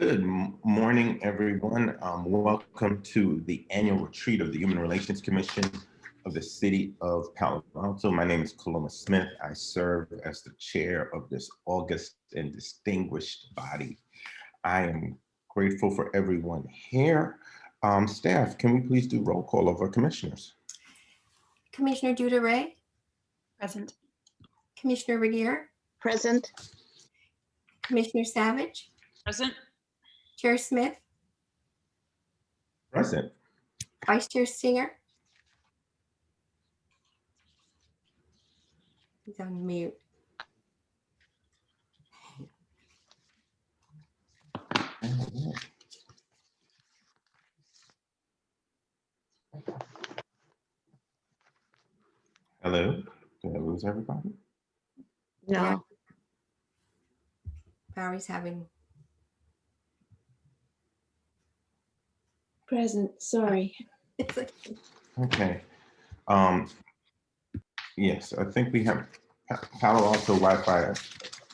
Morning, everyone. Welcome to the annual retreat of the Human Relations Commission of the City of Palo Alto. My name is Coloma Smith. I serve as the chair of this august and distinguished body. I am grateful for everyone here. Staff, can we please do roll call of our commissioners? Commissioner Duda-Ray, Present. Commissioner Renier, Present. Commissioner Savage, Present. Chair Smith, Present. Vice Chair Singer. He's on mute. Hello, did I lose everybody? No. Yeah. Barry's having. Present. Sorry. Okay. Yes, I think we have Palo Alto Wi-Fi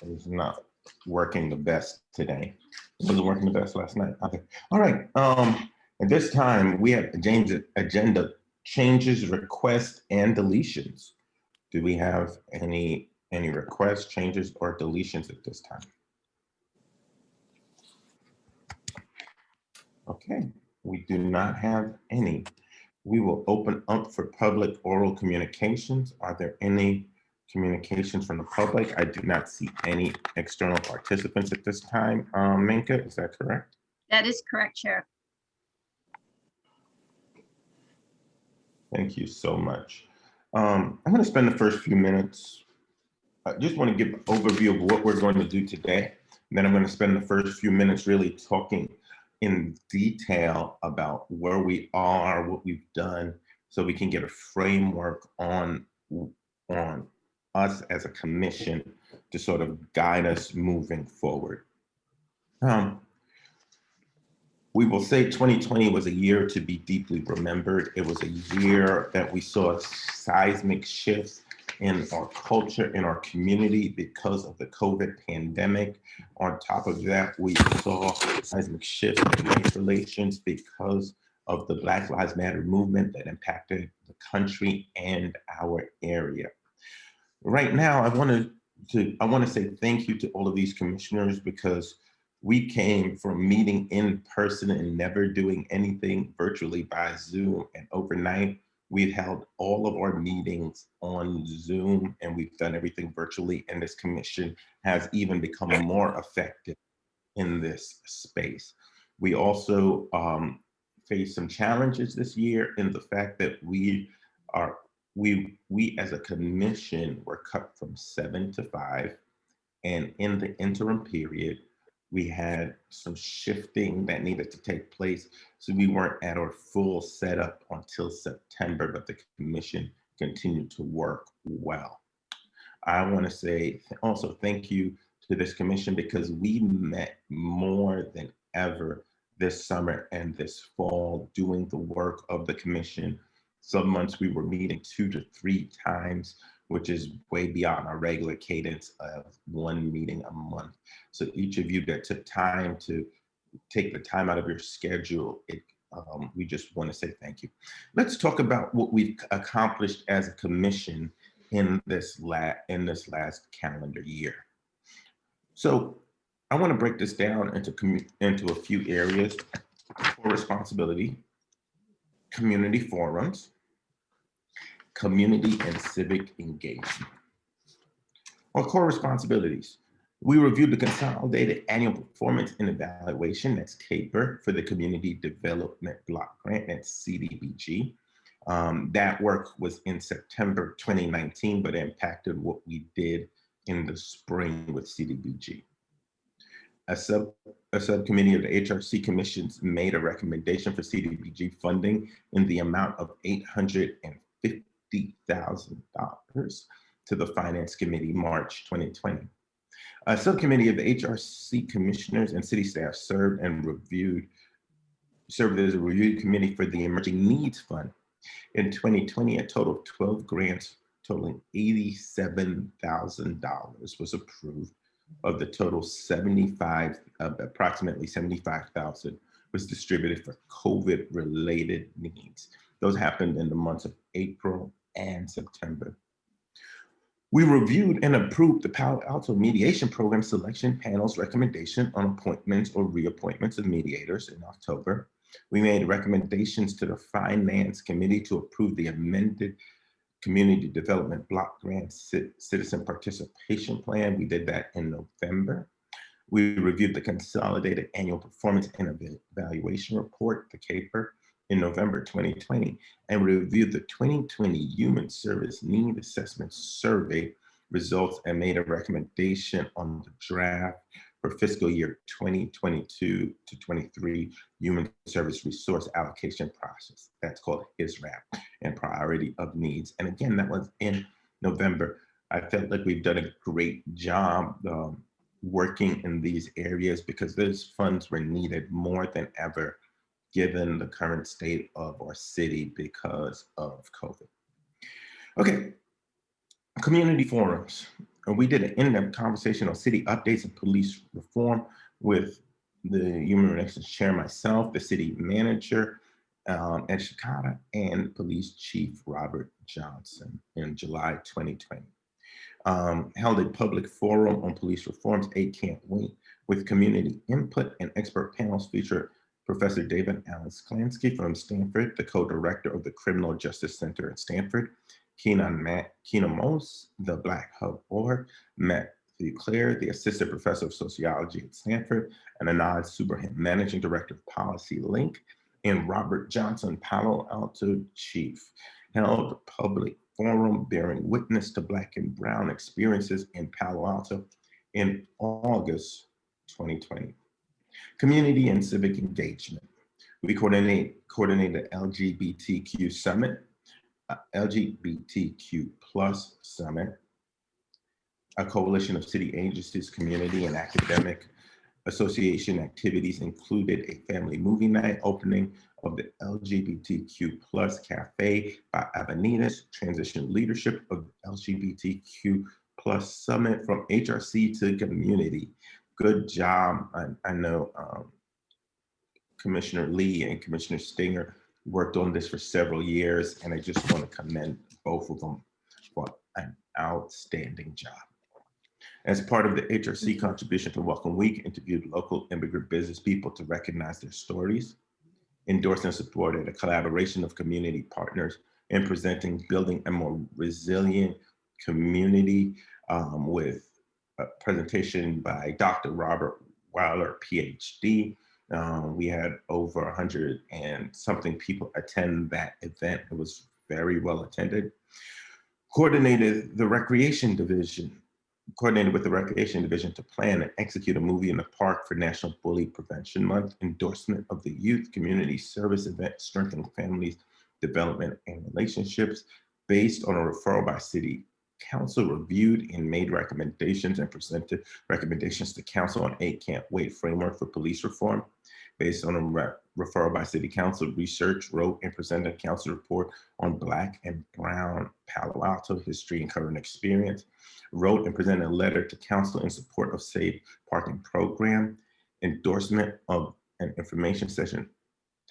is not working the best today. It wasn't working the best last night. Okay. All right. At this time, we have agenda changes, requests, and deletions. Do we have any requests, changes, or deletions at this time? Okay, we do not have any. We will open up for public oral communications. Are there any communications from the public? I do not see any external participants at this time. Minka, is that correct? That is correct, Chair. Thank you so much. I'm going to spend the first few minutes. I just want to give an overview of what we're going to do today. And then I'm going to spend the first few minutes really talking in detail about where we are, what we've done, so we can get a framework on us as a commission to sort of guide us moving forward. We will say 2020 was a year to be deeply remembered. It was a year that we saw seismic shifts in our culture, in our community because of the COVID pandemic. On top of that, we saw seismic shifts in race relations because of the Black Lives Matter movement that impacted the country and our area. Right now, I want to say thank you to all of these commissioners, because we came from meeting in person and never doing anything virtually by Zoom. And overnight, we've held all of our meetings on Zoom, and we've done everything virtually. And this commission has even become more effective in this space. We also faced some challenges this year in the fact that we as a commission were cut from 7 to 5. And in the interim period, we had some shifting that needed to take place. So we weren't at our full setup until September, but the commission continued to work well. I want to say also thank you to this commission, because we met more than ever this summer and this fall doing the work of the commission. Some months we were meeting 2 to 3 times, which is way beyond our regular cadence of 1 meeting a month. So each of you that took time to take the time out of your schedule, we just want to say thank you. Let's talk about what we've accomplished as a commission in this last calendar year. So I want to break this down into a few areas: core responsibility, community forums, community and civic engagement. On core responsibilities, we reviewed the Consolidated Annual Performance and Evaluation, that's CAPER, for the Community Development Block Grant, that's CDBG. That work was in September 2019, but impacted what we did in the spring with CDBG. A subcommittee of the HRC commissions made a recommendation for CDBG funding in the amount of $850,000 to the Finance Committee, March 2020. A subcommittee of the HRC commissioners and city staff served as a review committee for the Emerging Needs Fund. In 2020, a total of 12 grants totaling $87,000 was approved of the total approximately 75,000 was distributed for COVID-related needs. Those happened in the months of April and September. We reviewed and approved the Palo Alto Mediation Program Selection Panel's recommendation on appointments or reappointments of mediators in October. We made recommendations to the Finance Committee to approve the amended Community Development Block Grant Citizen Participation Plan. We did that in November. We reviewed the Consolidated Annual Performance and Evaluation Report, the CAPER, in November 2020, and reviewed the 2020 Human Service Need Assessment Survey results and made a recommendation on the draft for fiscal year 2022 to 23 Human Service Resource Allocation Process. That's called HISRAP, and Priority of Needs. And again, that was in November. I felt like we've done a great job working in these areas because those funds were needed more than ever given the current state of our city because of COVID. Okay, community forums. And we did an in-depth conversation on city updates and police reform with the Human Relations Chair, myself, the city manager, Ed Shikata, and Police Chief Robert Johnson in July 2020. Held a public forum on police reforms, 8 Can't Wait, with community input and expert panels featured Professor David Alice Klansky from Stanford, the co-director of the Criminal Justice Center at Stanford, Keena Mose, the Black Hub Org, Matthew Clare, the assistant professor of sociology at Stanford, and Anand Subraham, managing director of Policy Link, and Robert Johnson, Palo Alto chief, held a public forum bearing witness to Black and Brown experiences in Palo Alto in August 2020. Community and civic engagement. We coordinated LGBTQ Summit, LGBTQ Plus Summit, a coalition of city agencies, community, and academic association activities included a family movie night, opening of the LGBTQ Plus Cafe by Avenidas, transition leadership of LGBTQ Plus Summit from HRC to community. Good job. I know Commissioner Lee and Commissioner Stinger worked on this for several years, and I just want to commend both of them for an outstanding job. As part of the HRC contribution to Welcome Week, interviewed local immigrant business people to recognize their stories, endorsed and supported a collaboration of community partners in presenting building a more resilient community with a presentation by Dr. Robert Weiler, PhD. We had over 100 and something people attend that event. It was very well attended. Coordinated with the Recreation Division to plan and execute a movie in the park for National Bully Prevention Month, endorsement of the Youth Community Service event, strengthening families, development, and relationships, based on a referral by City Council, reviewed and made recommendations and presented recommendations to Council on 8 Can't Wait framework for police reform. Based on a referral by City Council, research, wrote, and presented a council report on Black and Brown Palo Alto history and current experience. Wrote and presented a letter to Council in support of Safe Parking Program. Endorsement of an information session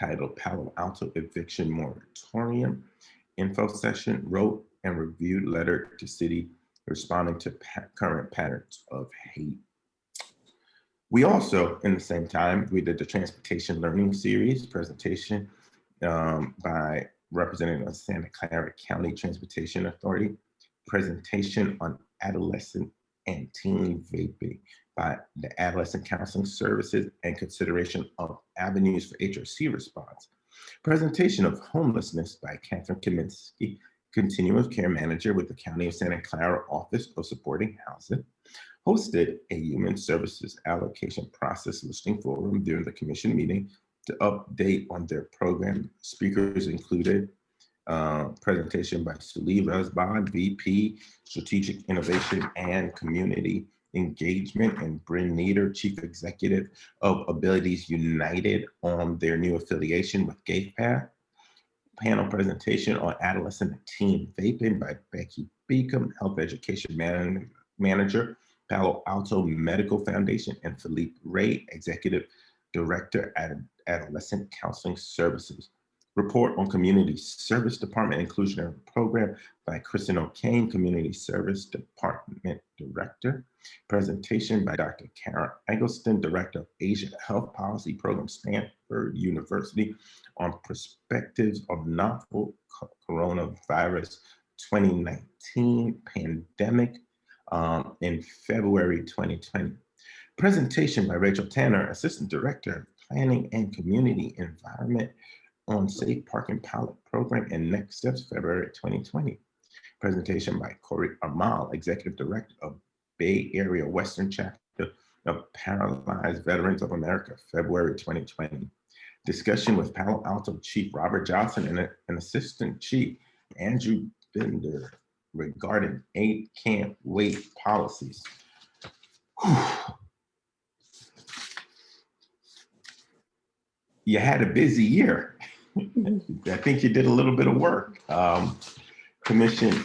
titled Palo Alto Eviction Moratorium. Info session. Wrote and reviewed letter to City responding to current patterns of hate. We also, in the same time, we did the Transportation Learning Series presentation by representative of Santa Clara County Transportation Authority, presentation on adolescent and teen vaping by the Adolescent Counseling Services, and consideration of avenues for HRC response. Presentation of homelessness by Catherine Kaminsky, Continuum Care Manager with the County of Santa Clara Office of Supporting Housing. Hosted a Human Services Allocation Process Listening Forum during the commission meeting to update on their program. Speakers included presentation by Suli Resbon, VP, Strategic Innovation and Community Engagement, and Bryn Nieder, Chief Executive of Abilities United, on their new affiliation with GatePath. Panel presentation on adolescent and teen vaping by Becky Beacom, Health Education Manager Palo Alto Medical Foundation, and Philippe Ray, Executive Director at Adolescent Counseling Services. Report on Community Service Department Inclusionary Program by Kristen O'Kane, Community Service Department Director. Presentation by Dr. Karen Eggleston, Director of Asian Health Policy Program, Stanford University, on perspectives of novel coronavirus 2019 pandemic in February 2020. Presentation by Rachel Tanner, Assistant Director of Planning and Community Environment, on Safe Parking Pilot Program and Next Steps, February 2020. Presentation by Corey Amal, Executive Director of Bay Area Western Chapter of Paralyzed Veterans of America, February 2020. Discussion with Palo Alto Chief Robert Johnson and Assistant Chief Andrew Bender regarding 8 can't wait policies. You had a busy year. I think you did a little bit of work. Commission,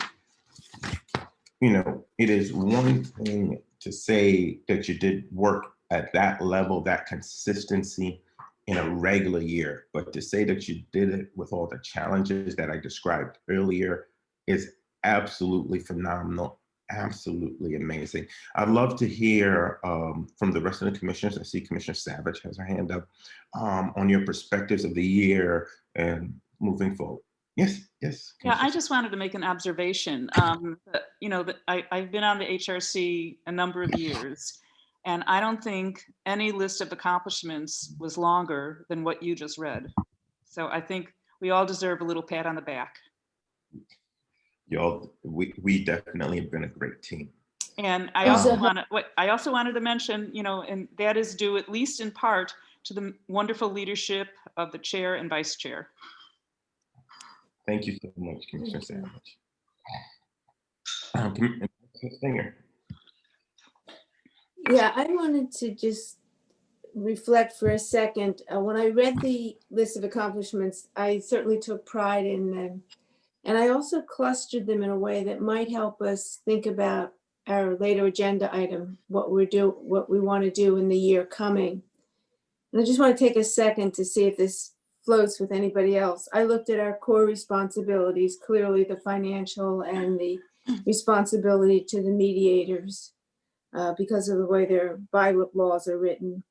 it is one thing to say that you did work at that level, that consistency in a regular year, but to say that you did it with all the challenges that I described earlier is absolutely phenomenal, absolutely amazing. I'd love to hear from the rest of the commissioners. I see Commissioner Savage has her hand up, on your perspectives of the year and moving forward. Yes. Yeah, I just wanted to make an observation. That I've been on the HRC a number of years, and I don't think any list of accomplishments was longer than what you just read. So I think we all deserve a little pat on the back. We definitely have been a great team. And I also wanted to mention, and that is due at least in part to the wonderful leadership of the chair and vice chair. Thank you so much, Commissioner Savage. Commissioner Singer. Yeah, I wanted to just reflect for a second. When I read the list of accomplishments, I certainly took pride in them. And I also clustered them in a way that might help us think about our later agenda item, what we want to do in the year coming. And I just want to take a second to see if this floats with anybody else. I looked at our core responsibilities, clearly the financial and the responsibility to the mediators because of the way their bylaws are written.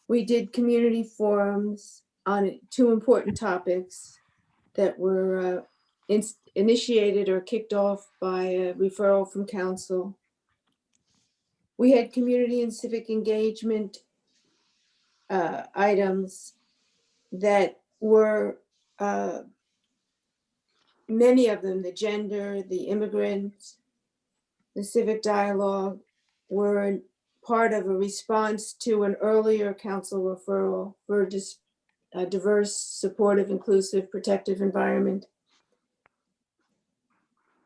We did community forums on 2 important topics that were initiated or kicked off by a referral from council. We had community and civic engagement items that were many of them, the gender, the immigrants, the civic dialogue, were part of a response to an earlier council referral for a diverse, supportive, inclusive, protective environment.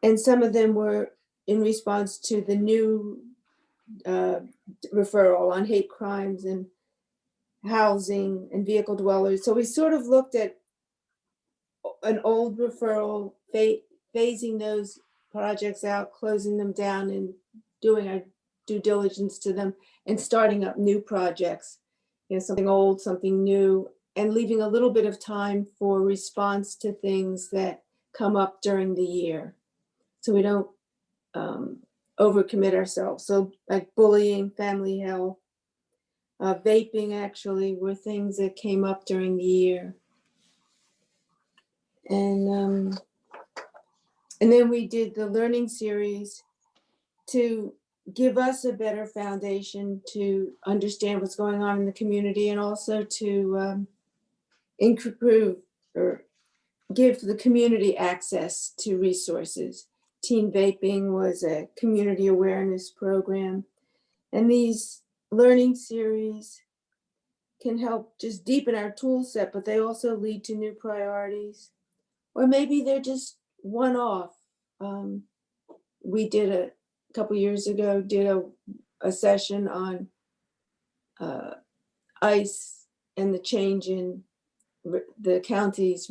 And some of them were in response to the new referral on hate crimes and housing and vehicle dwellers. So we sort of looked at an old referral, phasing those projects out, closing them down and doing our due diligence to them and starting up new projects, something old, something new, and leaving a little bit of time for response to things that come up during the year. So we don't overcommit ourselves. So like bullying, family health, vaping actually were things that came up during the year. And then we did the learning series to give us a better foundation to understand what's going on in the community and also to improve or give the community access to resources. Teen vaping was a community awareness program. And these learning series can help just deepen our tool set, but they also lead to new priorities. Or maybe they're just one-off. We did a couple years ago, did a session on ICE and the change in the county's,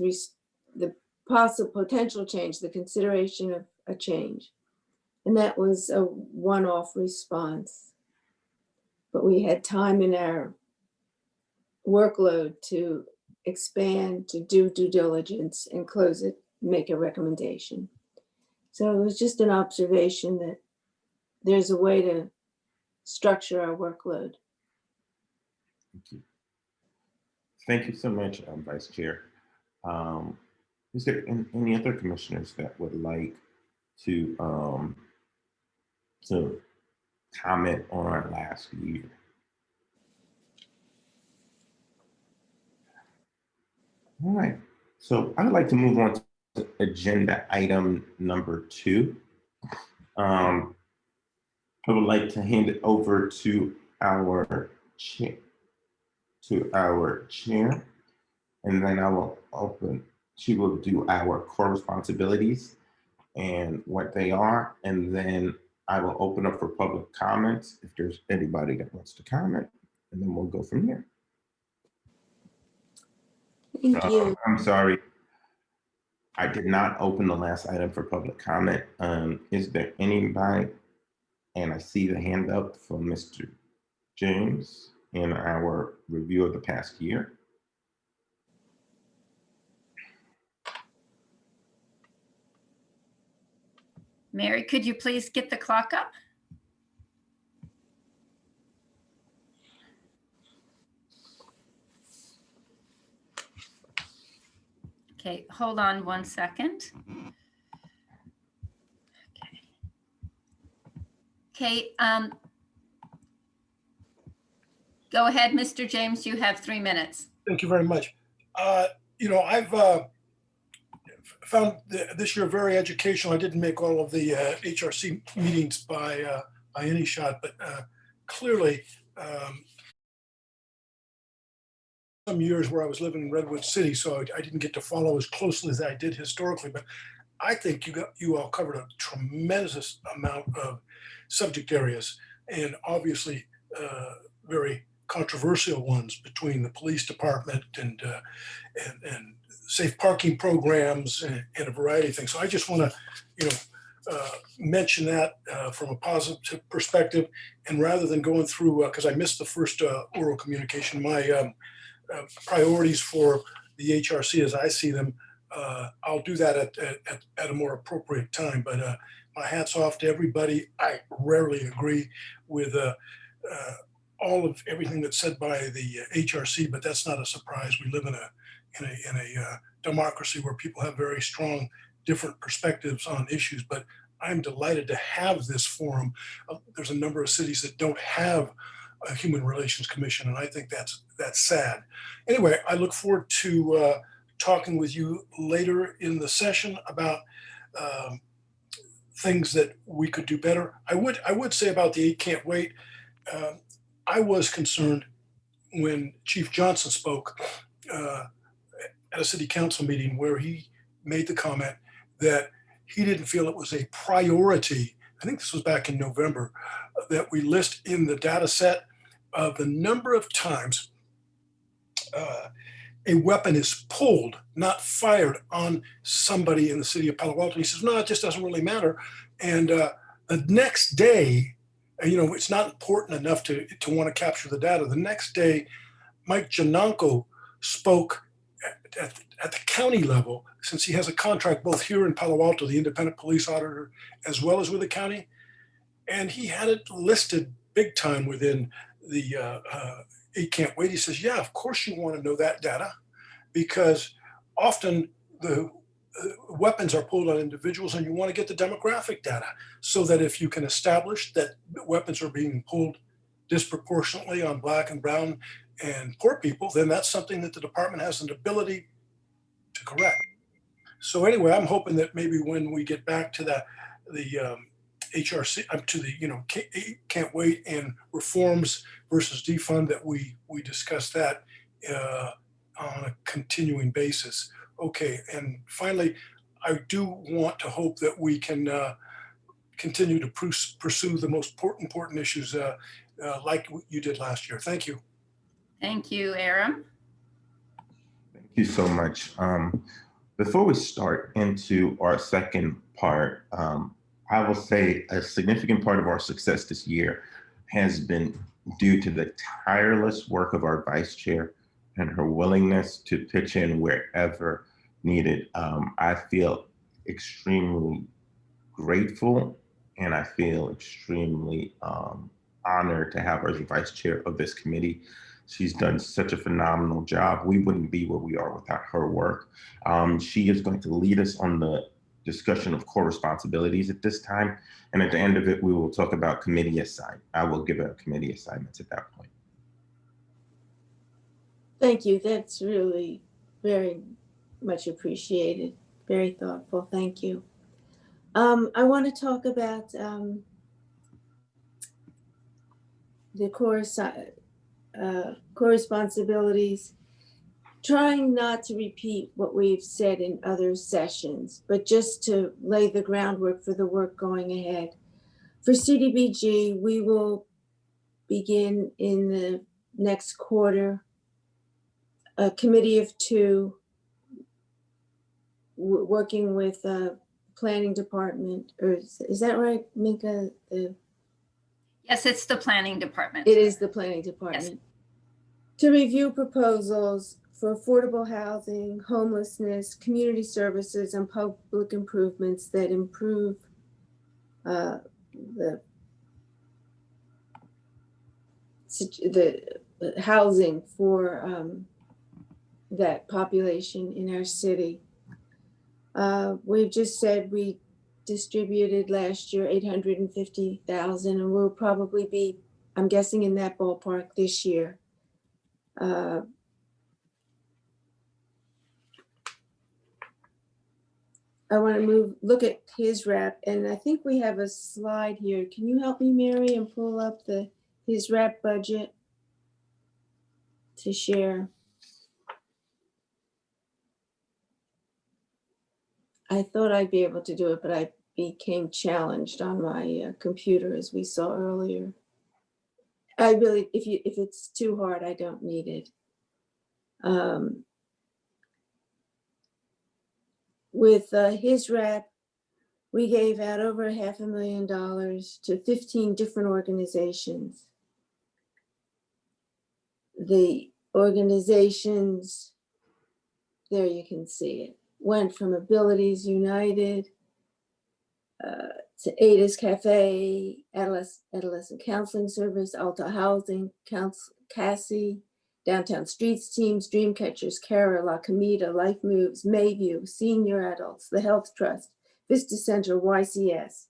the possible potential change, the consideration of a change. And that was a one-off response. But we had time in our workload to expand, to do due diligence and close it, make a recommendation. So it was just an observation that there's a way to structure our workload. Thank you. Thank you so much, Vice Chair. Is there any other commissioners that would like to comment on our last year? All right, so I would like to move on to agenda item number 2. I would like to hand it over to our chair, and then I will open. She will do our core responsibilities and what they are, and then I will open up for public comments if there's anybody that wants to comment, and then we'll go from there. Thank you. I'm sorry, I did not open the last item for public comment. Is there anybody? And I see the hand up from Mr. James in our review of the past year. Mary, could you please get the clock up? Okay, hold on one second. Okay, go ahead, Mr. James, you have 3 minutes. Thank you very much. I've found this year very educational. I didn't make all of the HRC meetings by any shot, but clearly some years where I was living in Redwood City, so I didn't get to follow as closely as I did historically, but I think you all covered a tremendous amount of subject areas, and obviously very controversial ones between the police department and safe parking programs and a variety of things. So I just want to, mention that from a positive perspective, and rather than going through, because I missed the first oral communication, my priorities for the HRC as I see them, I'll do that at a more appropriate time. But my hat's off to everybody. I rarely agree with all of everything that's said by the HRC, but that's not a surprise. We live in a democracy where people have very strong different perspectives on issues, but I'm delighted to have this forum. There's a number of cities that don't have a Human Relations Commission, and I think that's sad. Anyway, I look forward to talking with you later in the session about things that we could do better. I would say about the 8 Can't Wait, I was concerned when Chief Johnson spoke at a city council meeting where he made the comment that he didn't feel it was a priority. I think this was back in November, that we list in the data set of the number of times a weapon is pulled, not fired, on somebody in the city of Palo Alto. He says, no, it just doesn't really matter. And the next day, it's not important enough to want to capture the data. The next day, Mike Jananko spoke at the county level, since he has a contract both here in Palo Alto, the independent police auditor, as well as with the county. And he had it listed big time within the 8 Can't Wait. He says, yeah, of course you want to know that data, because often the weapons are pulled on individuals and you want to get the demographic data so that if you can establish that weapons are being pulled disproportionately on Black and brown and poor people, then that's something that the department has an ability to correct. So anyway, I'm hoping that maybe when we get back to the HRC, to the Can't Wait and reforms versus defund, that we discuss that on a continuing basis. Okay, and finally, I do want to hope that we can continue to pursue the most important issues like you did last year. Thank you. Thank you, Aram. Thank you so much. Before we start into our second part, I will say a significant part of our success this year has been due to the tireless work of our vice chair and her willingness to pitch in wherever needed. I feel extremely grateful and I feel extremely honored to have her as the vice chair of this committee. She's done such a phenomenal job. We wouldn't be where we are without her work. She is going to lead us on the discussion of core responsibilities at this time. And at the end of it, we will talk about committee assignment. I will give her committee assignments at that point. Thank you. That's really very much appreciated. Very thoughtful. Thank you. I want to talk about the core responsibilities, trying not to repeat what we've said in other sessions, but just to lay the groundwork for the work going ahead. For CDBG, we will begin in the next quarter a committee of two working with planning department, or is that right, Minka? Yes, it's the planning department. It is the planning department. To review proposals for affordable housing, homelessness, community services, and public improvements that improve the housing for that population in our city. We've just said we distributed last year 850,000, and we'll probably be, I'm guessing, in that ballpark this year. I want to look at his wrap, and I think we have a slide here. Can you help me, Mary, and pull up his wrap budget to share? I thought I'd be able to do it, but I became challenged on my computer, as we saw earlier. I really, if it's too hard, I don't need it. With his wrap, we gave out over $500,000 to 15 different organizations. The organizations, there you can see it, went from Abilities United to Ada's Cafe, Adolescent Counseling Service, Alta Housing, Cassie, Downtown Streets Teams, Dreamcatchers, Cara, La Comida, Life Moves, Mayview, Senior Adults, the Health Trust, Vista Center, YCS.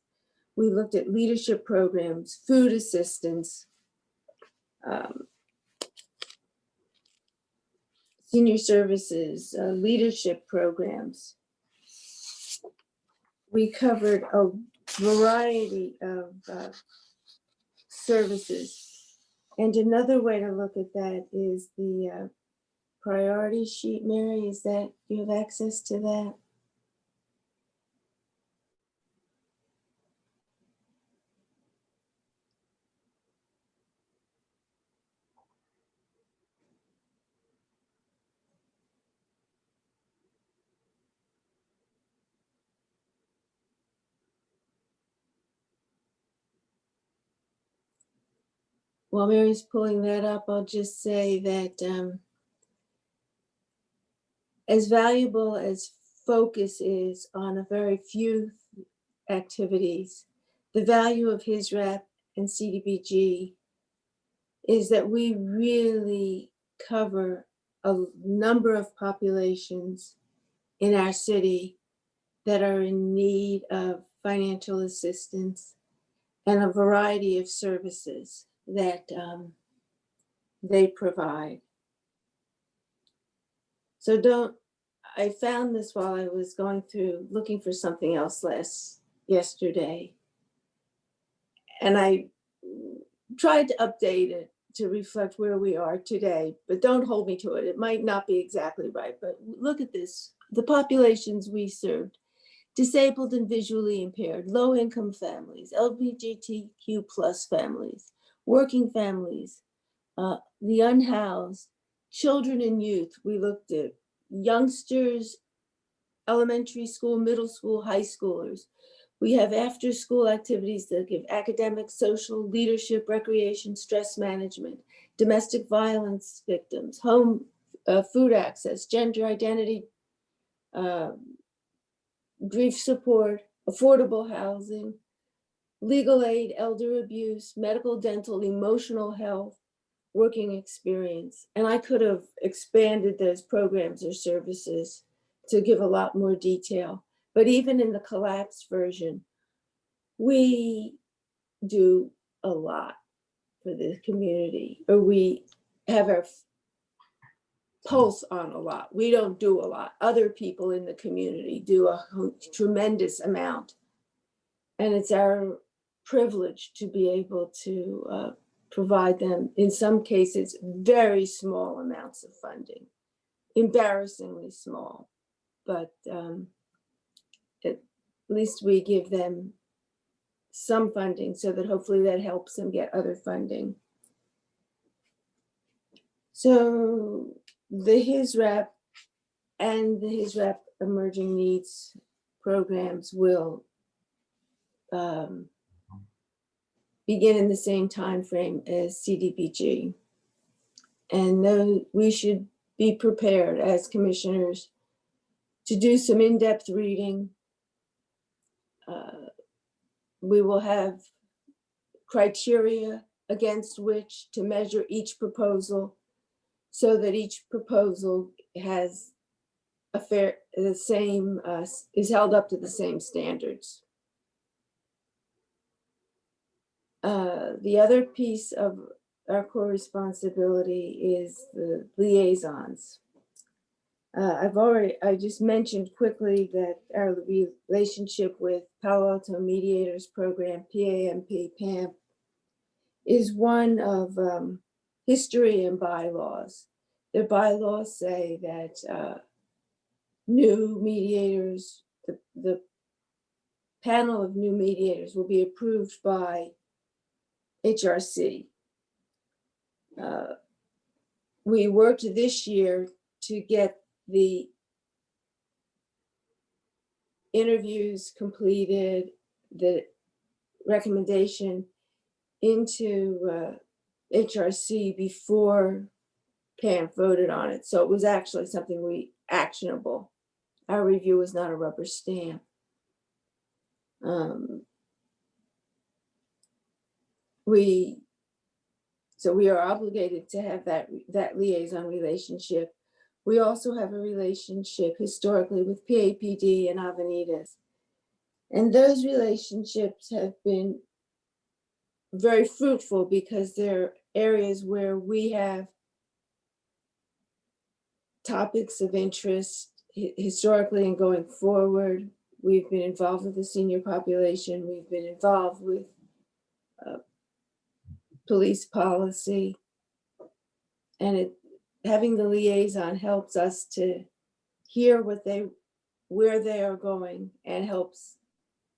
We looked at leadership programs, food assistance, senior services, leadership programs. We covered a variety of services. And another way to look at that is the priority sheet. Mary, is that, you have access to that? While Mary's pulling that up, I'll just say that as valuable as focus is on a very few activities, the value of his wrap and CDBG is that we really cover a number of populations in our city that are in need of financial assistance and a variety of services that they provide. So I found this while I was going through looking for something else yesterday. And I tried to update it to reflect where we are today, but don't hold me to it. It might not be exactly right, but look at this. The populations we served: disabled and visually impaired, low-income families, LGBTQ+ families, working families, the unhoused, children and youth. We looked at youngsters, elementary school, middle school, high schoolers. We have after-school activities that give academic, social, leadership, recreation, stress management, domestic violence victims, home food access, gender identity, grief support, affordable housing, legal aid, elder abuse, medical, dental, emotional health, working experience. And I could have expanded those programs or services to give a lot more detail. But even in the collapsed version, we do a lot for the community, or we have our pulse on a lot. We don't do a lot. Other people in the community do a tremendous amount. And it's our privilege to be able to provide them, in some cases, very small amounts of funding, embarrassingly small. But at least we give them some funding so that hopefully that helps them get other funding. So the HISRAP and the HISRAP Emerging Needs programs will begin in the same time frame as CDBG. And then we should be prepared as commissioners to do some in-depth reading. We will have criteria against which to measure each proposal so that each proposal has is held up to the same standards. The other piece of our core responsibility is the liaisons. I just mentioned quickly that our relationship with Palo Alto Mediators Program, PAMP, is one of history and bylaws. The bylaws say that new mediators, the panel of new mediators will be approved by HRC. We worked this year to get the interviews completed, the recommendation into HRC before PAM voted on it. So it was actually something actionable. Our review was not a rubber stamp. So we are obligated to have that liaison relationship. We also have a relationship historically with PAPD and Avenidas. And those relationships have been very fruitful because they're areas where we have topics of interest historically and going forward. We've been involved with the senior population. We've been involved with police policy. And having the liaison helps us to hear where they are going and helps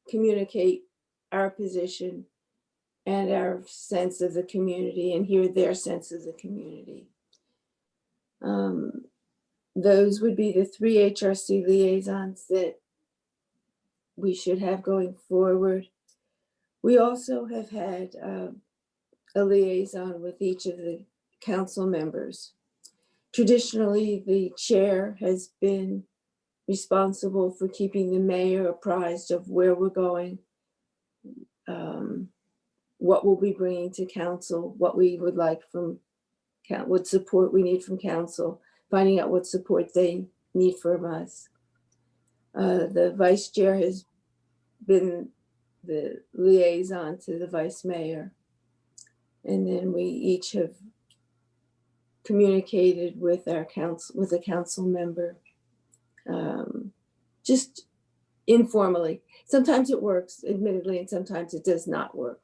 communicate our position and our sense of the community and hear their sense of the community. Those would be the 3 HRC liaisons that we should have going forward. We also have had a liaison with each of the council members. Traditionally, the chair has been responsible for keeping the mayor apprised of where we're going, what we'll be bringing to council, what we would like from what support we need from council, finding out what support they need from us. The vice chair has been the liaison to the vice mayor. And then we each have communicated with our council, with a council member, just informally. Sometimes it works, admittedly, and sometimes it does not work.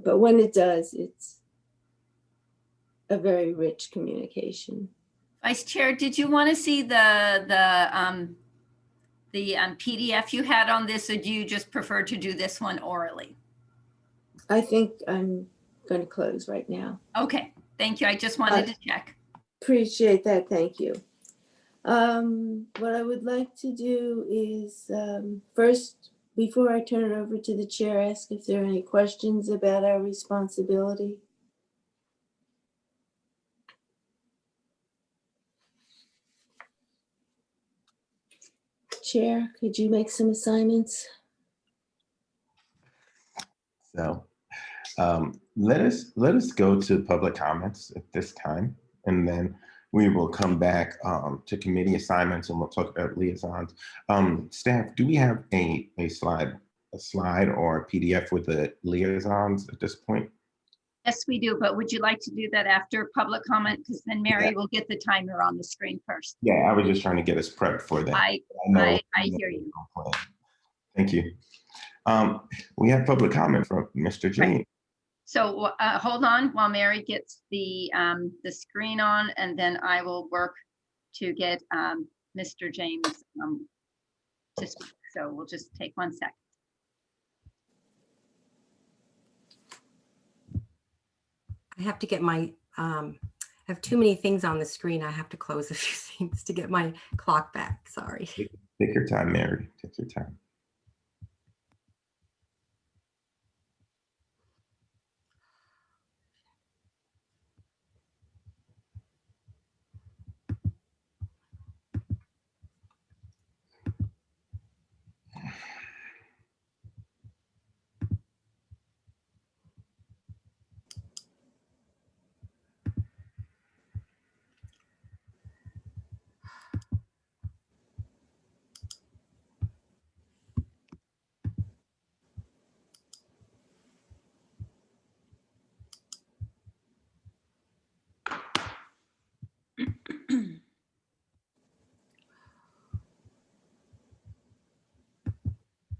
But when it does, it's a very rich communication. Vice Chair, did you want to see the PDF you had on this, or do you just prefer to do this one orally? I think I'm going to close right now. Okay, thank you. I just wanted to check. Appreciate that. Thank you. What I would like to do is first before I turn it over to the chair, ask if there are any questions about our responsibility. Chair, could you make some assignments? So let us go to public comments at this time, and then we will come back to committee assignments, and we'll talk about liaisons. Staff, do we have a slide or a PDF with the liaisons at this point? Yes, we do, but would you like to do that after public comment? Because then Mary will get the timer on the screen first. Yeah, I was just trying to get us prepped for that. I hear you. Thank you. We have public comment from Mr. James. So hold on while Mary gets the screen on, and then I will work to get Mr. James to speak. So we'll just take 1 second. I have to get my, I have too many things on the screen. I have to close a few things to get my clock back. Sorry. Take your time, Mary. Take your time.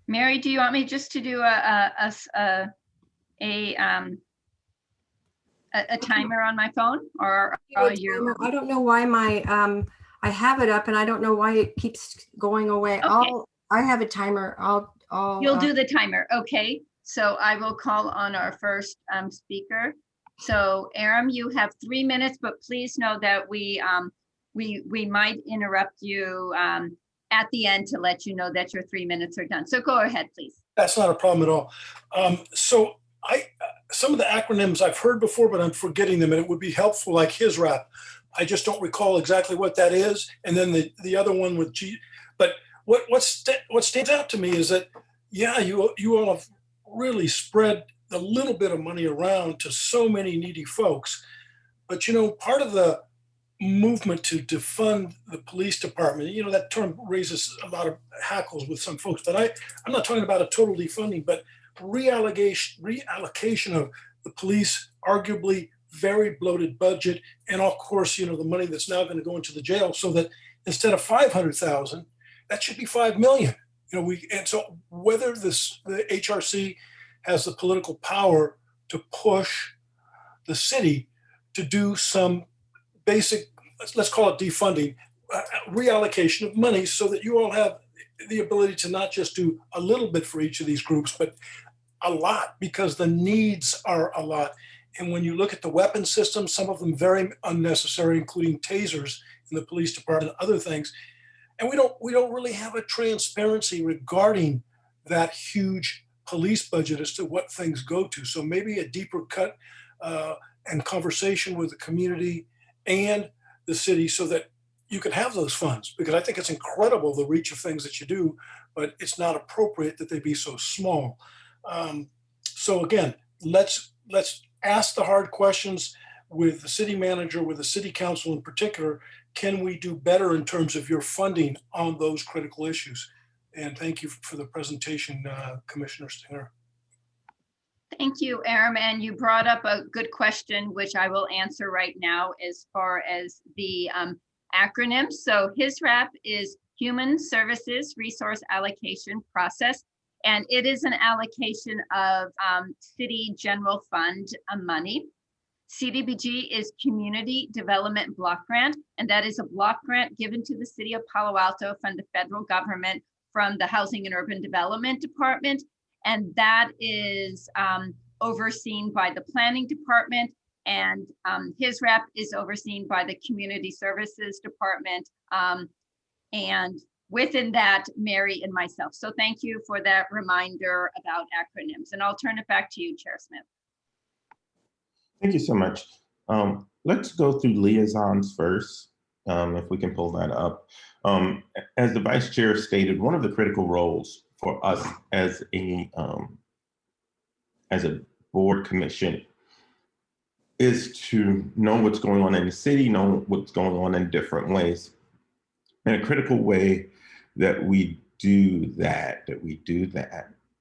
Mary, do you want me just to do a timer on my phone, or you're? I don't know why my, I have it up and I don't know why it keeps going away. Okay. I have a timer. You'll do the timer. Okay. So I will call on our first speaker. So Aram, you have 3 minutes, but please know that we might interrupt you at the end to let you know that your 3 minutes are done. So go ahead, please. That's not a problem at all. So some of the acronyms I've heard before, but I'm forgetting them, and it would be helpful, like HISRAP. I just don't recall exactly what that is. And then the other one with G. But what stands out to me is that, yeah, you all have really spread a little bit of money around to so many needy folks. But, you know, part of the movement to defund the police department, you know, that term raises a lot of hackles with some folks, but I'm not talking about a total defunding, but reallocation of the police arguably very bloated budget, and of course, you know, the money that's now going to go into the jail, so that instead of 500,000, that should be 5 million. You know, and so whether the HRC has the political power to push the city to do some basic, let's call it defunding, reallocation of money, so that you all have the ability to not just do a little bit for each of these groups, but a lot, because the needs are a lot. And when you look at the weapon system, some of them very unnecessary, including tasers in the police department and other things. And we don't really have a transparency regarding that huge police budget as to what things go to. So maybe a deeper cut and conversation with the community and the city, so that you can have those funds, because I think it's incredible the reach of things that you do, but it's not appropriate that they be so small. So again, let's ask the hard questions with the city manager, with the city council in particular. Can we do better in terms of your funding on those critical issues? And thank you for the presentation, Commissioner Stinger. Thank you, Aram. And you brought up a good question, which I will answer right now as far as the acronyms. So HISRAP is Human Services Resource Allocation Process, and it is an allocation of city general fund money. CDBG is Community Development Block Grant, and that is a block grant given to the city of Palo Alto from the federal government, from the Housing and Urban Development Department. And that is overseen by the Planning Department, and HISRAP is overseen by the Community Services Department. And within that, Mary and myself. So thank you for that reminder about acronyms. And I'll turn it back to you, Chair Smith. Thank you so much. Let's go through liaisons first, if we can pull that up. As the vice chair stated, one of the critical roles for us as a board commission is to know what's going on in the city, know what's going on in different ways. And a critical way that we do that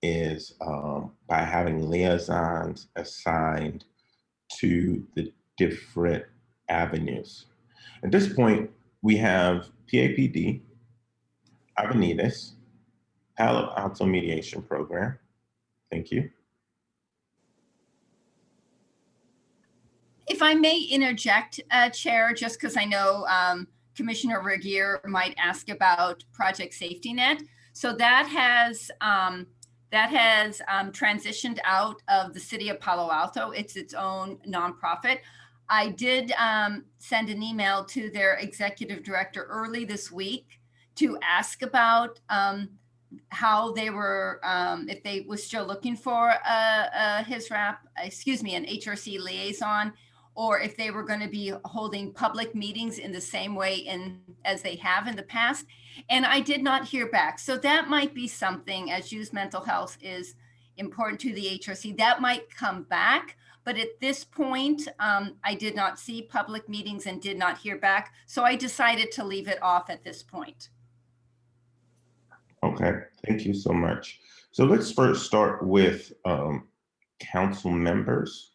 is by having liaisons assigned to the different avenues. At this point, we have PAPD, Avenidas, Palo Alto Mediation Program. Thank you. If I may interject, Chair, just because I know Commissioner Regier might ask about Project Safety Net. So that has transitioned out of the city of Palo Alto. It's its own nonprofit. I did send an email to their executive director early this week to ask about how they were, if they were still looking for an HRC liaison, or if they were going to be holding public meetings in the same way as they have in the past. And I did not hear back. So that might be something, as youth mental health is important to the HRC, that might come back. But at this point, I did not see public meetings and did not hear back. So I decided to leave it off at this point. Okay, thank you so much. So let's first start with council members.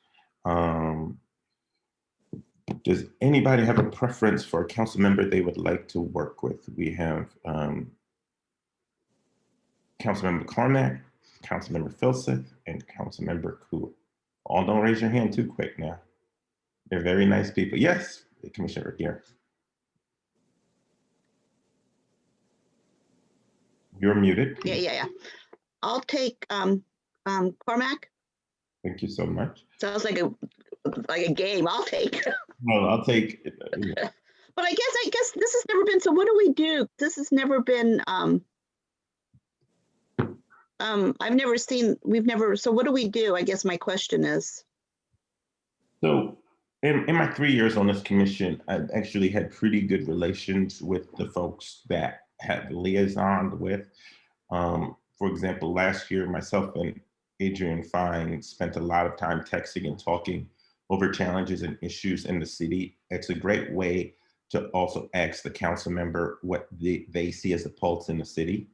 Does anybody have a preference for a council member they would like to work with? We have Councilmember Carmack, Councilmember Filseth, and Councilmember Cool. All don't raise your hand too quick now. They're very nice people. Yes, Commissioner here. You're muted. Yeah. I'll take Cormac. Thank you so much. Sounds like a game. I'll take. No, I'll take. But I guess this has never been. So what do we do? This has never been. I've never seen. We've never. So what do we do? I guess my question is. So in my 3 years on this commission, I've actually had pretty good relations with the folks that have liaisoned with. For example, last year, myself and Adrian Fine spent a lot of time texting and talking over challenges and issues in the city. It's a great way to also ask the council member what they see as a pulse in the city.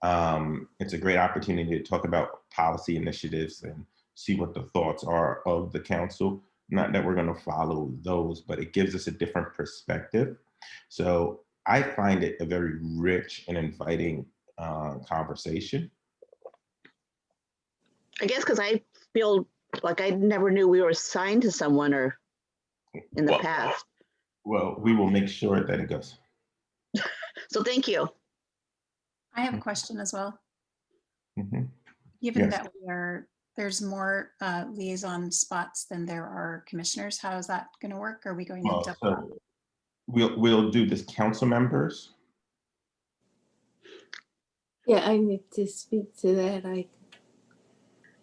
It's a great opportunity to talk about policy initiatives and see what the thoughts are of the council. Not that we're going to follow those, but it gives us a different perspective. So I find it a very rich and inviting conversation. I guess because I feel like I never knew we were assigned to someone or in the past. Well, we will make sure that it goes. So thank you. I have a question as well. Mm-hmm. Given Yes. that there's more liaison spots than there are commissioners, how is that going to work? Are we going to double up? So we'll do this council members. Yeah, I need to speak to that.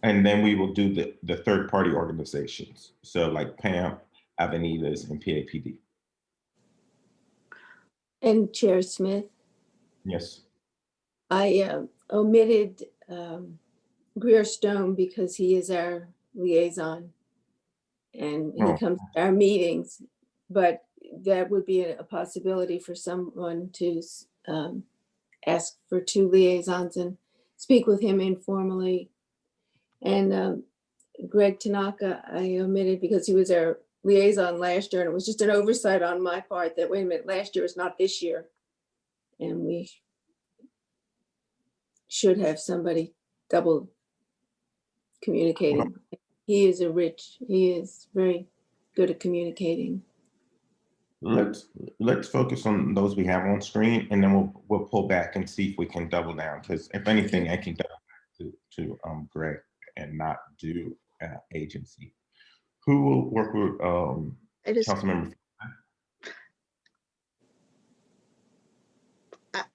And then we will do the third party organizations. So like PAM, Avenidas, and PAPD. And Chair Smith, Yes. I omitted Greer Stone because he is our liaison and he comes to our meetings, but that would be a possibility for someone to ask for 2 liaisons and speak with him informally. And Greg Tanaka, I omitted because he was our liaison last year, and it was just an oversight on my part that, wait a minute, last year is not this year. And we should have somebody double communicating. He is very good at communicating. Let's focus on those we have on screen, and then we'll pull back and see if we can double down. Because if anything, I can double back to Greg and not do agency. Who will work with Councilmember?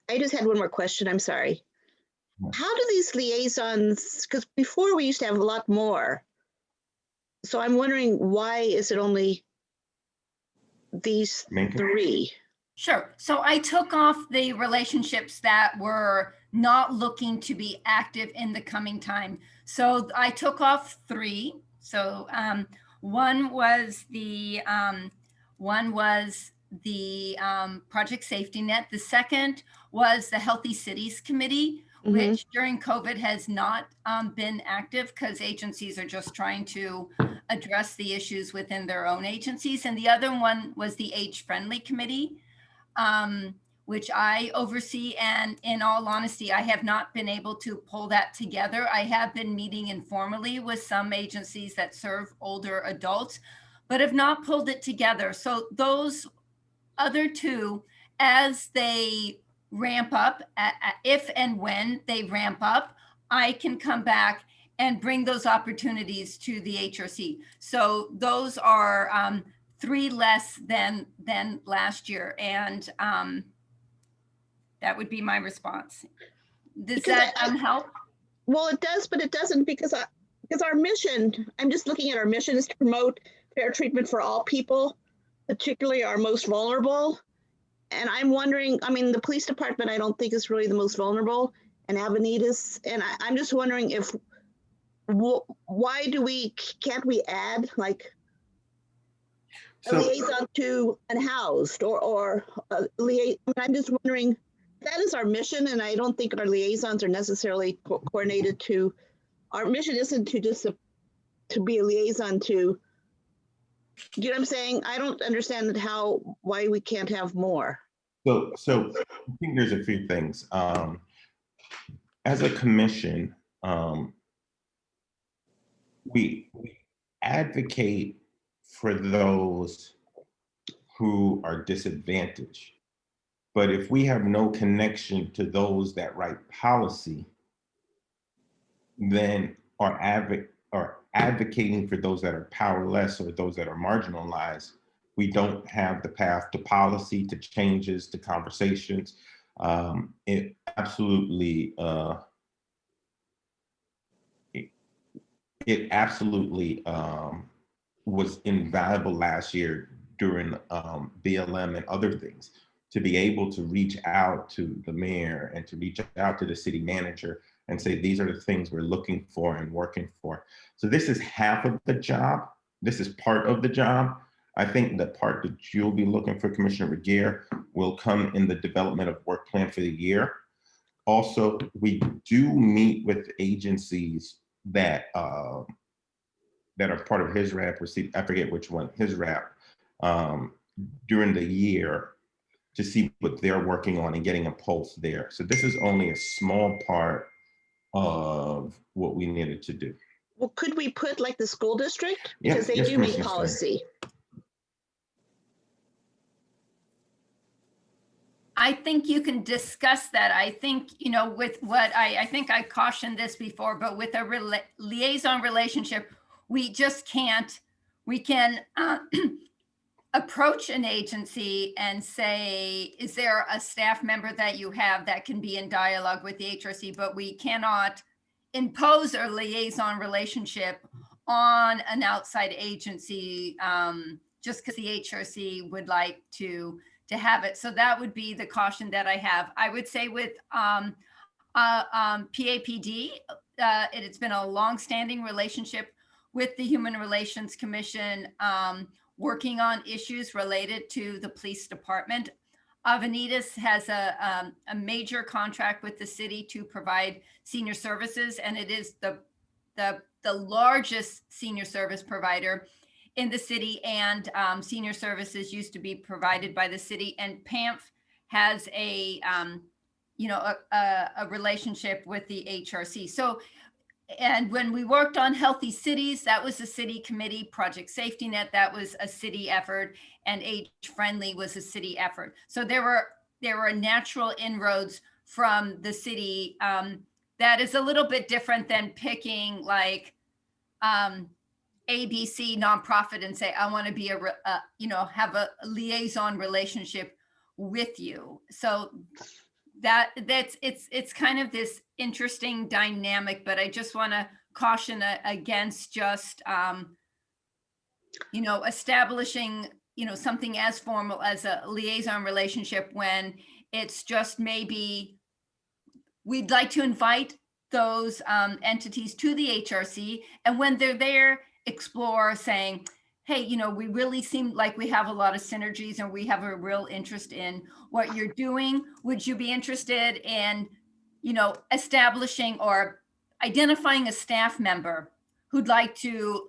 I just had one more question. I'm sorry. Yeah. How do these liaisons, because before we used to have a lot more. So I'm wondering, why is it only these Minka? 3? Sure. So I took off the relationships that were not looking to be active in the coming time. So I took off 3. So one was the Project Safety Net. The second was the Healthy Cities Committee, which during COVID has not been active because agencies are just trying to address the issues within their own agencies. And the other one was the Age Friendly Committee, which I oversee. And in all honesty, I have not been able to pull that together. I have been meeting informally with some agencies that serve older adults, but have not pulled it together. So those other 2, as they ramp up, if and when they ramp up, I can come back and bring those opportunities to the HRC. So those are 3 less than last year. And that would be my response. Does Because that help? Well, it does, but it doesn't, because our mission, I'm just looking at our mission, is to promote fair treatment for all people, particularly our most vulnerable. And I'm wondering, I mean, the police department, I don't think is really the most vulnerable, and Avenidas. And I'm just wondering if, why can't we add like a liaison to unhoused or a liaison? I'm just wondering, that is our mission, and I don't think our liaisons are necessarily coordinated to. Our mission isn't to just to be a liaison to. Do you know what I'm saying? I don't understand why we can't have more. So I think there's a few things. As a commission, we advocate for those who are disadvantaged. But if we have no connection to those that write policy, then are advocating for those that are powerless or those that are marginalized, we don't have the path to policy, to changes, to conversations. It absolutely was invaluable last year during BLM and other things, to be able to reach out to the mayor and to reach out to the city manager and say, these are the things we're looking for and working for. So this is half of the job. This is part of the job. I think the part that you'll be looking for, Commissioner Regier, will come in the development of work plan for the year. Also, we do meet with agencies that are part of his rap, I forget which one, his rap, during the year, to see what they're working on and getting a pulse there. So this is only a small part of what we needed to do. Well, could we put like the school district? Because Yes, they do make Commissioner Stein. policy. I think you can discuss that. I think, with what I think I cautioned this before, but with a liaison relationship, we just can't, we can approach an agency and say, is there a staff member that you have that can be in dialogue with the HRC, but we cannot impose a liaison relationship on an outside agency just because the HRC would like to have it. So that would be the caution that I have. I would say with PAPD, it's been a long-standing relationship with the Human Relations Commission, working on issues related to the police department. Avenidas has a major contract with the city to provide senior services, and it is the largest senior service provider in the city, and senior services used to be provided by the city, and PAMF has a relationship with the HRC. So, and when we worked on Healthy Cities, that was a city committee. Project Safety Net, that was a city effort, and Age Friendly was a city effort. So there were natural inroads from the city. That is a little bit different than picking like ABC nonprofit and say, I want to be have a liaison relationship with you. So it's kind of this interesting dynamic, but I just want to caution against just, establishing, something as formal as a liaison relationship when it's just maybe we'd like to invite those entities to the HRC, and when they're there, explore saying, hey, we really seem like we have a lot of synergies and we have a real interest in what you're doing. Would you be interested in, establishing or identifying a staff member who'd like to,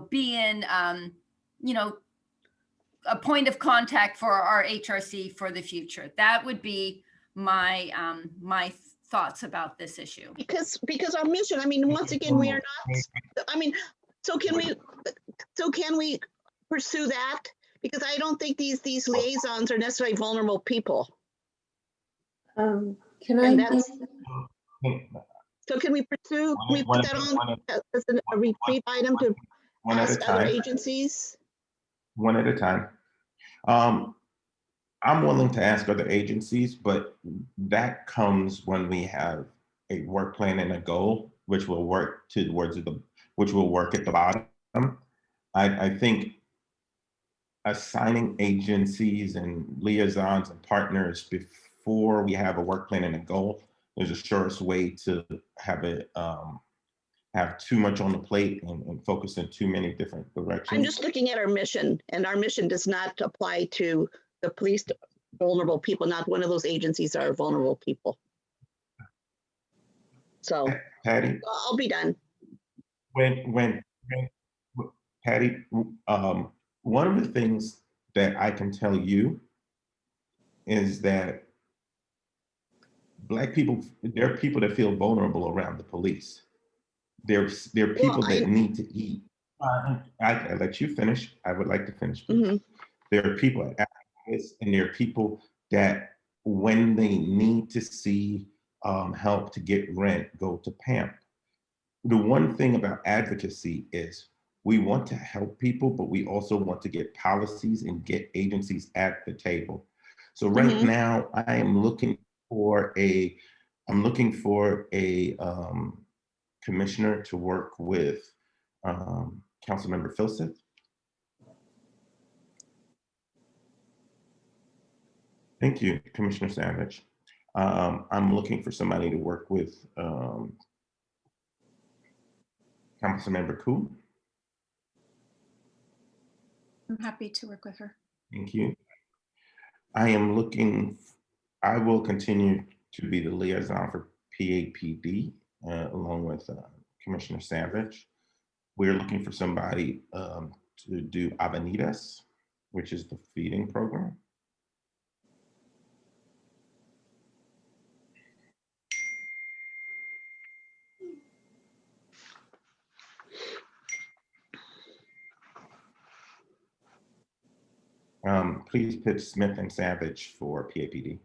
be in, a point of contact for our HRC for the future? That would be my thoughts about this issue. Because our mission, I mean, once again, we are not, I mean, so can we pursue that? Because I don't think these liaisons are necessarily vulnerable people. Can And I? that's, so can we pursue, can we put that on as a retreat item to one at a ask other time. agencies? One at a time. I'm willing to ask other agencies, but that comes when we have a work plan and a goal, which will work which will work at the bottom. I think assigning agencies and liaisons and partners before we have a work plan and a goal is the surest way to have it have too much on the plate and focus in too many different directions. I'm just looking at our mission, and our mission does not apply to the police vulnerable people. Not one of those agencies are vulnerable people. So Patty, I'll be done. when Patty, one of the things that I can tell you is that Black people, there are people that feel vulnerable around the police. There are people that need to eat. I let you finish. I would like to finish. Mm-hmm. There are people at activists, and there are people that when they need to see help to get rent, go to PAMP. The one thing about advocacy is we want to help people, but we also want to get policies and get agencies at the table. So right now, I am looking for a commissioner to work with Councilmember Filseth. Thank you, Commissioner Savage. I'm looking for somebody to work with Councilmember Koo. I'm happy to work with her. Thank you. I will continue to be the liaison for PAPD along with Commissioner Savage. We're looking for somebody to do Avenidas, which is the feeding program. Please put Smith and Savage for PAPD.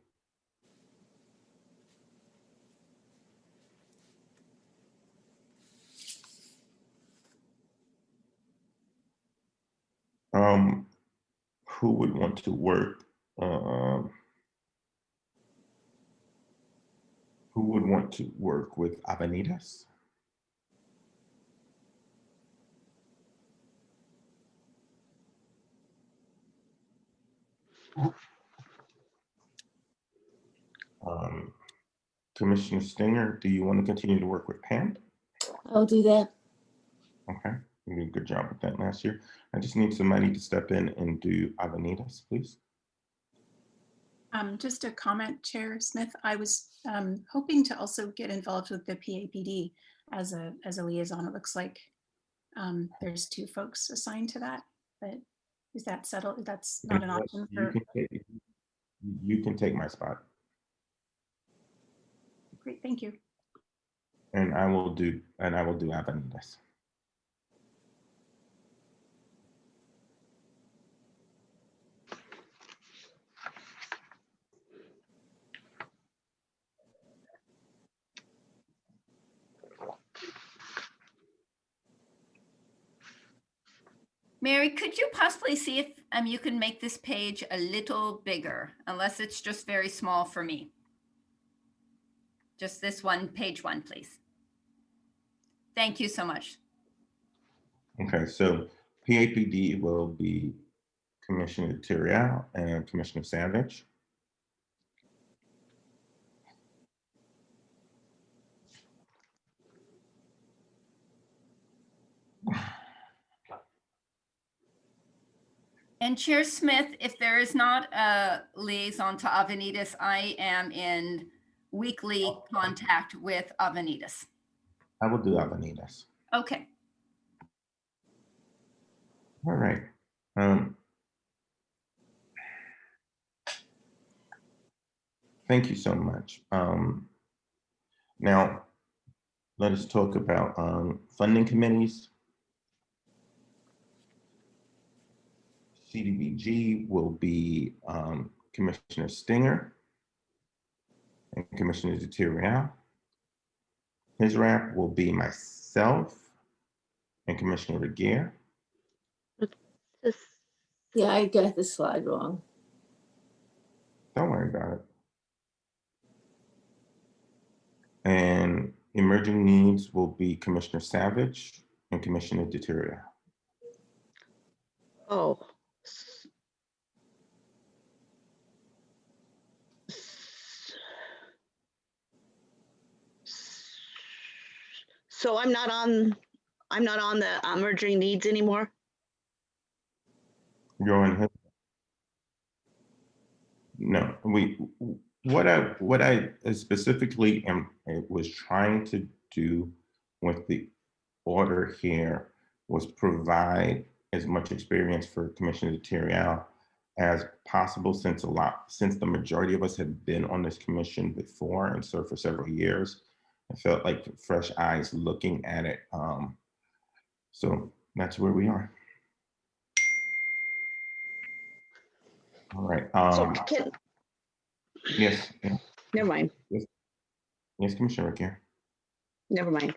Who would want to work? Who would want to work with Avenidas? Commissioner Stinger, do you want to continue to work with Pam? I'll do that. Okay, you did a good job with that last year. I just need somebody to step in and do Avenidas, please. Just a comment, Chair Smith. I was hoping to also get involved with the PAPD as a liaison. It looks like there's 2 folks assigned to that, but is that settled? That's not an option for. You can take my spot. Great, thank you. And I will do Avenidas. Mary, could you possibly see if you can make this page a little bigger, unless it's just very small for me? Just this one, page 1, please. Thank you so much. Okay, so PAPD will be Commissioner Tiriel and Commissioner Savage. And Chair Smith, if there is not a liaison to Avenidas, I am in weekly contact with Avenidas. I will do Avenidas. Okay. All right. Thank you so much. Now, let us talk about funding committees. CDBG will be Commissioner Stinger and Commissioner Tiriel. His rep will be myself and Commissioner Regier. Yeah, I got the slide wrong. Don't worry about it. And emerging needs will be Commissioner Savage and Commissioner Tiriel. Oh. So I'm not on the emerging needs anymore. You're on his. No, what I specifically was trying to do with the order here was provide as much experience for Commissioner Tiriel as possible, since the majority of us have been on this commission before and served for several years. I felt like fresh eyes looking at it. So that's where we are. All right. Yes. Never mind. Yes, Commissioner Rick here. Never mind.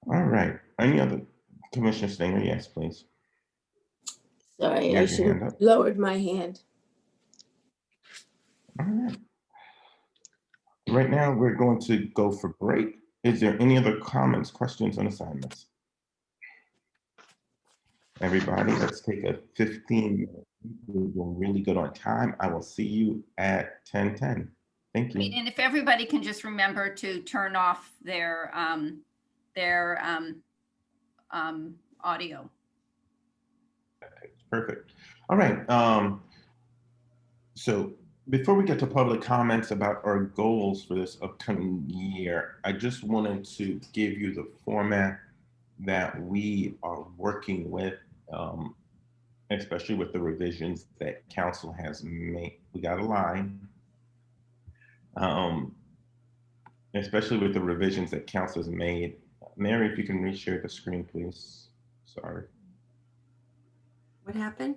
All right. Any other? Commissioner Stinger, yes, please. Sorry, I should have lowered my hand. All right. Right now, we're going to go for break. Is there any other comments, questions, and assignments? Everybody, let's take a 15-minute. We're doing really good on time. I will see you at 10:10. Thank you. And if everybody can just remember to turn off their audio. Perfect. All right. So before we get to public comments about our goals for this upcoming year, I just wanted to give you the format that we are working with, especially with the revisions that council has made. We got a line. Especially with the revisions that council has made. Mary, if you can reshare the screen, please. Sorry. What happened?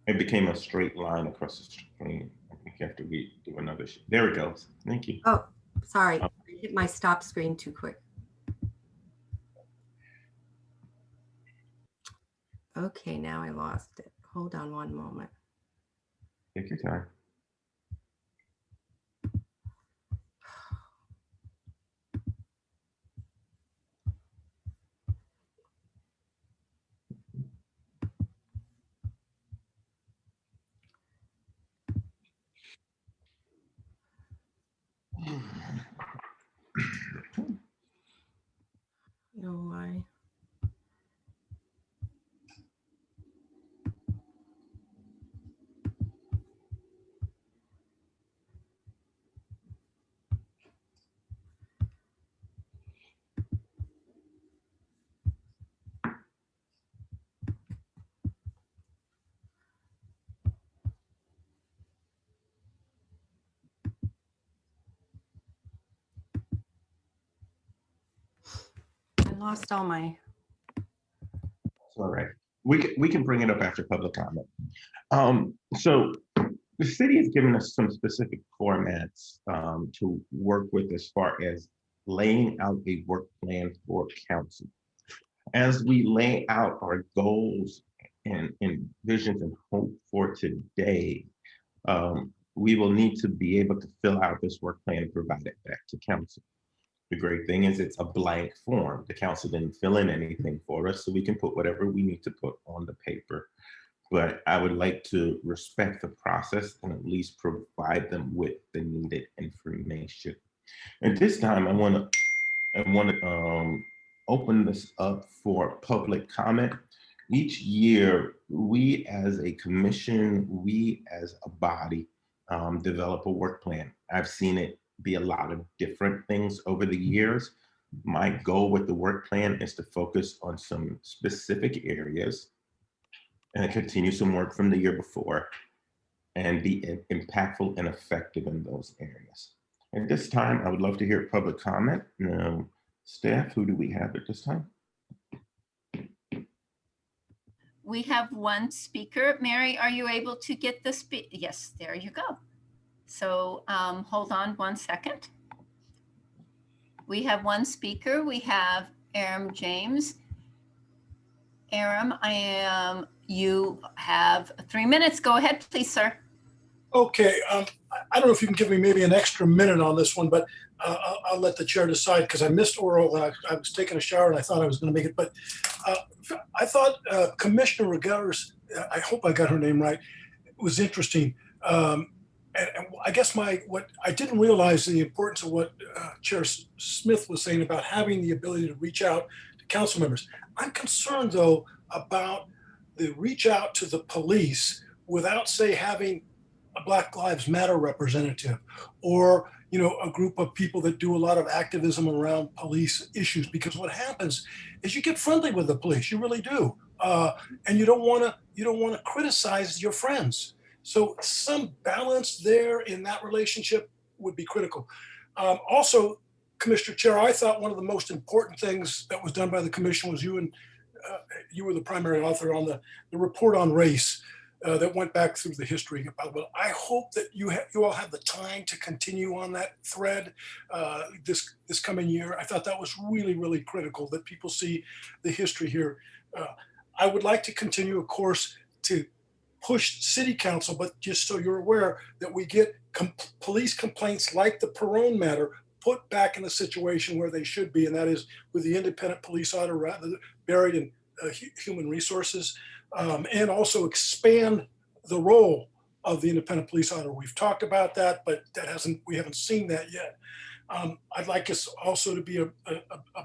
It became a straight line across the screen. I think you have to do another. There it goes. Thank you. Oh, sorry. I hit my stop screen too quick. Okay, now I lost it. Hold on one moment. Take your time. You know why? I lost all my. It's all right. We can bring it up after public comment. So the city has given us some specific formats to work with as far as laying out a work plan for council. As we lay out our goals and visions and hope for today, we will need to be able to fill out this work plan and provide it back to council. The great thing is it's a blank form. The council didn't fill in anything for us, so we can put whatever we need to put on the paper. But I would like to respect the process and at least provide them with the needed information. At this time, I want to open this up for public comment. Each year, we as a commission, we as a body, develop a work plan. I've seen it be a lot of different things over the years. My goal with the work plan is to focus on some specific areas and continue some work from the year before and be impactful and effective in those areas. At this time, I would love to hear public comment. Now, staff, who do we have at this time? We have one speaker. Mary, are you able to get the Yes, there you go. So hold on 1 second. We have one speaker. We have Aram James. Aram, you have 3 minutes. Go ahead, please, sir. Okay, I don't know if you can give me maybe an extra minute on this one, but I'll let the chair decide because I missed oral and I was taking a shower and I thought I was going to make it. But I thought Commissioner Regella's, I hope I got her name right, was interesting. And I guess what I didn't realize the importance of what Chair Smith was saying about having the ability to reach out to council members. I'm concerned though about the reach out to the police without, say, having a Black Lives Matter representative or a group of people that do a lot of activism around police issues. Because what happens is you get friendly with the police, you really do, and you don't want to criticize your friends. So some balance there in that relationship would be critical. Also, Commissioner Chair, I thought one of the most important things that was done by the commission was you were the primary author on the report on race that went back through the history. Well, I hope that you all have the time to continue on that thread this coming year. I thought that was really, really critical that people see the history here. I would like to continue, of course, to push city council, but just so you're aware that we get police complaints like the Perone matter put back in a situation where they should be, and that is with the independent police auditor rather buried in human resources, and also expand the role of the independent police auditor. We've talked about that, but we haven't seen that yet. I'd like us also to be a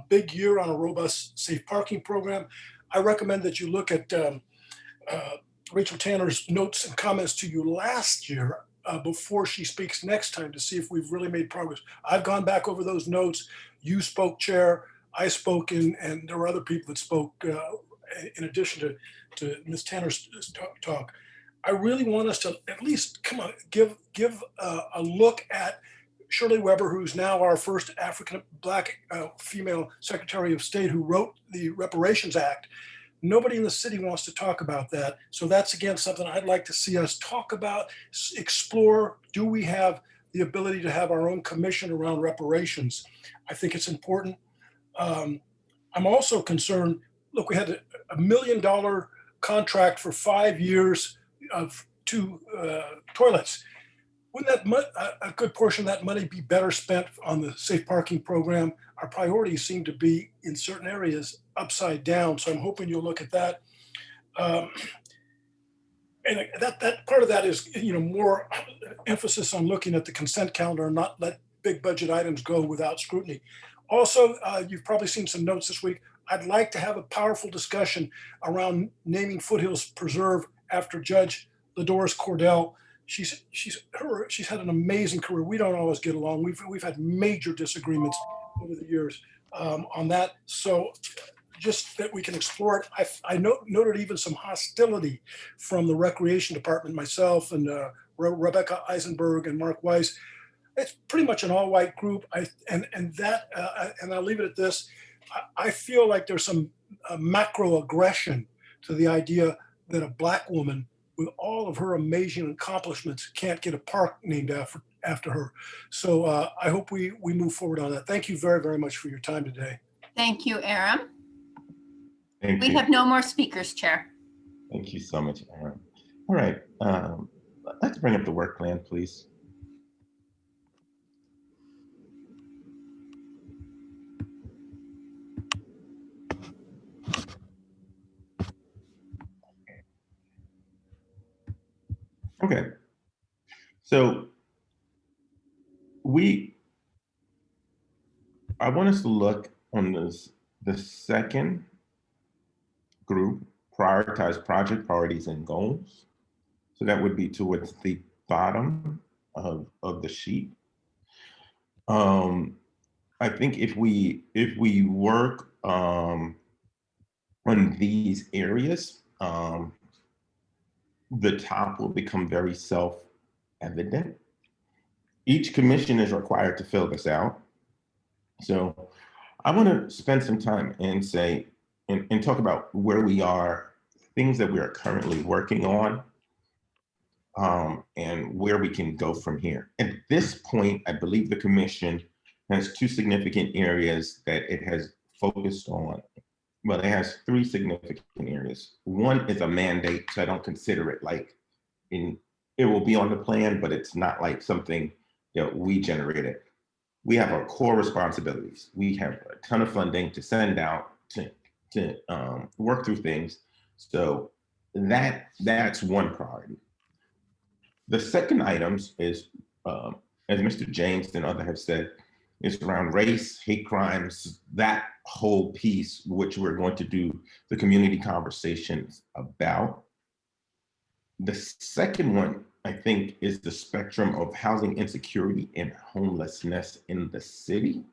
big year on a robust safe parking program. I recommend that you look at Rachel Tanner's notes and comments to you last year before she speaks next time to see if we've really made progress. I've gone back over those notes. You spoke, Chair. I spoke, and there were other people that spoke in addition to Ms. Tanner's talk. I really want us to at least give a look at Shirley Weber, who's now our first African Black female Secretary of State, who wrote the Reparations Act. Nobody in the city wants to talk about that. So that's, again, something I'd like to see us talk about, explore. Do we have the ability to have our own commission around reparations? I think it's important. I'm also concerned, look, we had a $1 million contract for 5 years of 2 toilets. Wouldn't a good portion of that money be better spent on the safe parking program? Our priorities seem to be in certain areas upside down. So I'm hoping you'll look at that. And that part of that is, more emphasis on looking at the consent calendar and not let big budget items go without scrutiny. Also, you've probably seen some notes this week. I'd like to have a powerful discussion around naming Foothills Preserve after Judge LaDoris Cordell. She's had an amazing career. We don't always get along. We've had major disagreements over the years on that. So just that we can explore it. I noted even some hostility from the Recreation Department, myself and Rebecca Eisenberg and Mark Weiss. It's pretty much an all-white group. And I'll leave it at this. I feel like there's some macro aggression to the idea that a Black woman with all of her amazing accomplishments can't get a park named after her. So I hope we move forward on that. Thank you very, very much for your time today. Thank you, Aram. Thank We you. have no more speakers, Chair. Thank you so much, Aaron. All right, let's bring up the work plan, please. Okay, so I want us to look on the second group, prioritize project priorities and goals. So that would be towards the bottom of the sheet. I think if we work on these areas, the top will become very self-evident. Each commission is required to fill this out. So I want to spend some time and say, and talk about where we are, things that we are currently working on, and where we can go from here. At this point, I believe the commission has two significant areas that it has focused on. Well, it has three significant areas. One is a mandate, so I don't consider it like it will be on the plan, but it's not like something that we generated. We have our core responsibilities. We have a ton of funding to send out to work through things. So that's one priority. The second items is, as Mr. James and others have said, is around race, hate crimes, that whole piece, which we're going to do the community conversations about. The second one, I think, is the spectrum of housing insecurity and homelessness in the city.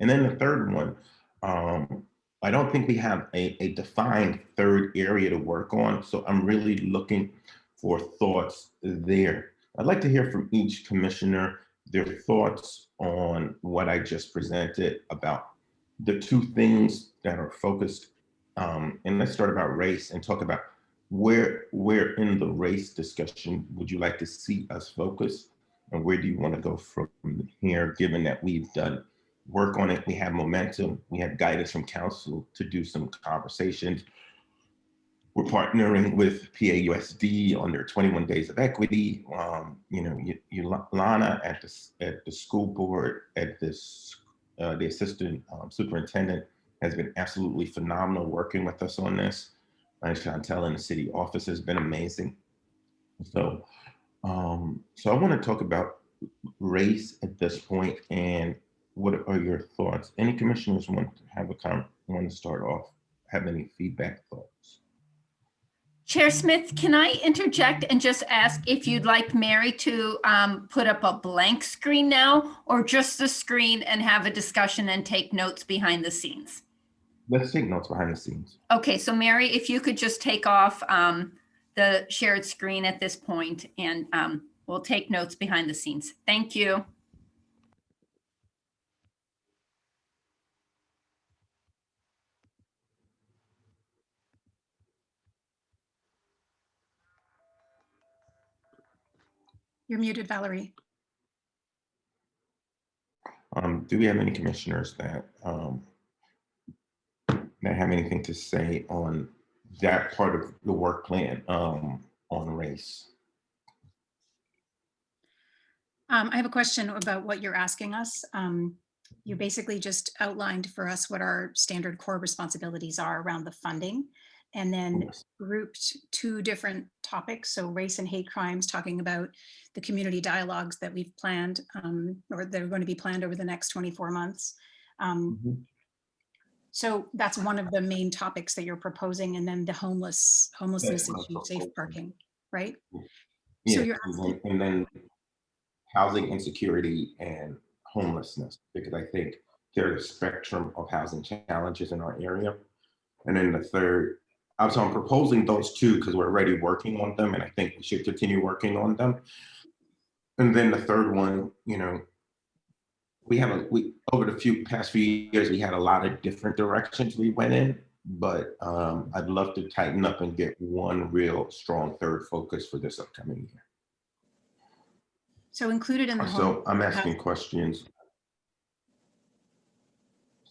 And then the third one, I don't think we have a defined third area to work on. So I'm really looking for thoughts there. I'd like to hear from each commissioner their thoughts on what I just presented about the two things that are focused. And let's start about race and talk about where in the race discussion would you like to see us focus, and where do you want to go from here, given that we've done work on it, we have momentum, we have guidance from council to do some conversations. We're partnering with PAUSD on their 21 days of equity. Lana at the school board, at this, the assistant superintendent has been absolutely phenomenal working with us on this. And Chantel in the city office has been amazing. So, so I want to talk about race at this point, and what are your thoughts? Any commissioners want to have want to start off, have any feedback, thoughts? Chair Smith, can I interject and just ask if you'd like Mary to put up a blank screen now, or just the screen and have a discussion and take notes behind the scenes? Let's take notes behind the scenes. Okay, so Mary, if you could just take off the shared screen at this point, and we'll take notes behind the scenes. Thank you. You're muted, Valerie. Do we have any commissioners that that have anything to say on that part of the work plan on race? I have a question about what you're asking us. You basically just outlined for us what our standard core responsibilities are around the funding, and then Yes. grouped two different topics. So race and hate crimes, talking about the community dialogues that we've planned, or that are going to be planned over the next 24 months. So that's one of the main topics that you're proposing, and then the homelessness issue, safe parking, right? Yeah, So you're and then housing insecurity and homelessness, because I think there's a spectrum of housing challenges in our area. And then the third, so I'm proposing those two because we're already working on them, and I think we should continue working on them. And then the third one, we over the past few years, we had a lot of different directions we went in, but I'd love to tighten up and get one real strong third focus for this upcoming year. so included in the So I'm asking questions.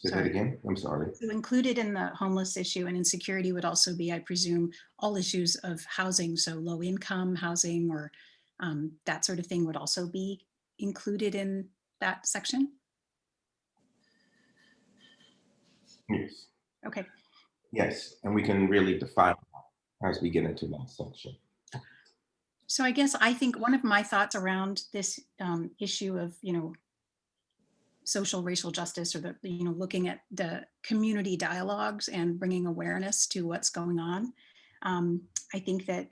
Say that Sorry. again, I'm sorry. So included in the homeless issue and insecurity would also be, I presume, all issues of housing. So low income housing or that sort of thing would also be included in that section? Yes, Okay. yes, and we can really define as we get into that section. So I guess I think one of my thoughts around this issue of, social racial justice, or the, looking at the community dialogues and bringing awareness to what's going on. I think that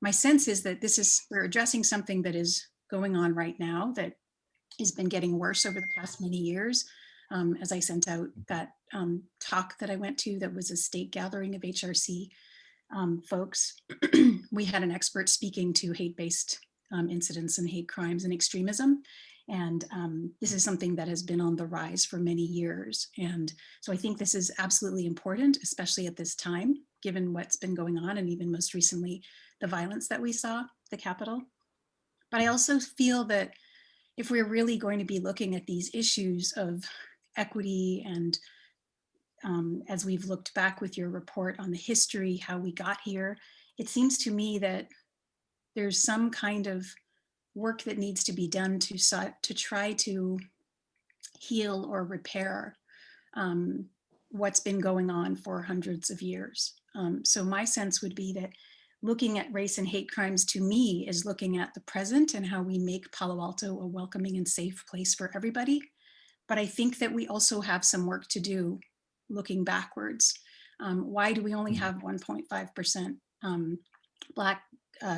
my sense is that we're addressing something that is going on right now that has been getting worse over the past many years. As I sent out that talk that I went to, that was a state gathering of HRC folks, we had an expert speaking to hate-based incidents and hate crimes and extremism. And this is something that has been on the rise for many years. And so I think this is absolutely important, especially at this time, given what's been going on, and even most recently, the violence that we saw at the Capitol. But I also feel that if we're really going to be looking at these issues of equity, and as we've looked back with your report on the history, how we got here, it seems to me that there's some kind of work that needs to be done to try to heal or repair what's been going on for hundreds of years. So my sense would be that looking at race and hate crimes, to me, is looking at the present and how we make Palo Alto a welcoming and safe place for everybody. But I think that we also have some work to do looking backwards. Why do we only have 1.5% Black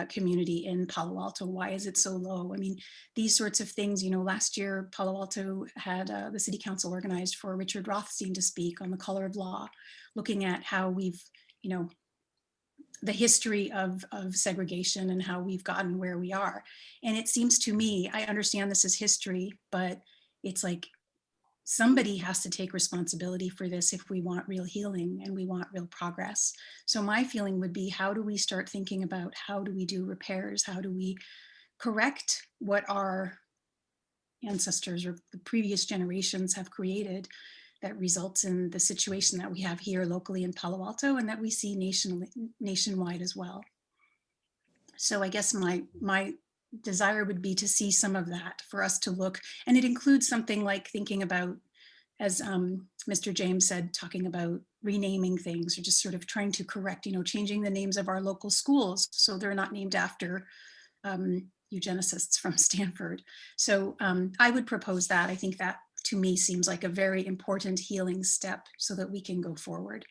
community in Palo Alto? Why is it so low? I mean, these sorts of things, last year Palo Alto had the city council organized for Richard Rothstein to speak on the color of law, looking at how we've, the history of segregation and how we've gotten where we are. And it seems to me, I understand this is history, but it's like somebody has to take responsibility for this if we want real healing and we want real progress. So my feeling would be, how do we start thinking about how do we do repairs? How do we correct what our ancestors or the previous generations have created that results in the situation that we have here locally in Palo Alto, and that we see nationwide as well. So I guess my desire would be to see some of that, for us to look, and it includes something like thinking about, as Mr. James said, talking about renaming things, or just sort of trying to correct, changing the names of our local schools so they're not named after eugenicists from Stanford. So I would propose that. I think that, to me, seems like a very important healing step so that we can go forward.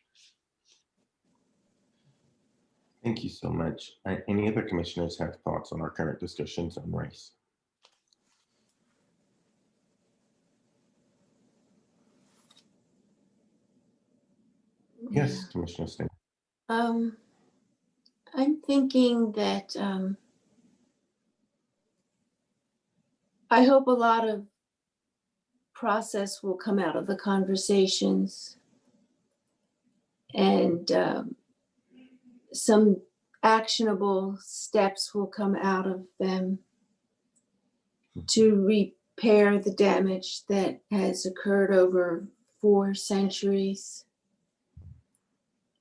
Thank you so much. Any other commissioners have thoughts on our current discussions on race? Yes, Commissioner Sting. I'm thinking that I hope a lot of process will come out of the conversations, and some actionable steps will come out of them to repair the damage that has occurred over 4 centuries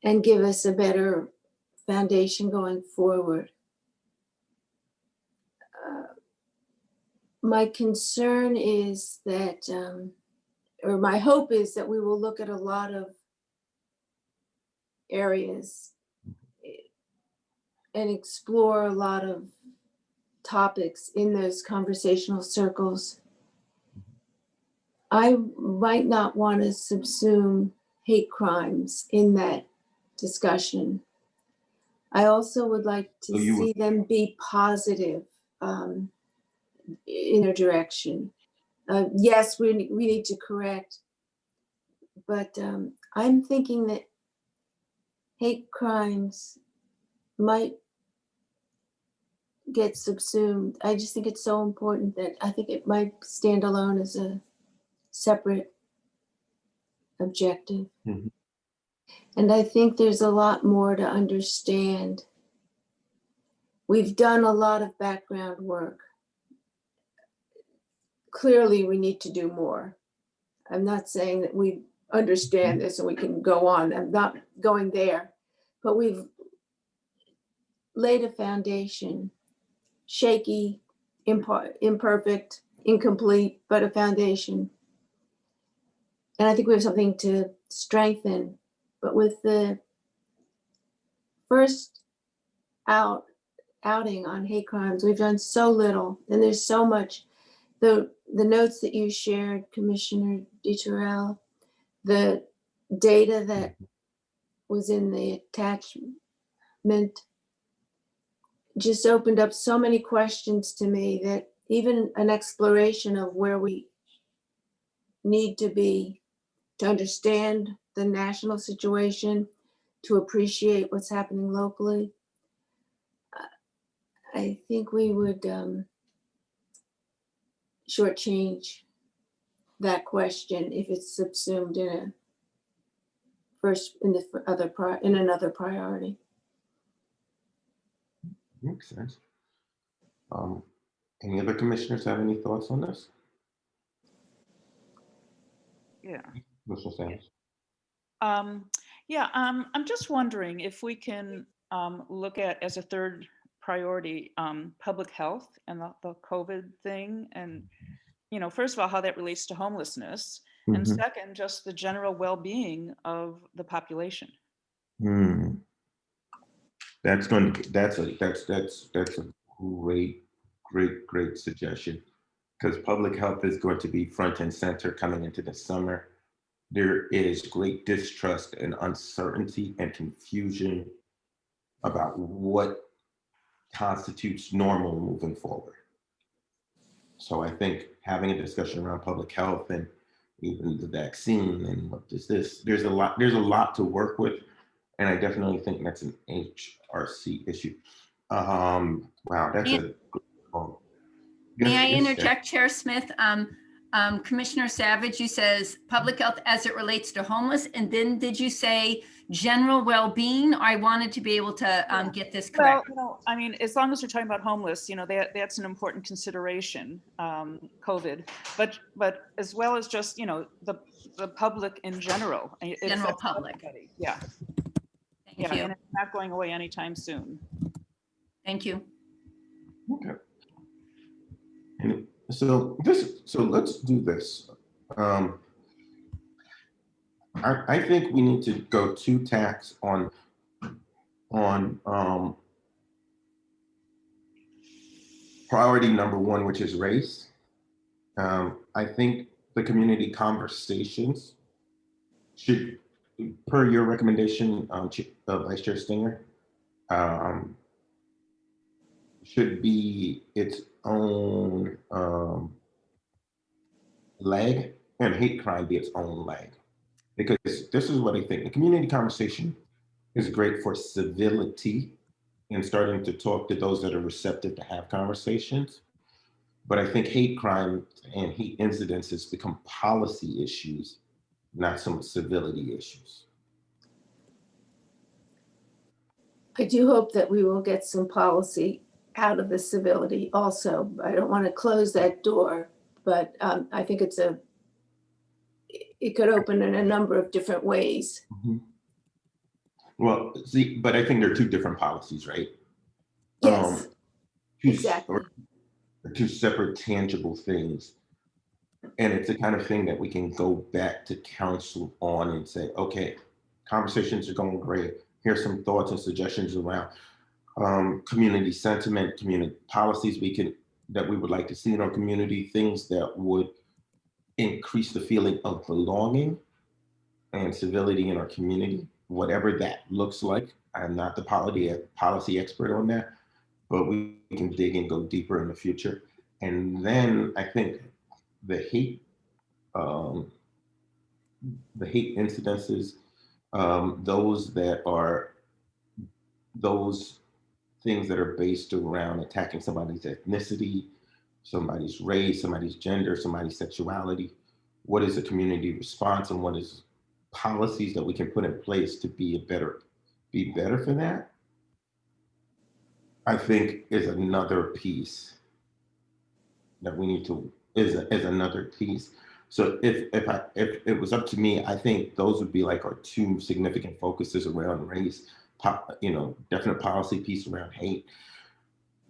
and give us a better foundation going forward. My concern is that, or my hope is that we will look at a lot of areas and explore a lot of topics in those conversational circles. I might not want to subsume hate crimes in that discussion. I also would like to see them be positive in their direction. Yes, we need to correct, but I'm thinking that hate crimes might get subsumed. I just think it's so important that I think it might stand alone as a separate objective. Mm-hmm. And I think there's a lot more to understand. We've done a lot of background work. Clearly, we need to do more. I'm not saying that we understand this and we can go on. I'm not going there, but we've laid a foundation, shaky, imperfect, incomplete, but a foundation. And I think we have something to strengthen. But with the first outing on hate crimes, we've done so little, and there's so much. The notes that you shared, Commissioner DiTerrell, the data that was in the attachment just opened up so many questions to me that even an exploration of where we need to be to understand the national situation, to appreciate what's happening locally, I think we would shortchange that question if it's subsumed in another priority. Makes sense. Any other commissioners have any thoughts on this? Yeah. Mr. Sanders? Yeah, I'm just wondering if we can look at as a third priority public health and the COVID thing, and first of all, how that relates to homelessness, and second, just the general well-being of the population. That's a great suggestion, because public health is going to be front and center coming into the summer. There is great distrust and uncertainty and confusion about what constitutes normal moving forward. So I think having a discussion around public health and even the vaccine and what does this, there's a lot to work with. And I definitely think that's an HRC issue. Wow, that's a good point. May I interject, Chair Smith? Commissioner Savage, you says public health as it relates to homeless, and then did you say general well-being? I wanted to be able to get this correct. Well, I mean, as long as we're talking about homeless, that's an important consideration, COVID, but as well as just, the public in general. General public. Everybody. Yeah. Thank you. And it's not going away anytime soon. Thank you. Okay. And so let's do this. I think we need to go 2 tacks on priority number 1, which is race. I think the community conversations should, per your recommendation, Vice Chair Stinger, should be its own leg, and hate crime be its own leg. Because this is what I think. The community conversation is great for civility and starting to talk to those that are receptive to have conversations. But I think hate crime and hate incidences become policy issues, not some civility issues. I do hope that we will get some policy out of the civility also. I don't want to close that door, but I think it could open in a number of different ways. Well, see, but I think they're 2 different policies, right? Yes, exactly. 2 separate tangible things. And it's the kind of thing that we can go back to council on and say, okay, conversations are going great. Here's some thoughts and suggestions around community sentiment, community policies that we would like to see in our community, things that would increase the feeling of belonging and civility in our community, whatever that looks like. I'm not the policy expert on that, but we can dig and go deeper in the future. And then I think the hate incidences, those things that are based around attacking somebody's ethnicity, somebody's race, somebody's gender, somebody's sexuality. What is the community response, and what is policies that we can put in place to be better for that? I think is another piece that we need to is another piece. So if it was up to me, I think those would be like our two significant focuses around race, definite policy piece around hate,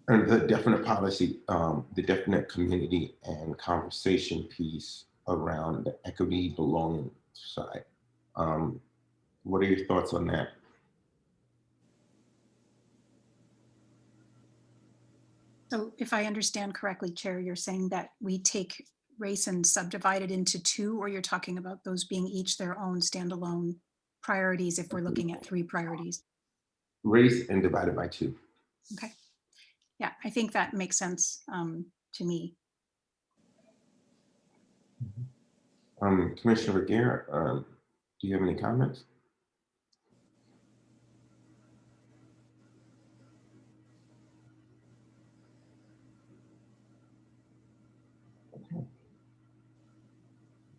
and the definite policy, the definite community and conversation piece around the equity belonging side. What are your thoughts on that? So if I understand correctly, Chair, you're saying that we take race and subdivide it into two, or you're talking about those being each their own standalone priorities if we're looking at 3 priorities? Race and divided by 2. Okay. Yeah, I think that makes sense to me. Commissioner Regehr, do you have any comments?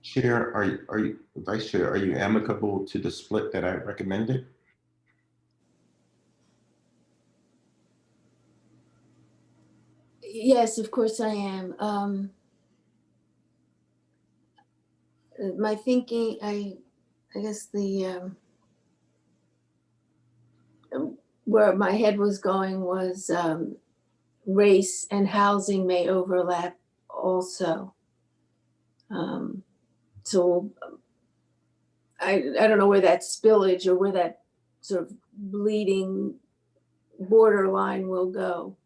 Chair, are you, Vice Chair, are you amicable to the split that I recommended? Yes, of course I am. My thinking, I guess where my head was going was race and housing may overlap also. So I don't know where that spillage or where that sort of bleeding borderline will go,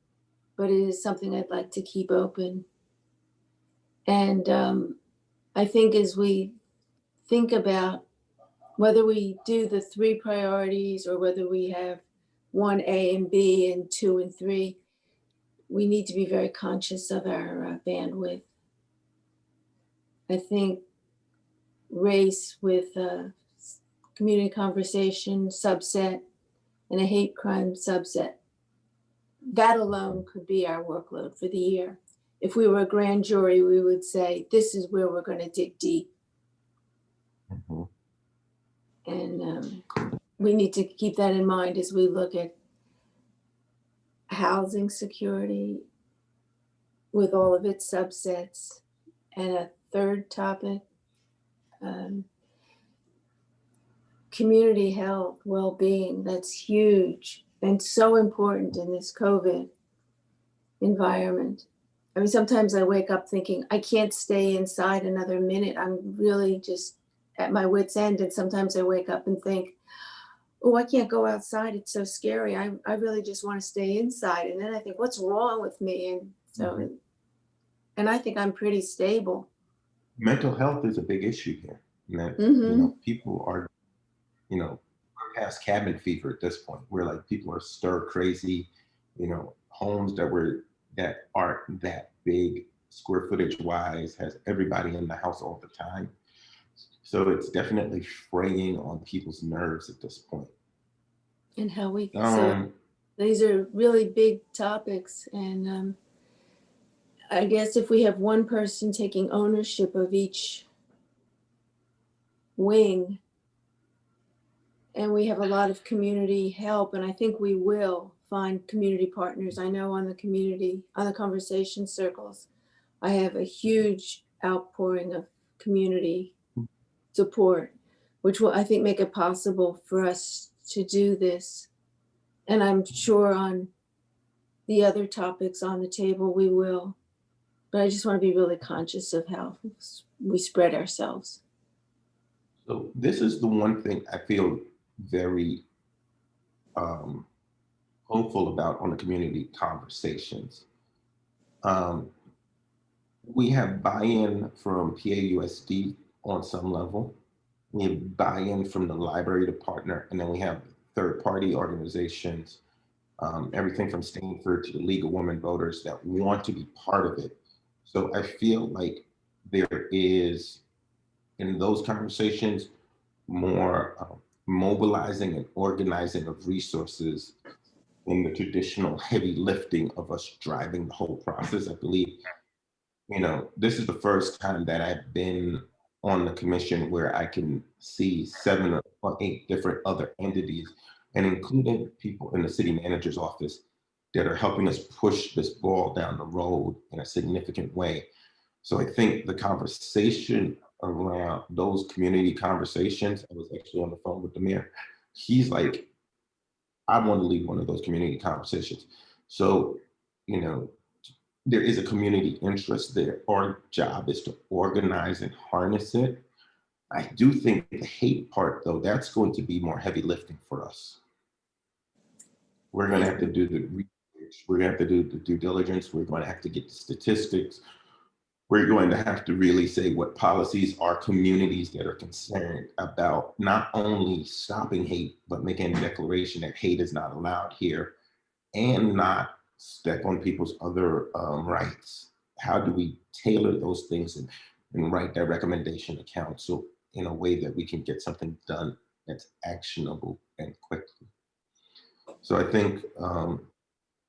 but it is something I'd like to keep open. And I think as we think about whether we do the 3 priorities or whether we have 1A and B and 2 and 3, we need to be very conscious of our bandwidth. I think race with a community conversation subset and a hate crime subset, that alone could be our workload for the year. If we were a grand jury, we would say, this is where we're going to dig deep. Mm-hmm. And we need to keep that in mind as we look at housing security with all of its subsets. And a third topic, community health, well-being. That's huge and so important in this COVID environment. I mean, sometimes I wake up thinking, I can't stay inside another minute. I'm really just at my wit's end. And sometimes I wake up and think, oh, I can't go outside. It's so scary. I really just want to stay inside. And then I think, what's wrong with me? And so, and I think I'm pretty stable. Mental health is a big issue here. And that, people are, we're past cabin fever at this point, where like people are stir crazy, homes that aren't that big square footage wise, has everybody in the house all the time. So it's definitely fraying on people's nerves at this point. And how we, so these are really big topics. And I guess if we have one person taking ownership of each wing, and we have a lot of community help, and I think we will find community partners. I know on the conversation circles, I have a huge outpouring of community support, which will, I think, make it possible for us to do this. And I'm sure on the other topics on the table, we will. But I just want to be really conscious of how we spread ourselves. So this is the one thing I feel very hopeful about on the community conversations. We have buy-in from PAUSD on some level. We have buy-in from the library to partner, and then we have third-party organizations, everything from Stanford to the League of Women Voters that want to be part of it. So I feel like there is, in those conversations, more mobilizing and organizing of resources in the traditional heavy lifting of us driving the whole process. I believe, this is the first time that I've been on the commission where I can see 7 or 8 different other entities, and including people in the city manager's office, that are helping us push this ball down the road in a significant way. So I think the conversation around those community conversations, I was actually on the phone with the mayor. He's like, I want to lead one of those community conversations. So, you know, there is a community interest there. Our job is to organize and harness it. I do think the hate part, though, that's going to be more heavy lifting for us. We're going to have to do the research. We're going to have to do the due diligence. We're going to have to get the statistics. We're going to have to really say what policies are communities that are concerned about not only stopping hate, but making a declaration that hate is not allowed here and not step on people's other rights. How do we tailor those things and write that recommendation to council in a way that we can get something done that's actionable and quickly? So I think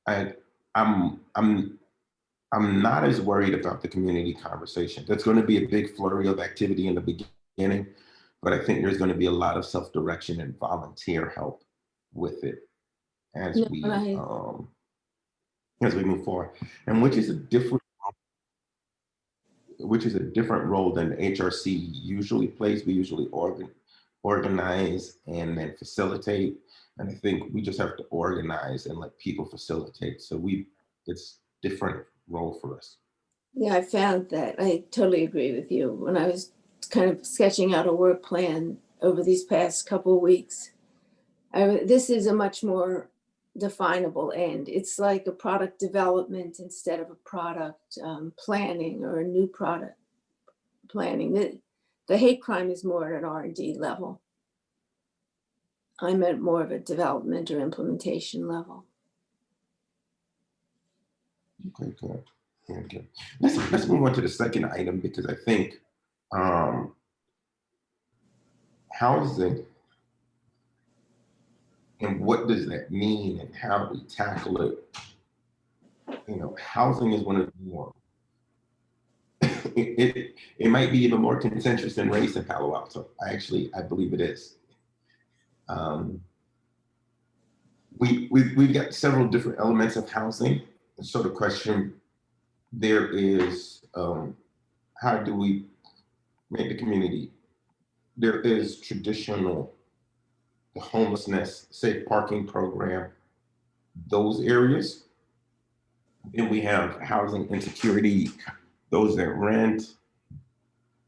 I'm not as worried about the community conversation. That's going to be a big flurry of activity in the beginning, but I think there's going to be a lot of self-direction and volunteer help with it as No, as we move forward, and which is a different role than the HRC usually plays. We usually organize and then facilitate, and I think we just have to organize and let people facilitate. So it's different role for us. Yeah, I found that. I totally agree with you. When I was kind of sketching out a work plan over these past couple of weeks, this is a much more definable end. It's like a product development instead of a product planning or a new product planning. The hate crime is more at an R&D level. I'm at more of a development or implementation level. Okay, good. Okay. Let's move on to the second item, because I think housing and what does that mean and how do we tackle it? You know, housing is one of the more it might be even more contentious than race in Palo Alto. I believe it is. We've got several different elements of housing. So the question there is, how do we make the community? There is traditional, the homelessness, safe parking program, those areas. Then we have housing insecurity, those that rent,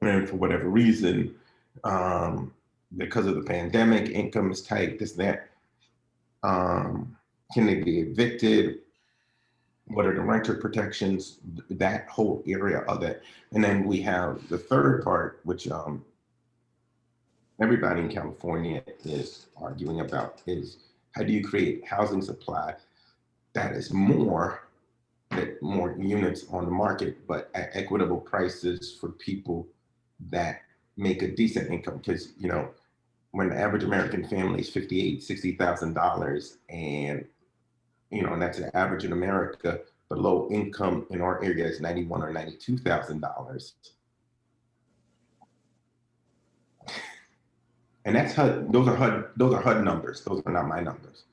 and for whatever reason, because of the pandemic, income is tight, this, that. Can they be evicted? What are the renter protections? That whole area of it. And then we have the third part, which everybody in California is arguing about, is how do you create housing supply that is more units on the market, but at equitable prices for people that make a decent income? Because, you know, when the average American family is $58,000, $60,000, and, you know, and that's the average in America, the low income in our area is $91,000 or $92,000. And that's HUD, those are HUD numbers. Those are not my numbers.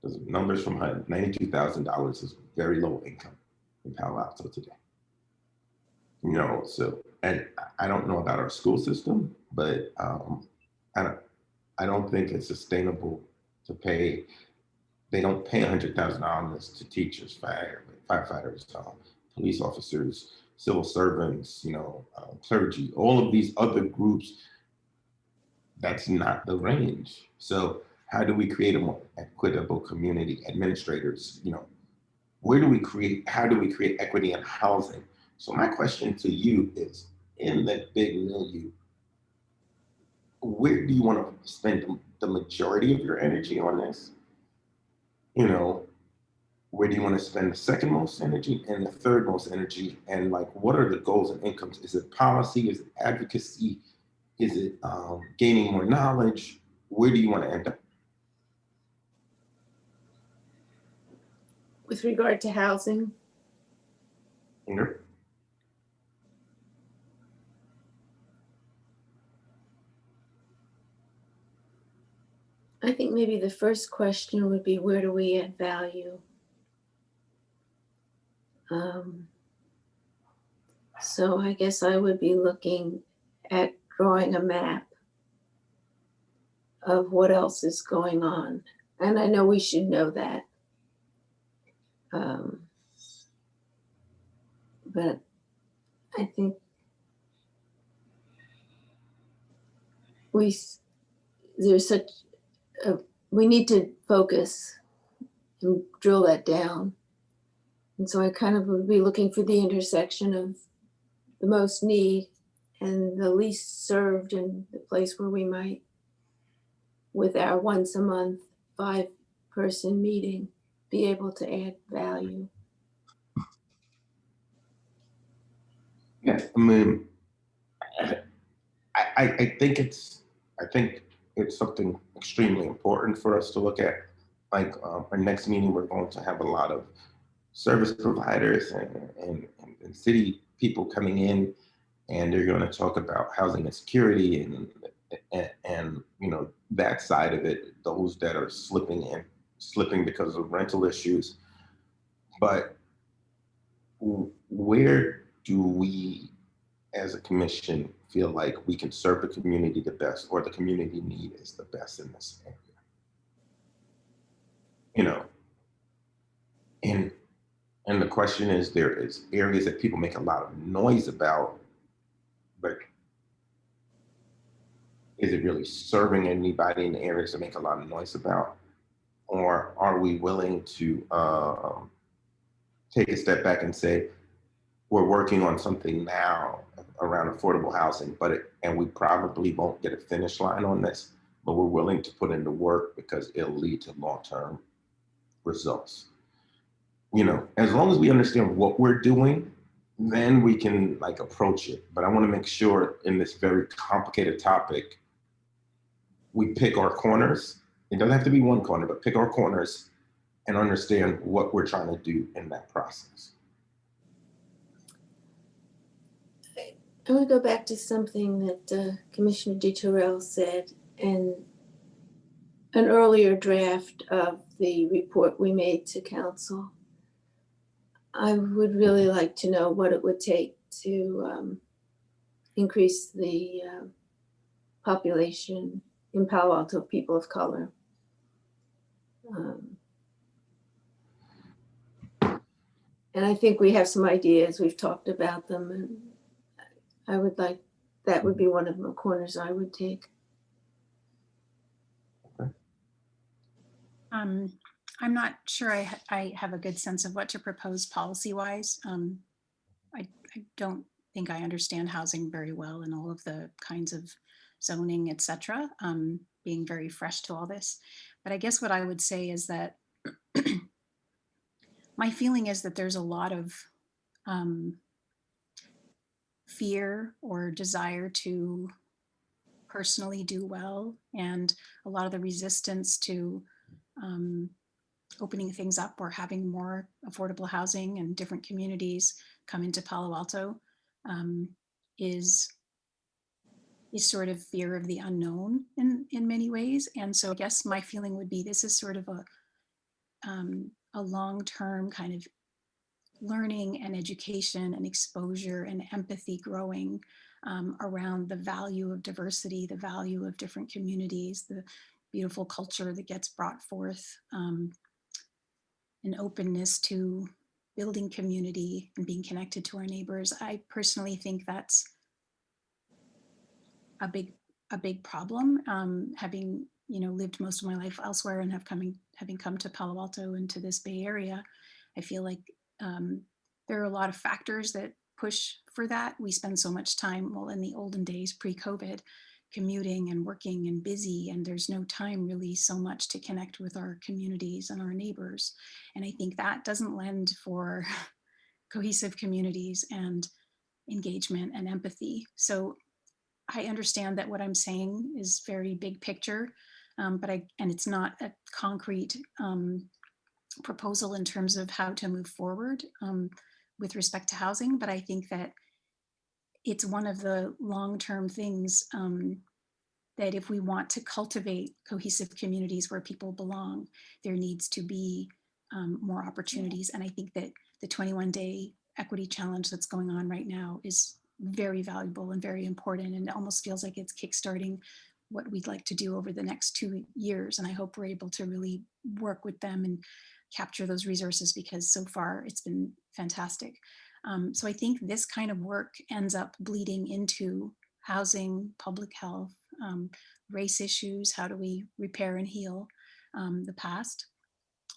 Those are numbers from HUD. $92,000 is very low income in Palo Alto today. You know, so, and I don't know about our school system, but I don't think it's sustainable to pay. They don't pay $100,000 to teachers, firefighters, police officers, civil servants, you know, clergy, all of these other groups. That's not the range. So how do we create a more equitable community? Administrators, you know, how do we create equity in housing? So my question to you is, in that big milieu, where do you want to spend the majority of your energy on this? You know, where do you want to spend the second most energy and the third most energy? And like, what are the goals and incomes? Is it policy? Is it advocacy? Is it gaining more knowledge? Where do you want to end up? With regard to housing, Ingrid? I think maybe the first question would be, where do we add value? So I guess I would be looking at drawing a map of what else is going on. And I know we should know that. But I think there's such we need to focus and drill that down. And so I kind of would be looking for the intersection of the most need and the least served, and the place where we might, with our once a month 5-person meeting, be able to add value. Yeah, I mean, I think it's something extremely important for us to look at. Like our next meeting, we're going to have a lot of service providers and city people coming in, and they're going to talk about housing insecurity and you know, that side of it, those that are slipping because of rental issues. But where do we as a commission feel like we can serve the community the best, or the community need is the best in this area? You know, and the question is, there is areas that people make a lot of noise about, but is it really serving anybody in the areas to make a lot of noise about? Or are we willing to take a step back and say, we're working on something now around affordable housing, and we probably won't get a finish line on this, but we're willing to put in the work because it'll lead to long-term results. You know, as long as we understand what we're doing, then we can like approach it. But I want to make sure in this very complicated topic, we pick our corners. It doesn't have to be one corner, but pick our corners and understand what we're trying to do in that process. I want to go back to something that Commissioner DiTerrell said in an earlier draft of the report we made to council. I would really like to know what it would take to increase the population in Palo Alto of people of color. And I think we have some ideas, we've talked about them, and I would like, that would be one of the corners I would take. I'm not sure I have a good sense of what to propose policy-wise. I don't think I understand housing very well and all of the kinds of zoning, et cetera, being very fresh to all this. But I guess what I would say is that my feeling is that there's a lot of fear or desire to personally do well, and a lot of the resistance to opening things up or having more affordable housing and different communities come into Palo Alto is sort of fear of the unknown in many ways. And so I guess my feeling would be this is sort of a long-term kind of learning and education and exposure and empathy growing around the value of diversity, the value of different communities, the beautiful culture that gets brought forth, an openness to building community and being connected to our neighbors. I personally think that's a big problem. Having lived most of my life elsewhere and having come to Palo Alto and to this Bay Area, I feel like there are a lot of factors that push for that. We spend so much time, well, in the olden days, pre-COVID, commuting and working and busy, and there's no time really so much to connect with our communities and our neighbors. And I think that doesn't lend for cohesive communities and engagement and empathy. So I understand that what I'm saying is very big picture, and it's not a concrete proposal in terms of how to move forward with respect to housing, but I think that it's one of the long-term things that if we want to cultivate cohesive communities where people belong, there needs to be more opportunities. And I think that the 21-day equity challenge that's going on right now is very valuable and very important. And it almost feels like it's kickstarting what we'd like to do over the next 2 years. And I hope we're able to really work with them and capture those resources, because so far it's been fantastic. So I think this kind of work ends up bleeding into housing, public health, race issues. How do we repair and heal the past?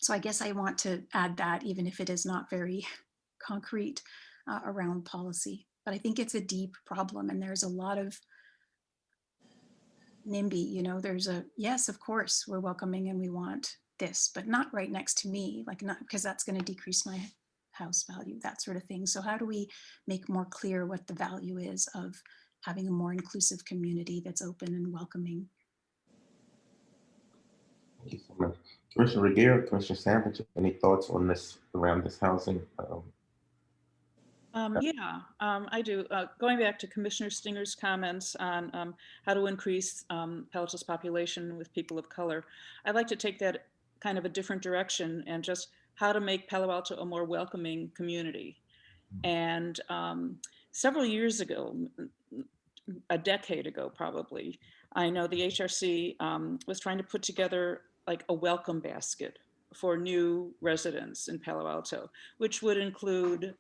So I guess I want to add that, even if it is not very concrete around policy. But I think it's a deep problem, and there's a lot of NIMBY, you know, there's a, yes, of course, we're welcoming and we want this, but not right next to me, like not because that's going to decrease my house value, that sort of thing. So how do we make more clear what the value is of having a more inclusive community that's open and welcoming? Thank you so much. Commissioner Reguera, Commissioner Savage, any thoughts on this, around this housing? I do. Going back to Commissioner Stinger's comments on how to increase Palo Alto's population with people of color, I'd like to take that kind of a different direction and just how to make Palo Alto a more welcoming community. And several years ago, a decade ago probably, I know the HRC was trying to put together like a welcome basket for new residents in Palo Alto, which would include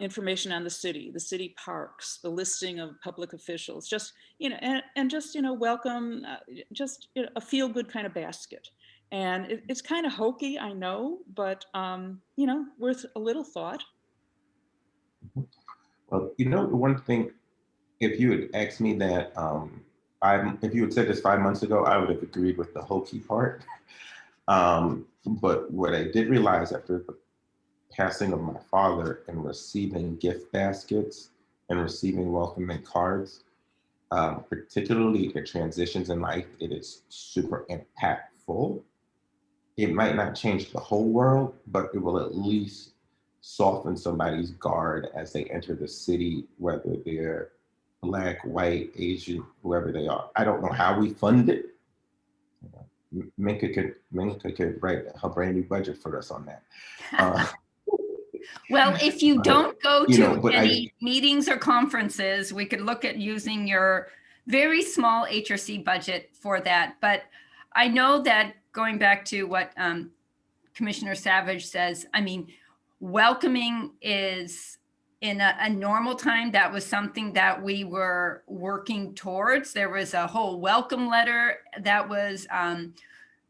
information on the city parks, the listing of public officials, just, you know, and just, you know, welcome, just, you know, a feel good kind of basket. And it's kind of hokey, I know, but, you know, worth a little thought. Well, you know, the one thing, if you had asked me that, if you had said this 5 months ago, I would have agreed with the hokey part. But what I did realize after the passing of my father and receiving gift baskets and receiving welcoming cards, particularly at transitions in life, it is super impactful. It might not change the whole world, but it will at least soften somebody's guard as they enter the city, whether they're Black, white, Asian, whoever they are. I don't know how we fund it. Minka could write a brand new budget for us on that. Well, if you don't go you know, to any meetings or conferences, we could look at using your very small HRC budget for that. But I know that going back to what Commissioner Savage says, I mean, welcoming is in a normal time, that was something that we were working towards. There was a whole welcome letter that was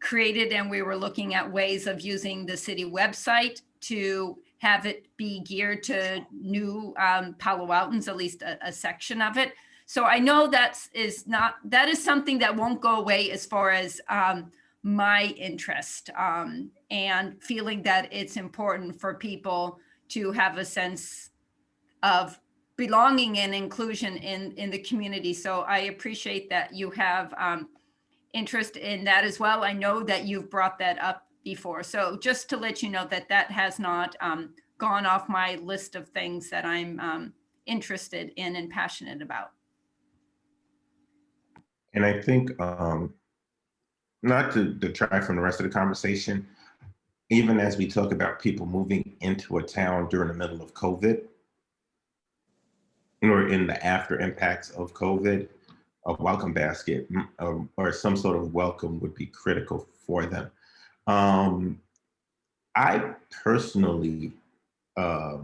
created, and we were looking at ways of using the city website to have it be geared to new Palo Altans, at least a section of it. So I know that is something that won't go away as far as my interest and feeling that it's important for people to have a sense of belonging and inclusion in the community. So I appreciate that you have interest in that as well. I know that you've brought that up before. So just to let you know that that has not gone off my list of things that I'm interested in and passionate about. And I think, not to detract from the rest of the conversation, even as we talk about people moving into a town during the middle of COVID, or in the after impacts of COVID, a welcome basket or some sort of welcome would be critical for them. I personally, I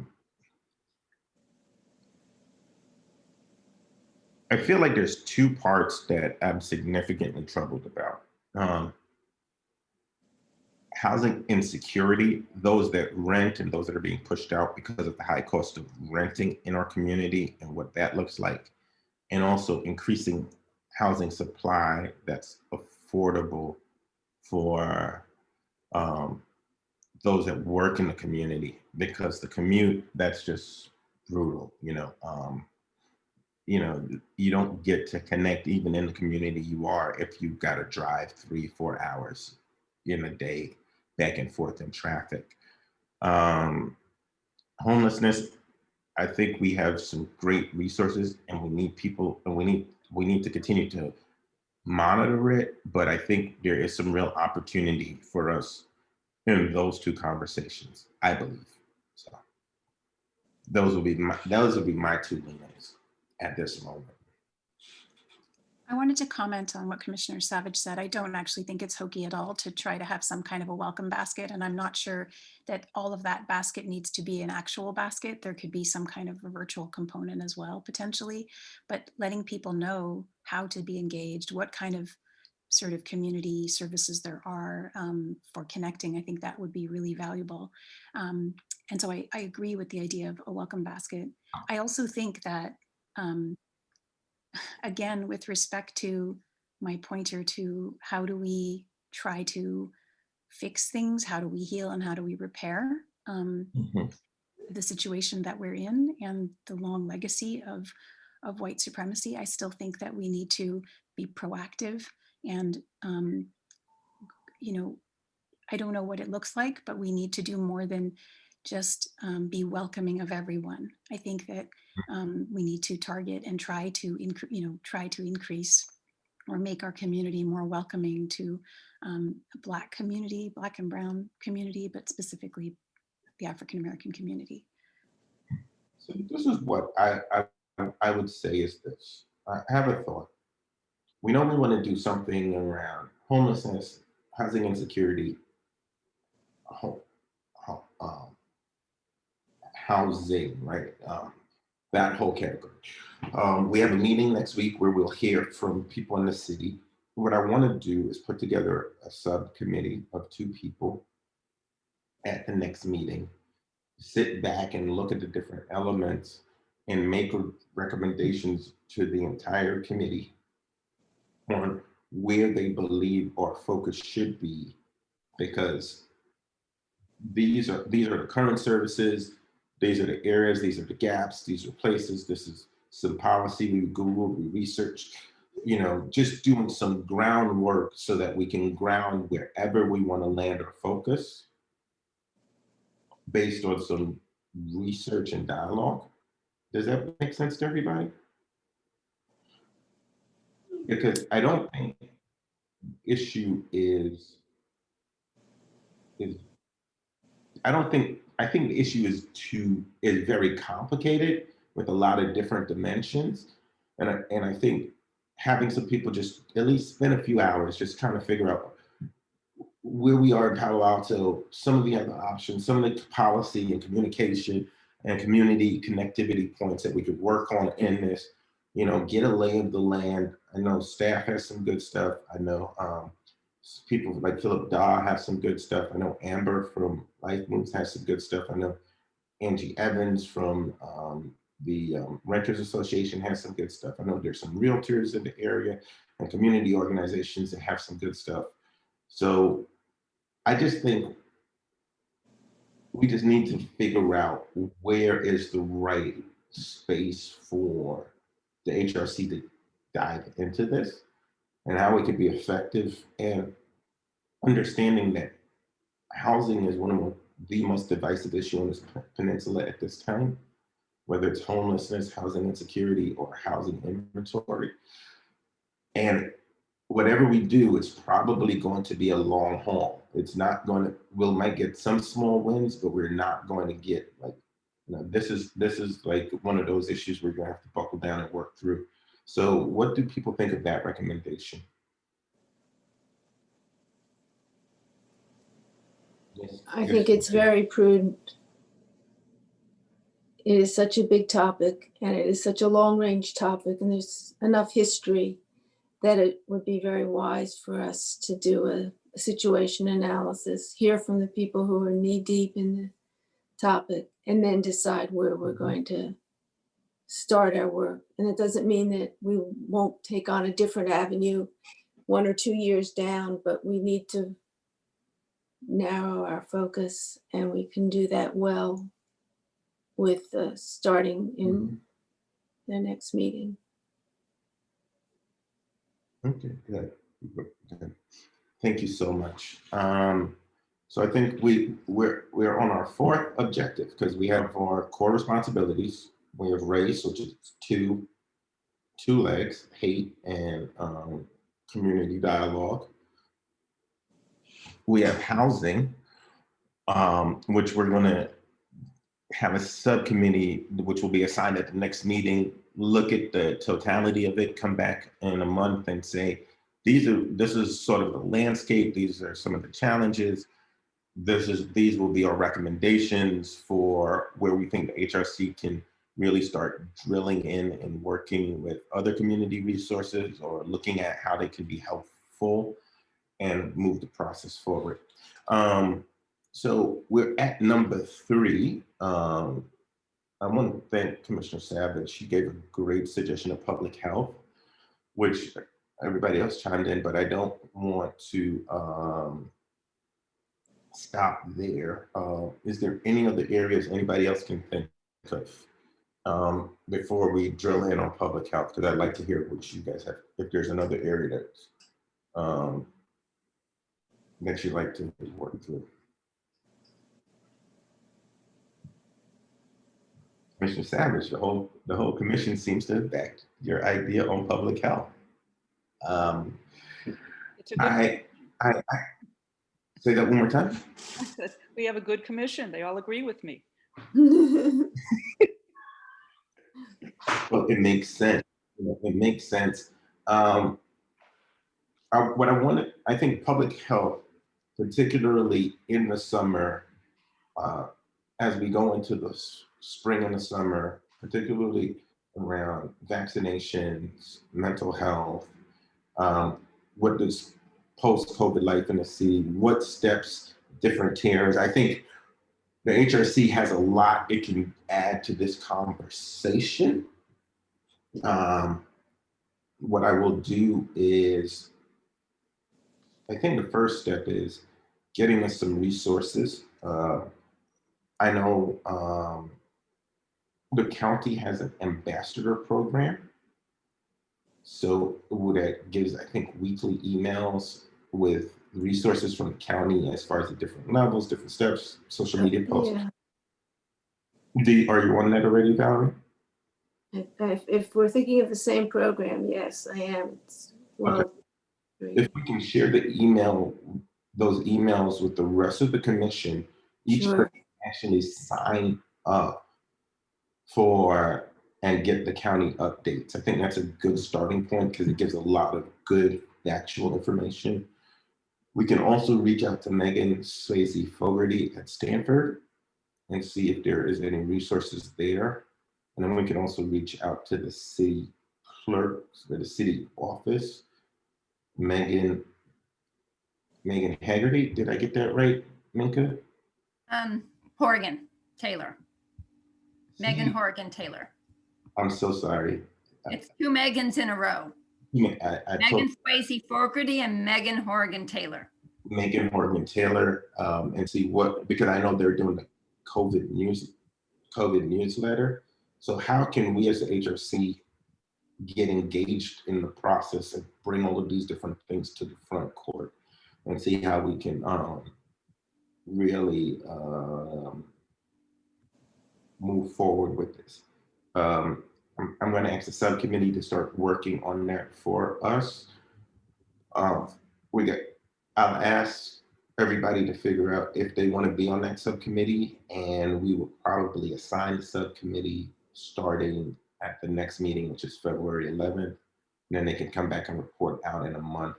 feel like there's two parts that I'm significantly troubled about. Housing insecurity, those that rent and those that are being pushed out because of the high cost of renting in our community and what that looks like, and also increasing housing supply that's affordable for those that work in the community, because the commute, that's just brutal, you know. You don't get to connect even in the community you are if you've got to drive 3-4 hours in a day back and forth in traffic. Homelessness, I think we have some great resources and we need people, and we need to continue to monitor it, but I think there is some real opportunity for us in those two conversations, I believe. So those would be my two leanings at this moment. I wanted to comment on what Commissioner Savage said. I don't actually think it's hokey at all to try to have some kind of a welcome basket. And I'm not sure that all of that basket needs to be an actual basket. There could be some kind of a virtual component as well, potentially, but letting people know how to be engaged, what kind of sort of community services there are for connecting. I think that would be really valuable. And so I agree with the idea of a welcome basket. I also think that, again, with respect to my pointer to how do we try to fix things, how do we heal, and how do we repair the situation that we're in and the long legacy of white supremacy, I still think that we need to be proactive and, you know, I don't know what it looks like, but we need to do more than just be welcoming of everyone. I think that we need to target and try to increase or make our community more welcoming to a Black community, Black and Brown community, but specifically the African-American community. So this is what I would say is this. I have a thought. We normally want to do something around homelessness, housing insecurity, housing, right? That whole category. We have a meeting next week where we'll hear from people in the city. What I want to do is put together a subcommittee of 2 people at the next meeting, sit back and look at the different elements and make recommendations to the entire committee on where they believe our focus should be, because these are the current services, these are the areas, these are the gaps, these are places, this is some policy we Googled, we researched, you know, just doing some groundwork so that we can ground wherever we want to land our focus based on some research and dialogue. Does that make sense to everybody? Because I don't think the issue is I think the issue is very complicated with a lot of different dimensions. And I think having some people just at least spend a few hours just trying to figure out where we are in Palo Alto, some of the other options, some of the policy and communication and community connectivity points that we could work on in this, you know, get a lay of the land. I know staff has some good stuff. I know people like Philip Daw have some good stuff. I know Amber from Life Moves has some good stuff. I know Angie Evans from the Renters Association has some good stuff. I know there's some realtors in the area and community organizations that have some good stuff. So I just think we just need to figure out where is the right space for the HRC to dive into this and how it could be effective, and understanding that housing is one of the most divisive issues on this peninsula at this time, whether it's homelessness, housing insecurity, or housing inventory. And whatever we do, it's probably going to be a long haul. It's not going to, we might get some small wins, but we're not going to get like, you know, this is like one of those issues we're going to have to buckle down and work through. So what do people think of that recommendation? Yes. I think it's very prudent. It is such a big topic and it is such a long range topic, and there's enough history that it would be very wise for us to do a situation analysis, hear from the people who are knee deep in the topic, and then decide where we're going to start our work. And it doesn't mean that we won't take on a different avenue 1 or 2 years down, but we need to narrow our focus, and we can do that well with starting in the next meeting. Okay, good. Thank you so much. So I think we're on our 4th objective, because we have our core responsibilities. We have race, which is two legs, hate and community dialogue. We have housing, which we're going to have a subcommittee, which will be assigned at the next meeting, look at the totality of it, come back in a month and say, this is sort of the landscape, these are some of the challenges, these will be our recommendations for where we think the HRC can really start drilling in and working with other community resources or looking at how they can be helpful and move the process forward. So we're at number 3. I want to thank Commissioner Savage. She gave a great suggestion of public health, which everybody else chimed in, but I don't want to stop there. Is there any other areas anybody else can think of before we drill in on public health? Because I'd like to hear what you guys have, if there's another area that's that you'd like to work through. Commissioner Savage, the whole commission seems to have backed your idea on public health. It's a good I say that one more time. we have a good commission. They all agree with me. Well, it makes sense. It makes sense. What I wanted, I think public health, particularly in the summer, as we go into the spring and the summer, particularly around vaccinations, mental health, what does post-COVID life in the city, what steps, different tiers. I think the HRC has a lot it can add to this conversation. What I will do is, I think the first step is getting us some resources. I know the county has an ambassador program. So that gives, I think, weekly emails with resources from the county as far as the different levels, different steps, social media posts. Yeah. Are you on that already, Valerie? If we're thinking of the same program, yes, I am. Well, Okay. If we can share those emails with the rest of the commission, each Sure. person actually sign up for and get the county updates. I think that's a good starting point because it gives a lot of good factual information. We can also reach out to Megan Swayze Fogarty at Stanford and see if there is any resources there. And then we can also reach out to the city clerks or the city office. Megan Haggerty, did I get that right, Minka? Horgan Taylor. Megan Horgan Taylor. I'm so sorry. It's 2 Megans in a row. Megan Swayze Fogarty and Megan Horgan Taylor. Megan Horgan Taylor, and see what, because I know they're doing the COVID newsletter. So how can we as the HRC get engaged in the process and bring all of these different things to the front court and see how we can really move forward with this. I'm going to ask the subcommittee to start working on that for us. I'll ask everybody to figure out if they want to be on that subcommittee, and we will probably assign the subcommittee starting at the next meeting, which is February 11th. And then they can come back and report out in a month.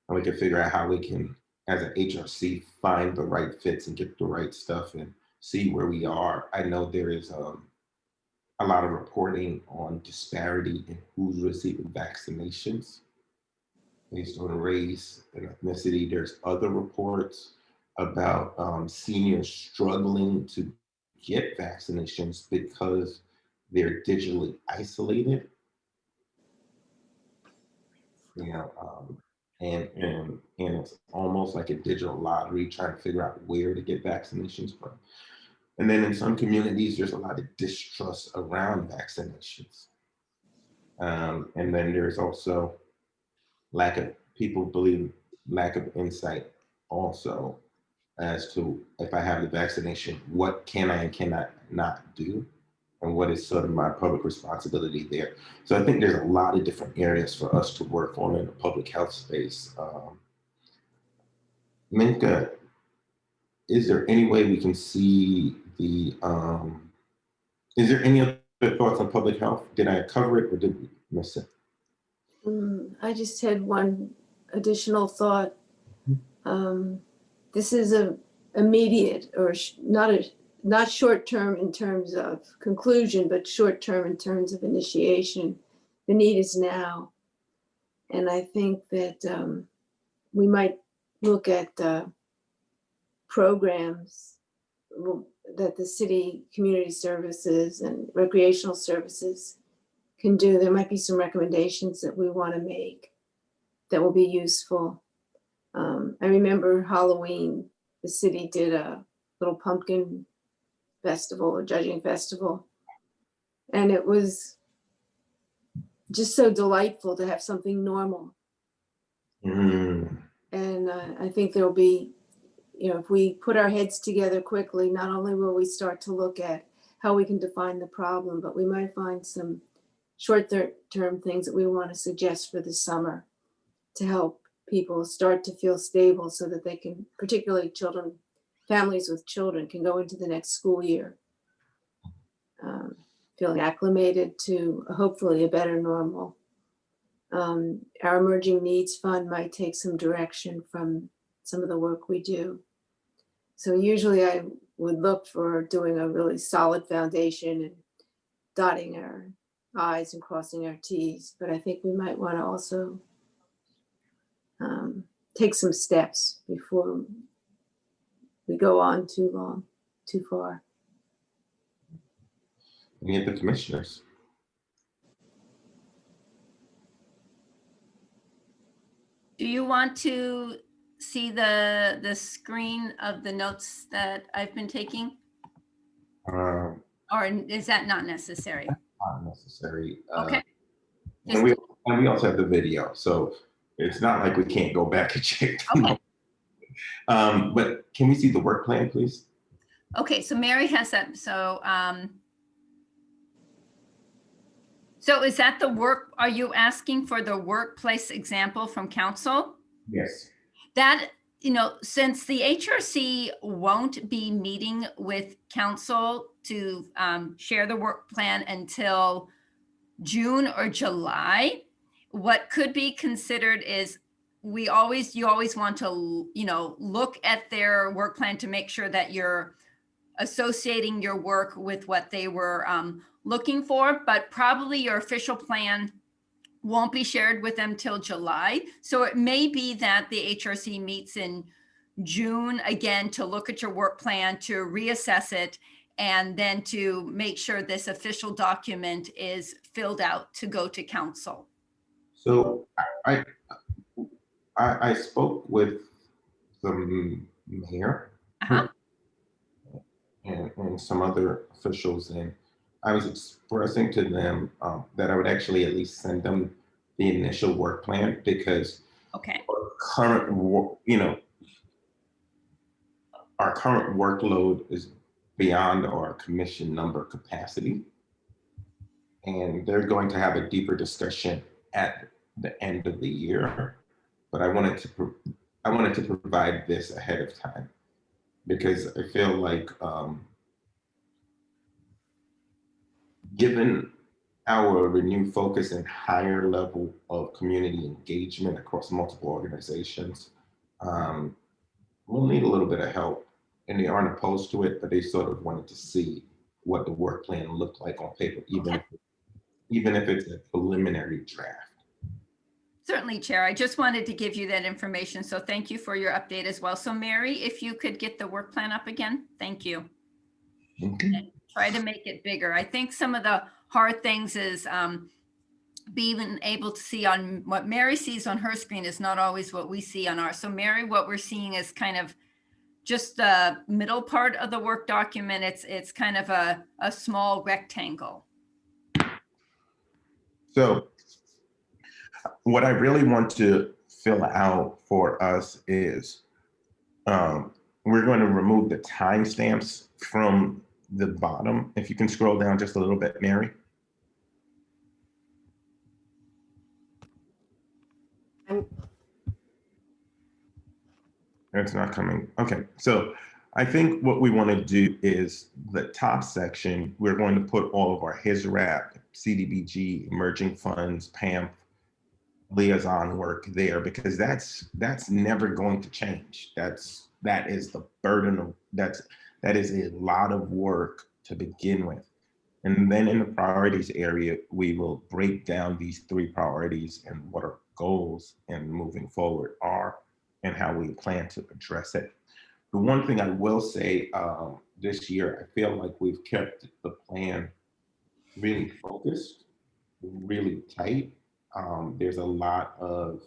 And we can figure out how we can, as an HRC, find the right fits and get the right stuff and see where we are. I know there is a lot of reporting on disparity in who's receiving vaccinations based on race and ethnicity. There's other reports about seniors struggling to get vaccinations because they're digitally isolated. You know, and it's almost like a digital lottery trying to figure out where to get vaccinations from. And then in some communities, there's a lot of distrust around vaccinations. And then there's also lack of insight also as to if I have the vaccination, what can I and cannot not do, and what is sort of my public responsibility there. So I think there's a lot of different areas for us to work on in the public health space. Minka, is there any way we can see the Is there any other thoughts on public health? Did I cover it or did we miss it? I just had one additional thought. This is a immediate or not short term in terms of conclusion, but short term in terms of initiation. The need is now, and I think that we might look at programs that the city community services and recreational services can do. There might be some recommendations that we want to make that will be useful. I remember Halloween, the city did a little pumpkin festival or judging festival. And it was just so delightful to have something normal. And I think there'll be, if we put our heads together quickly, not only will we start to look at how we can define the problem, but we might find some short-term things that we want to suggest for the summer to help people start to feel stable so that they can, particularly children, families with children, can go into the next school year feeling acclimated to hopefully a better normal. Our Emerging Needs Fund might take some direction from some of the work we do. So usually I would look for doing a really solid foundation and dotting our I's and crossing our T's, but I think we might want to also take some steps before we go on too far. Any of the commissioners? Do you want to see the screen of the notes that I've been taking? Or is that not necessary? Not necessary. Okay. And we also have the video, so it's not like we can't go back and check. Okay. But can we see the work plan, please? Okay, so Mary has that. So is that the work? Are you asking for the workplace example from council? Yes. That, since the HRC won't be meeting with council to share the work plan until June or July, what could be considered is you always want to, look at their work plan to make sure that you're associating your work with what they were looking for, but probably your official plan won't be shared with them till July. So it may be that the HRC meets in June again to look at your work plan, to reassess it, and then to make sure this official document is filled out to go to council. So I spoke with the mayor and some other officials, and I was expressing to them that I would actually at least send them the initial work plan because our current workload is beyond our commission number capacity, and they're going to have a deeper discussion at the end of the year. But I wanted to provide this ahead of time because I feel like given our renewed focus and higher level of community engagement across multiple organizations, we'll need a little bit of help. And they aren't opposed to it, but they sort of wanted to see what the work plan looked like on paper, even if it's a preliminary draft. Certainly, Chair. I just wanted to give you that information. So thank you for your update as well. So Mary, if you could get the work plan up again, thank you. And try to make it bigger. I think some of the hard things is being able to see on what Mary sees on her screen is not always what we see on ours. So Mary, what we're seeing is kind of just the middle part of the work document. It's kind of a small rectangle. So what I really want to fill out for us is we're going to remove the timestamps from the bottom. If you can scroll down just a little bit, Mary. It's not coming. Okay, so I think what we want to do is the top section, we're going to put all of our HISRAP, CDBG, emerging funds, PAMP, liaison work there, because that's never going to change. That is the burden of that is a lot of work to begin with. And then in the priorities area, we will break down these 3 priorities and what our goals and moving forward are and how we plan to address it. The one thing I will say this year, I feel like we've kept the plan really focused, really tight. There's a lot of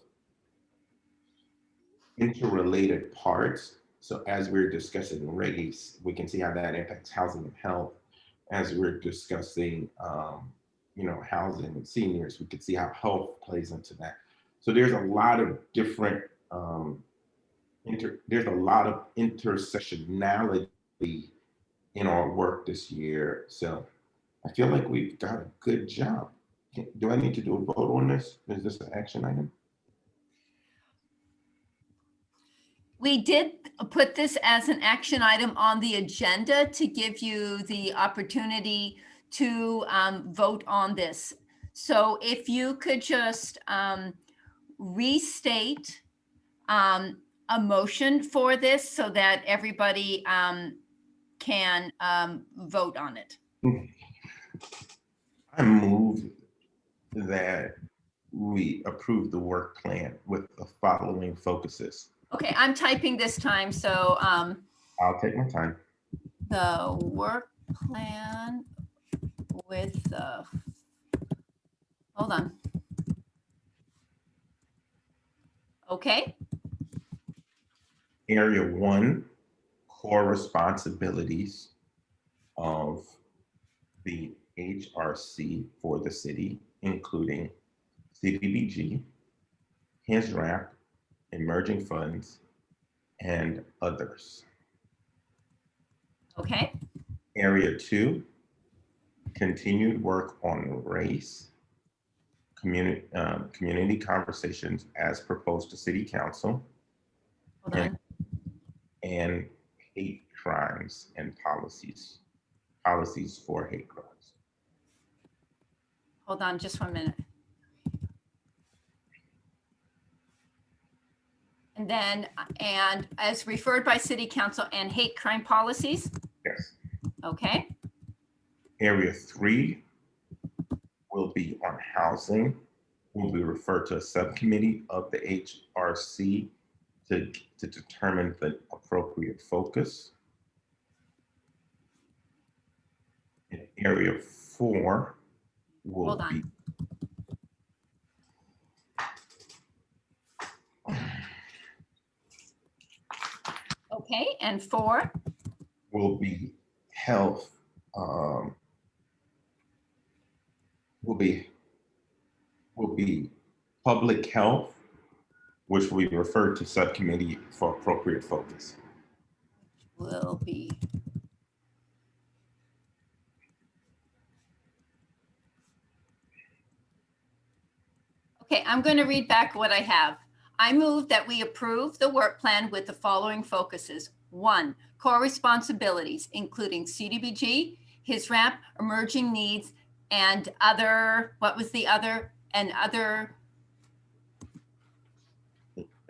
interrelated parts. So as we're discussing race, we can see how that impacts housing and health. As we're discussing, housing and seniors, we can see how health plays into that. So there's a lot of different, there's a lot of intersectionality in our work this year. So I feel like we've got a good job. Do I need to do a vote on this? Is this an action item? We did put this as an action item on the agenda to give you the opportunity to vote on this. So if you could just restate a motion for this so that everybody can vote on it. I move that we approve the work plan with the following focuses. Okay, I'm typing this time, so I'll take my time. the work plan with the, hold on. Okay, Area 1, core responsibilities of the HRC for the city, including CDBG, HISRAP, emerging funds, and others. okay, Area 2, continued work on race, community conversations as proposed to City Council, hold on. and hate crimes and policies for hate crimes. Hold on just 1 minute. And then, and as referred by City Council and hate crime policies? Yes. Okay, Area 3 will be on housing. Will be referred to a subcommittee of the HRC to determine the appropriate focus. And Area 4 will hold be. on. Okay, and 4? Will be health, will be public health, which we refer to subcommittee for appropriate focus. Will be. Okay, I'm going to read back what I have. I move that we approve the work plan with the following focuses. 1, core responsibilities, including CDBG, HISRAP, emerging needs, and other, what was the other, and other?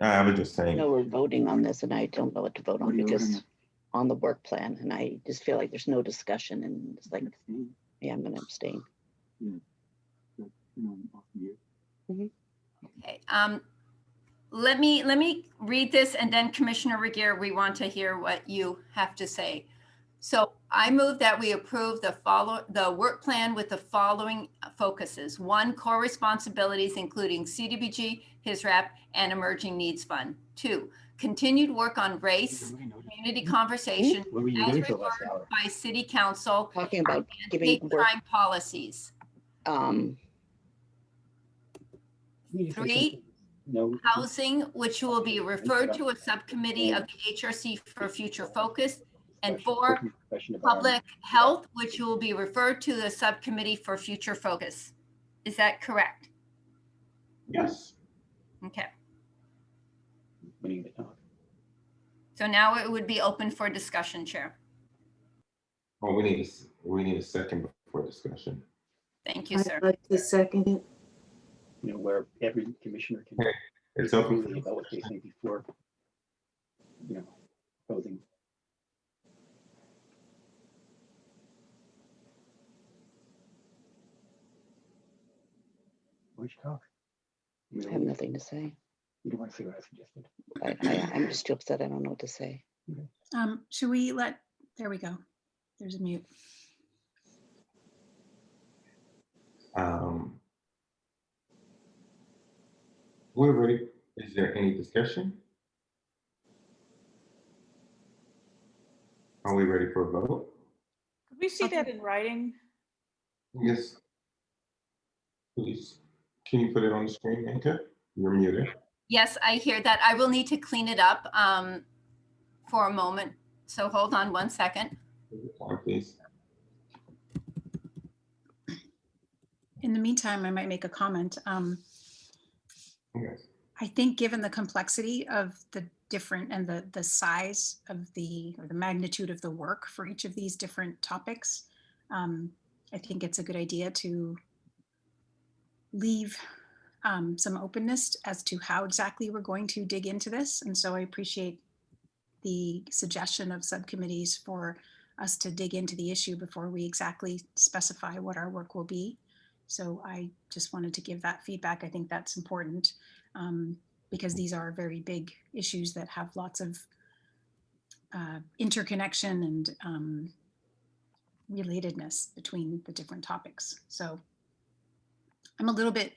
I was just saying. No, we're voting on this and I don't know what to vote on because on the work plan and I just feel like there's no discussion and it's like, yeah, I'm gonna abstain. Okay, let me read this and then Commissioner Regier, we want to hear what you have to say. So I move that we approve the work plan with the following focuses. 1, core responsibilities, including CDBG, HISRAP, and Emerging Needs Fund. 2, continued work on race, community conversation, as referred by City Council, Talking about and giving hate work, crime policies. 3, housing, which will be referred to a subcommittee of the HRC for future focus. And 4, public health, which will be referred to the subcommittee for future focus. Is that correct? Yes. Okay. So now it would be open for discussion, Chair. Oh, we need a second before discussion. Thank you, I'd sir. like to second it. You know, where every commissioner can Okay, it's speak open. freely about what they think before, you know, posing. Why don't you talk? I have nothing to say. You don't want to say what I suggested. I'm just too upset. I don't know what to say. Should we let, there we go. There's a mute. We're ready. Is there any discussion? Are we ready for a vote? Could we see that in writing? Yes. Please. Can you put it on the screen, Anka? You're muted. Yes, I hear that. I will need to clean it up for a moment. So hold on one second. Please. In the meantime, I might make a comment. Yes. I think given the complexity of the different and the size of or the magnitude of the work for each of these different topics, I think it's a good idea to leave some openness as to how exactly we're going to dig into this. And so I appreciate the suggestion of subcommittees for us to dig into the issue before we exactly specify what our work will be. So I just wanted to give that feedback. I think that's important because these are very big issues that have lots of interconnection and relatedness between the different topics. So I'm a little bit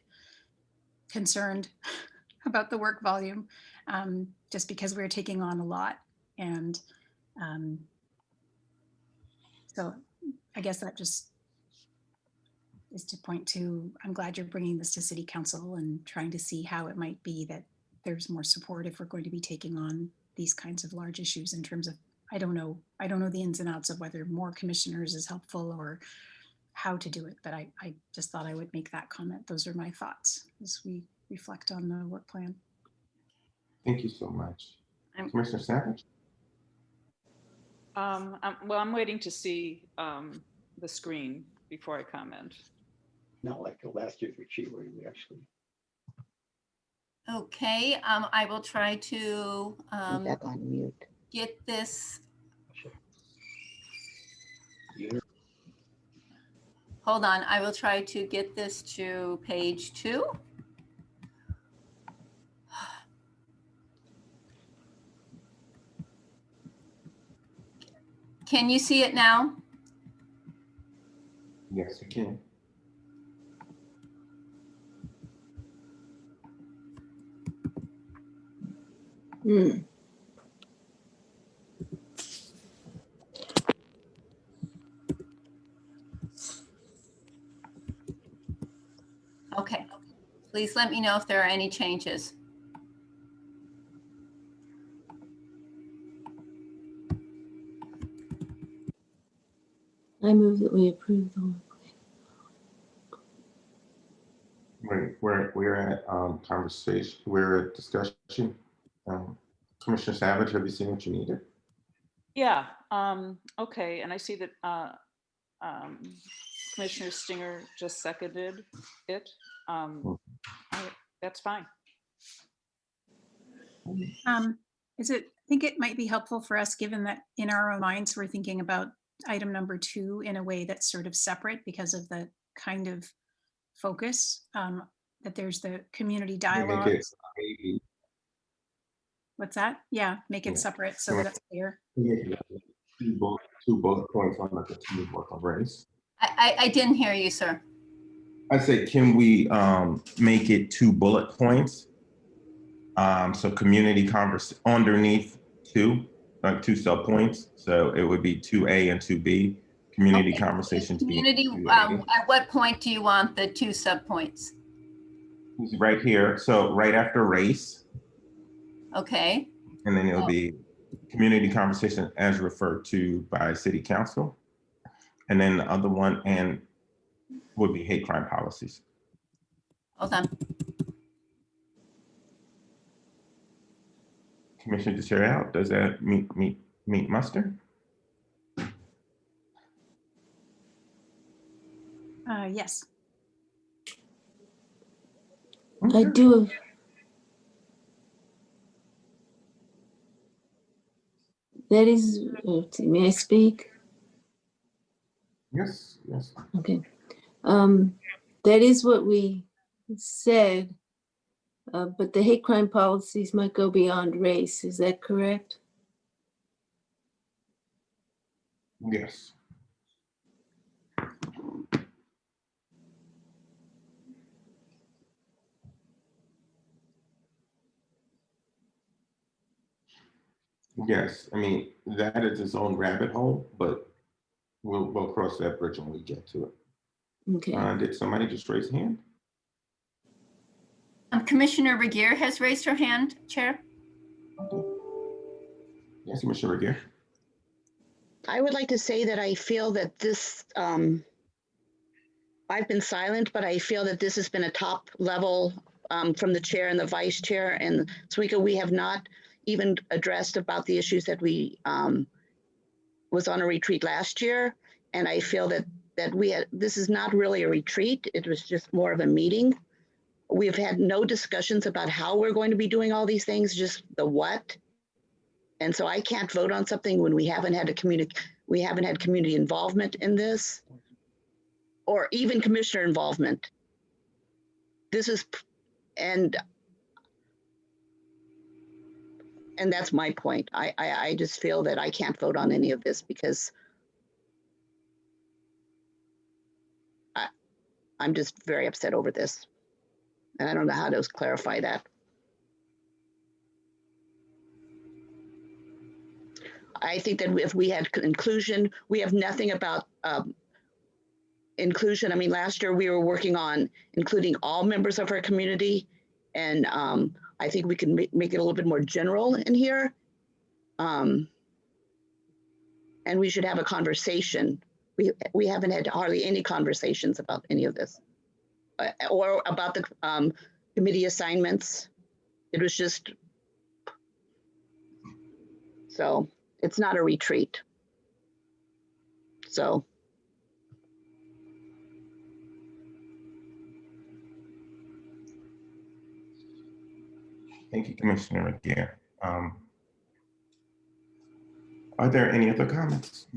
concerned about the work volume just because we're taking on a lot. And so I guess that just is to point to, I'm glad you're bringing this to City Council and trying to see how it might be that there's more support if we're going to be taking on these kinds of large issues in terms of, I don't know the ins and outs of whether more commissioners is helpful or how to do it, but I just thought I would make that comment. Those are my thoughts as we reflect on the work plan. Thank you so much. Commissioner Savage? Well, I'm waiting to see the screen before I comment. Not like the last year's retreat where we actually. Okay, I will try to I'm back on mute. get this. Yeah. Hold on, I will try to get this to page 2. Can you see it now? Yes, we can. Okay, please let me know if there are any changes. I move that we approve the work. We're at conversation. We're at discussion. Commissioner Savage, have you seen what you needed? Yeah, okay, and I see that Commissioner Stinger just seconded it. That's fine. I think it might be helpful for us, given that in our own minds, we're thinking about item number 2 in a way that's sort of separate because of the kind of focus that there's the community dialogue. What's that? Yeah, make it separate so that it's clear. Two bullet points on the continued work on race. I didn't hear you, sir. I said, can we make it 2 bullet points? So community conversation underneath 2, like 2 sub points. So it would be 2A and 2B. Community conversations. Community. At what point do you want the 2 sub points? Right here. So right after race. Okay. And then it'll be community conversation as referred to by City Council. And then the other one would be hate crime policies. Hold on. Commissioner DeCerial, does that meet muster? Yes. I do. That is, may I speak? Yes, yes. Okay. That is what we said, but the hate crime policies might go beyond race. Is that correct? Yes. Yes, I mean, that is its own rabbit hole, but we'll cross that bridge when we get to it. Okay. Did somebody just raise a hand? Commissioner Regier has raised her hand, Chair. Yes, Commissioner Regier. I would like to say that I feel that this, I've been silent, but I feel that this has been a top level from the chair and the vice chair. And Swika, we have not even addressed about the issues that we was on a retreat last year. And I feel that this is not really a retreat. It was just more of a meeting. We've had no discussions about how we're going to be doing all these things, just the what. And so I can't vote on something when we haven't had community involvement in this, or even commissioner involvement. This is, and that's my point. I just feel that I can't vote on any of this because I'm just very upset over this. And I don't know how to clarify that. I think that if we had inclusion, we have nothing about inclusion. I mean, last year we were working on including all members of our community. And I think we can make it a little bit more general in here. And we should have a conversation. We haven't had hardly any conversations about any of this. Or about the committee assignments. It was just, so it's not a retreat. So. Thank you, Commissioner Regier. Are there any other comments?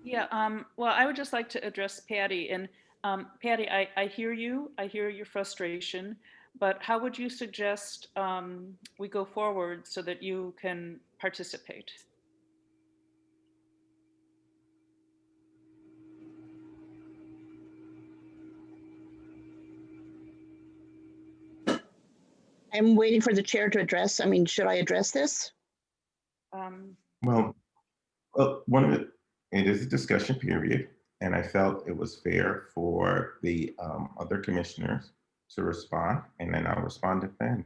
Yeah, well, I would just like to address Patty. And Patty, I hear you. I hear your frustration. But how would you suggest we go forward so that you can participate? I'm waiting for the chair to address. I mean, should I address this? Well, one of it is a discussion period, and I felt it was fair for the other commissioners to respond, and then I'll respond at the end.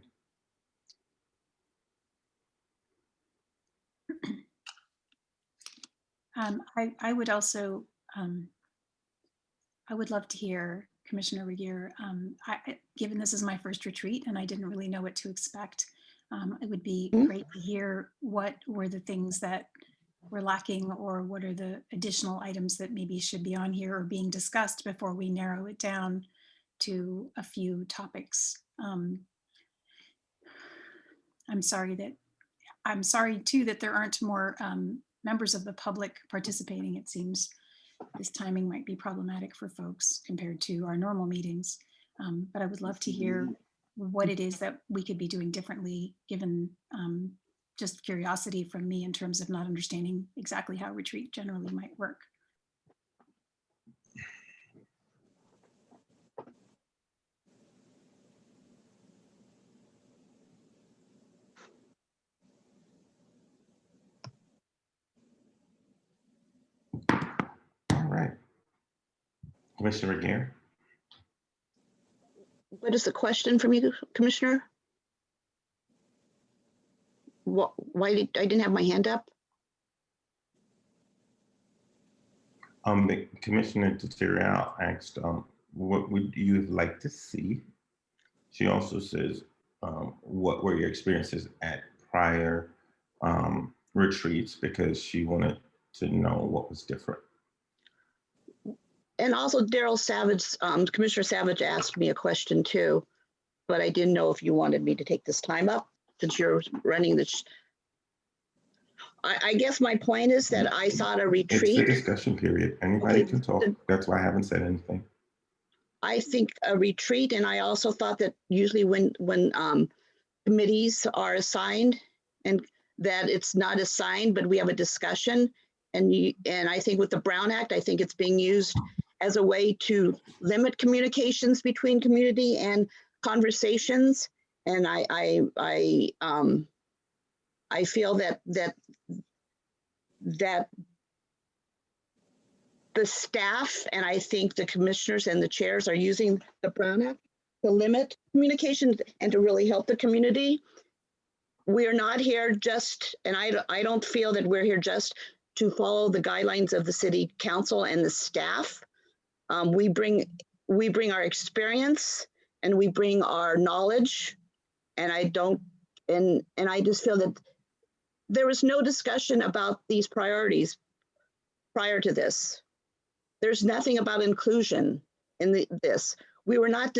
I would also, I would love to hear Commissioner Regier. Given this is my first retreat and I didn't really know what to expect, it would be great to hear what were the things that were lacking, or what are the additional items that maybe should be on here or being discussed before we narrow it down to a few topics. I'm sorry too that there aren't more members of the public participating. It seems this timing might be problematic for folks compared to our normal meetings. But I would love to hear what it is that we could be doing differently, given just curiosity from me in terms of not understanding exactly how retreat generally might work. All right. Commissioner Regier. What is the question from you, Commissioner? Why I didn't have my hand up? The Commissioner DeCerial asked what would you like to see? She also says, what were your experiences at prior retreats, because she wanted to know what was different. And also Daryl Savage, Commissioner Savage asked me a question too, but I didn't know if you wanted me to take this time up since you're running the. I guess my point is that I thought a It's the retreat. discussion period. Anybody Okay, can talk. That's why I haven't said anything. I think a retreat, and I also thought that usually when committees are assigned, and that it's not assigned, but we have a discussion, and I think with the Brown Act, I think it's being used as a way to limit communications between community and conversations, and I feel that the staff, and I think the commissioners and the chairs are using the Brown Act to limit communications and to really help the community. We are not here just, and I don't feel that we're here just to follow the guidelines of the city council and the staff. We bring our experience and we bring our knowledge, and I just feel that there was no discussion about these priorities prior to this. There's nothing about inclusion in this. We were not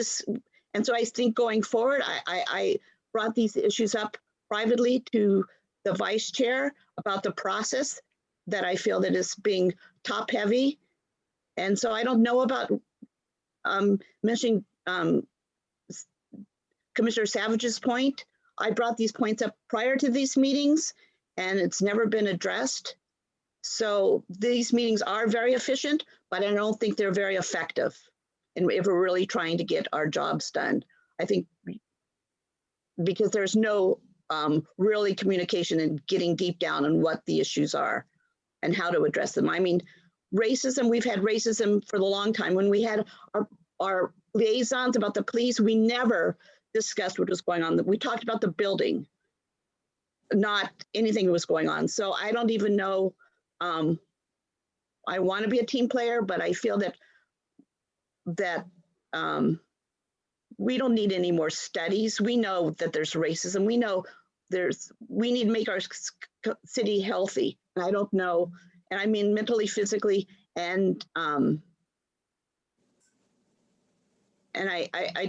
and so I think going forward, I brought these issues up privately to the vice chair about the process that I feel that is being top heavy. And so I don't know about mentioning Commissioner Savage's point. I brought these points up prior to these meetings and it's never been addressed. So these meetings are very efficient, but I don't think they're very effective. And if we're really trying to get our jobs done, I think because there's no really communication and getting deep down on what the issues are and how to address them. I mean, racism, we've had racism for a long time. When we had our liaisons about the police, we never discussed what was going on. We talked about the building, not anything that was going on. So I don't even know. I want to be a team player, but I feel that we don't need any more studies. We know that there's racism. We know we need to make our city healthy. And I don't know, and I mean mentally, physically, and I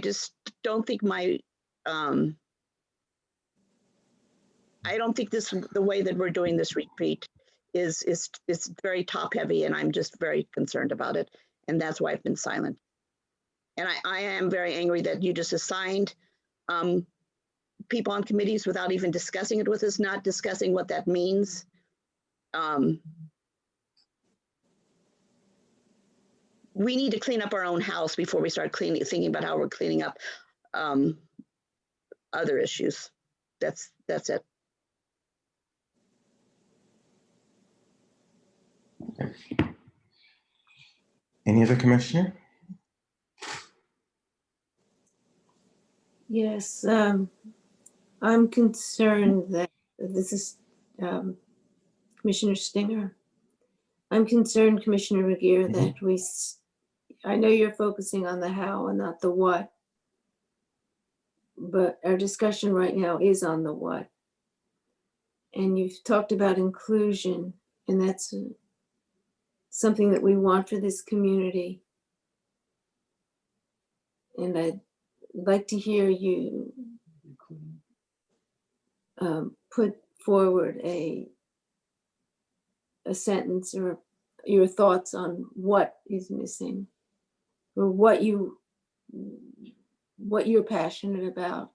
just don't think I don't think the way that we're doing this retreat is very top heavy, and I'm just very concerned about it. And that's why I've been silent. And I am very angry that you just assigned people on committees without even discussing it with us, not discussing what that means. We need to clean up our own house before we start thinking about how we're cleaning up other issues. That's it. Okay. Any other commissioner? Yes, I'm concerned that this is Commissioner Stinger. I'm concerned, Commissioner McGeer, that I know you're focusing on the how and not the what, but our discussion right now is on the what. And you've talked about inclusion, and that's something that we want for this community. And I'd like to hear you put forward a sentence or your thoughts on what is missing, or what you're passionate about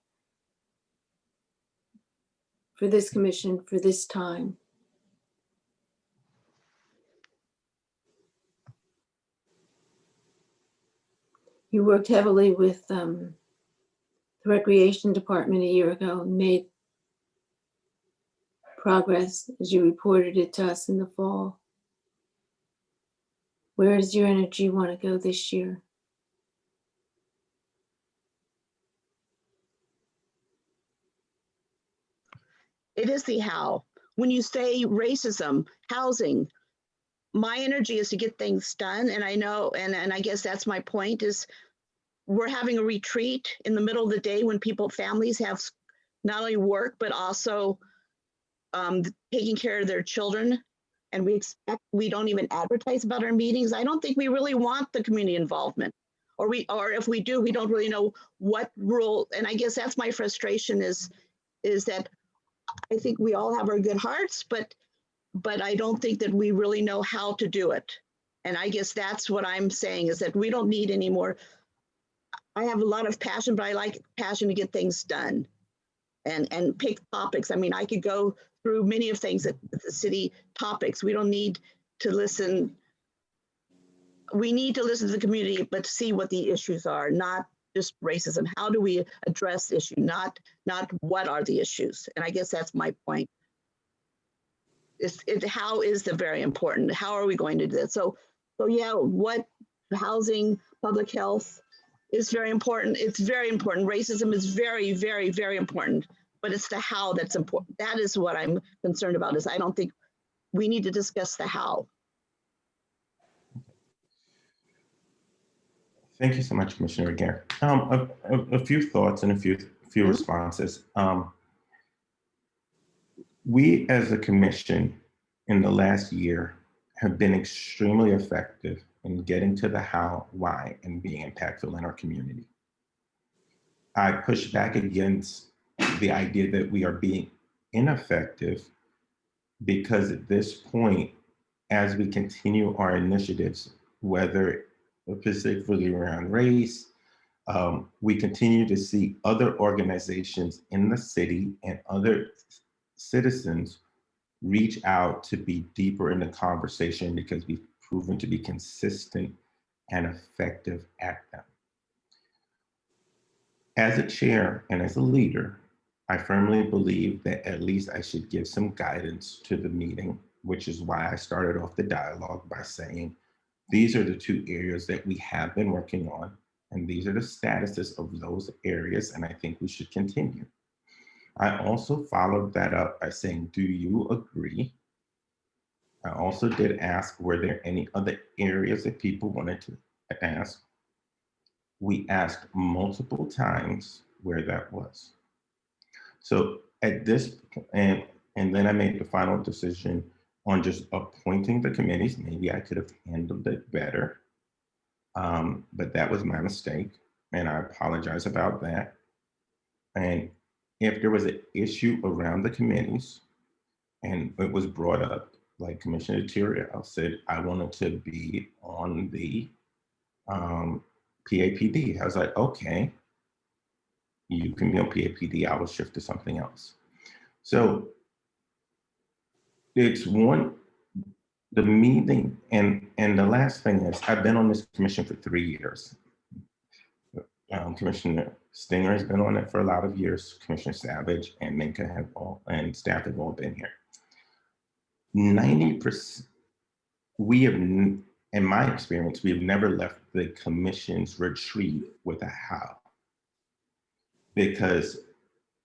for this commission, for this time. You worked heavily with the Recreation Department a year ago and made progress as you reported it to us in the fall. Where does your energy want to go this year? It is the how. When you say racism, housing, my energy is to get things done. And I know, and I guess that's my point is we're having a retreat in the middle of the day when families have not only work, but also taking care of their children. And we don't even advertise about our meetings. I don't think we really want the community involvement, or if we do, we don't really know what role. And I guess that's my frustration is that I think we all have our good hearts, but I don't think that we really know how to do it. And I guess that's what I'm saying is that we don't need any more. I have a lot of passion, but I like passion to get things done and pick topics. I mean, I could go through many of things that the city topics. We don't need to listen. We need to listen to the community, but see what the issues are, not just racism. How do we address the issue? Not what are the issues? And I guess that's my point. How is the very important? How are we going to do that? So yeah, what housing, public health is very important. It's very important. Racism is very, very, very important, but it's the how that's important. That is what I'm concerned about is I don't think we need to discuss the how. Thank you so much, Commissioner Gare. A few thoughts and a few responses. We as a commission in the last year have been extremely effective in getting to the how, why, and being impactful in our community. I push back against the idea that we are being ineffective because at this point, as we continue our initiatives, whether specifically around race, we continue to see other organizations in the city and other citizens reach out to be deeper in the conversation because we've proven to be consistent and effective at them. As a chair and as a leader, I firmly believe that at least I should give some guidance to the meeting, which is why I started off the dialogue by saying, these are the 2 areas that we have been working on, and these are the statuses of those areas, and I think we should continue. I also followed that up by saying, do you agree? I also did ask, were there any other areas that people wanted to ask? We asked multiple times where that was. So at this, and then I made the final decision on just appointing the committees. Maybe I could have handled it better, but that was my mistake, and I apologize about that. And if there was an issue around the committees, and it was brought up, like Commissioner Tiriel said, I wanted to be on the PAPD. I was like, okay, you can be on PAPD, I will shift to something else. So it's the meeting, and the last thing is, I've been on this commission for 3 years. Commissioner Stinger has been on it for a lot of years. Commissioner Savage and Minka and staff have all been here. 90%, we have, in my experience, we have never left the commission's retreat with a how. Because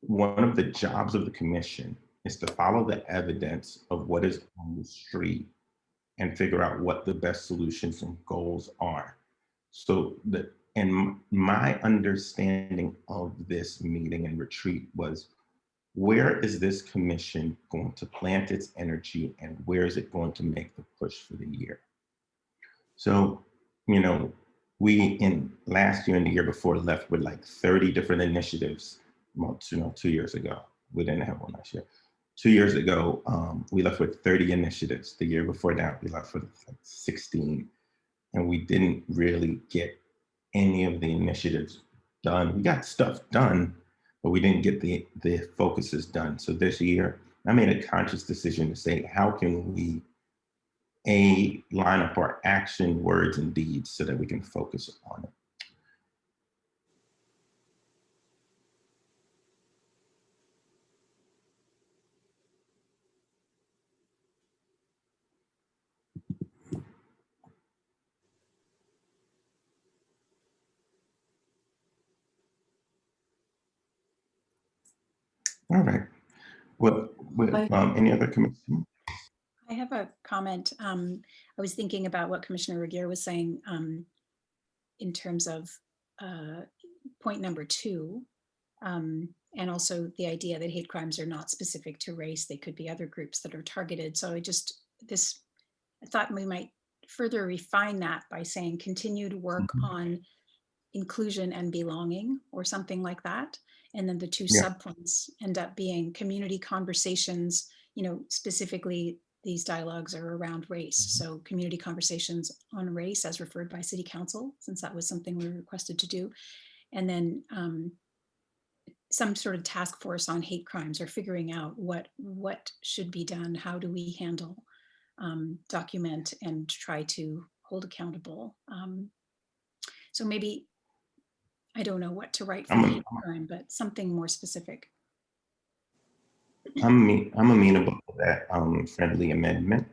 one of the jobs of the commission is to follow the evidence of what is on the street and figure out what the best solutions and goals are. So and my understanding of this meeting and retreat was, where is this commission going to plant its energy and where is it going to make the push for the year? So, you know, we in last year and the year before left with like 30 different initiatives. Well, 2 years ago, we didn't have one last year. 2 years ago, we left with 30 initiatives. The year before that, we left with like 16, and we didn't really get any of the initiatives done. We got stuff done, but we didn't get the focuses done. So this year, I made a conscious decision to say, how can we line up our action, words, and deeds so that we can focus on it. All right. Well, any other committees? I have a comment. I was thinking about what Commissioner Regier was saying in terms of point number 2, and also the idea that hate crimes are not specific to race. They could be other groups that are targeted. So I thought we might further refine that by saying continued work on inclusion and belonging or something like that. And then the 2 Yeah. subpoints end up being community conversations, specifically these dialogues are around race. So community conversations on race as referred by City Council, since that was something we were requested to do. And then some sort of task force on hate crimes or figuring out what should be done. How do we handle, document and try to hold accountable? So maybe, I don't know what to write for hate crime, but something more specific. I'm amenable to that friendly amendment.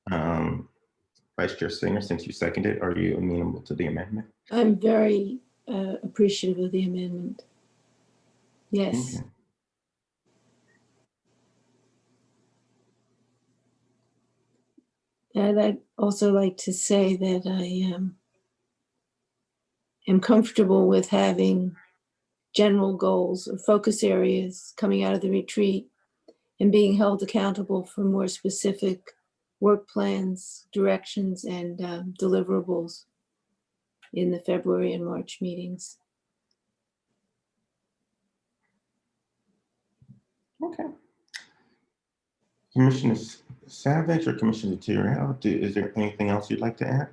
Vice Chair Singer, since you seconded, are you amenable to the amendment? I'm very appreciative of the amendment. Yes. Okay. And I'd also like to say that I am comfortable with having general goals or focus areas coming out of the retreat and being held accountable for more specific work plans, directions, and deliverables in the February and March meetings. Okay. Commissioner Savage or Commissioner Tyrrell, is there anything else you'd like to add?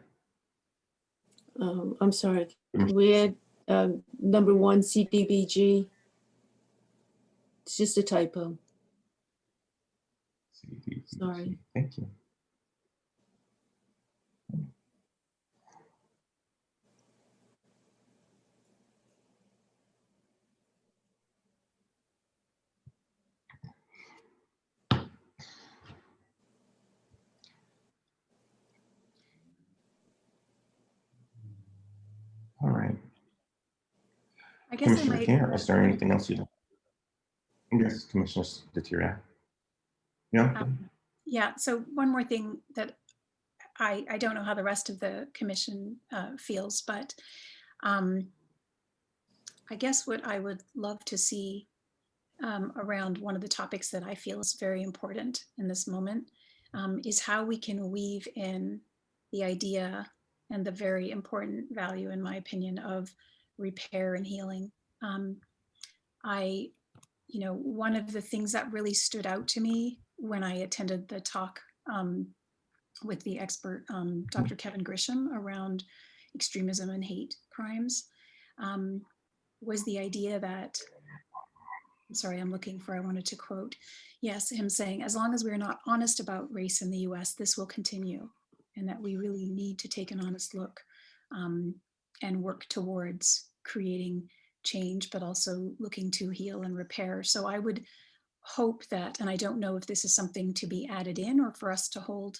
I'm sorry, we had number 1 CDBG. It's just a typo. Sorry. Thank you. All right. I guess I Commissioner might. Care, is there anything else you'd like? Yes, Commissioner Tyrrell. Yeah. Yeah, so one more thing that I don't know how the rest of the commission feels, but I guess what I would love to see around one of the topics that I feel is very important in this moment is how we can weave in the idea and the very important value, in my opinion, of repair and healing. One of the things that really stood out to me when I attended the talk with the expert, Dr. Kevin Grisham, around extremism and hate crimes, was the idea that, I'm sorry, I'm looking for, I wanted to quote, yes, him saying, as long as we're not honest about race in the US, this will continue, and that we really need to take an honest look and work towards creating change, but also looking to heal and repair. So I would hope that, and I don't know if this is something to be added in or for us to hold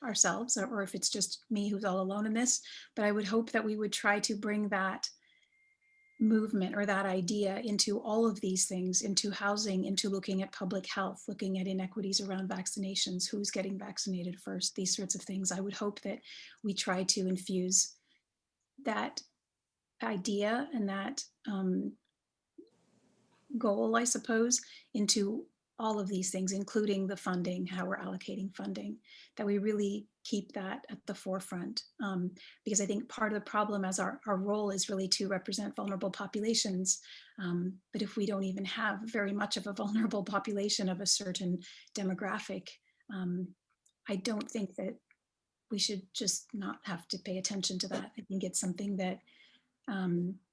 ourselves, or if it's just me who's all alone in this, but I would hope that we would try to bring that movement or that idea into all of these things, into housing, into looking at public health, looking at inequities around vaccinations, who's getting vaccinated first, these sorts of things. I would hope that we try to infuse that idea and that goal, I suppose, into all of these things, including the funding, how we're allocating funding, that we really keep that at the forefront. Because I think part of the problem, as our role is really to represent vulnerable populations, but if we don't even have very much of a vulnerable population of a certain demographic, I don't think that we should just not have to pay attention to that. I think it's something that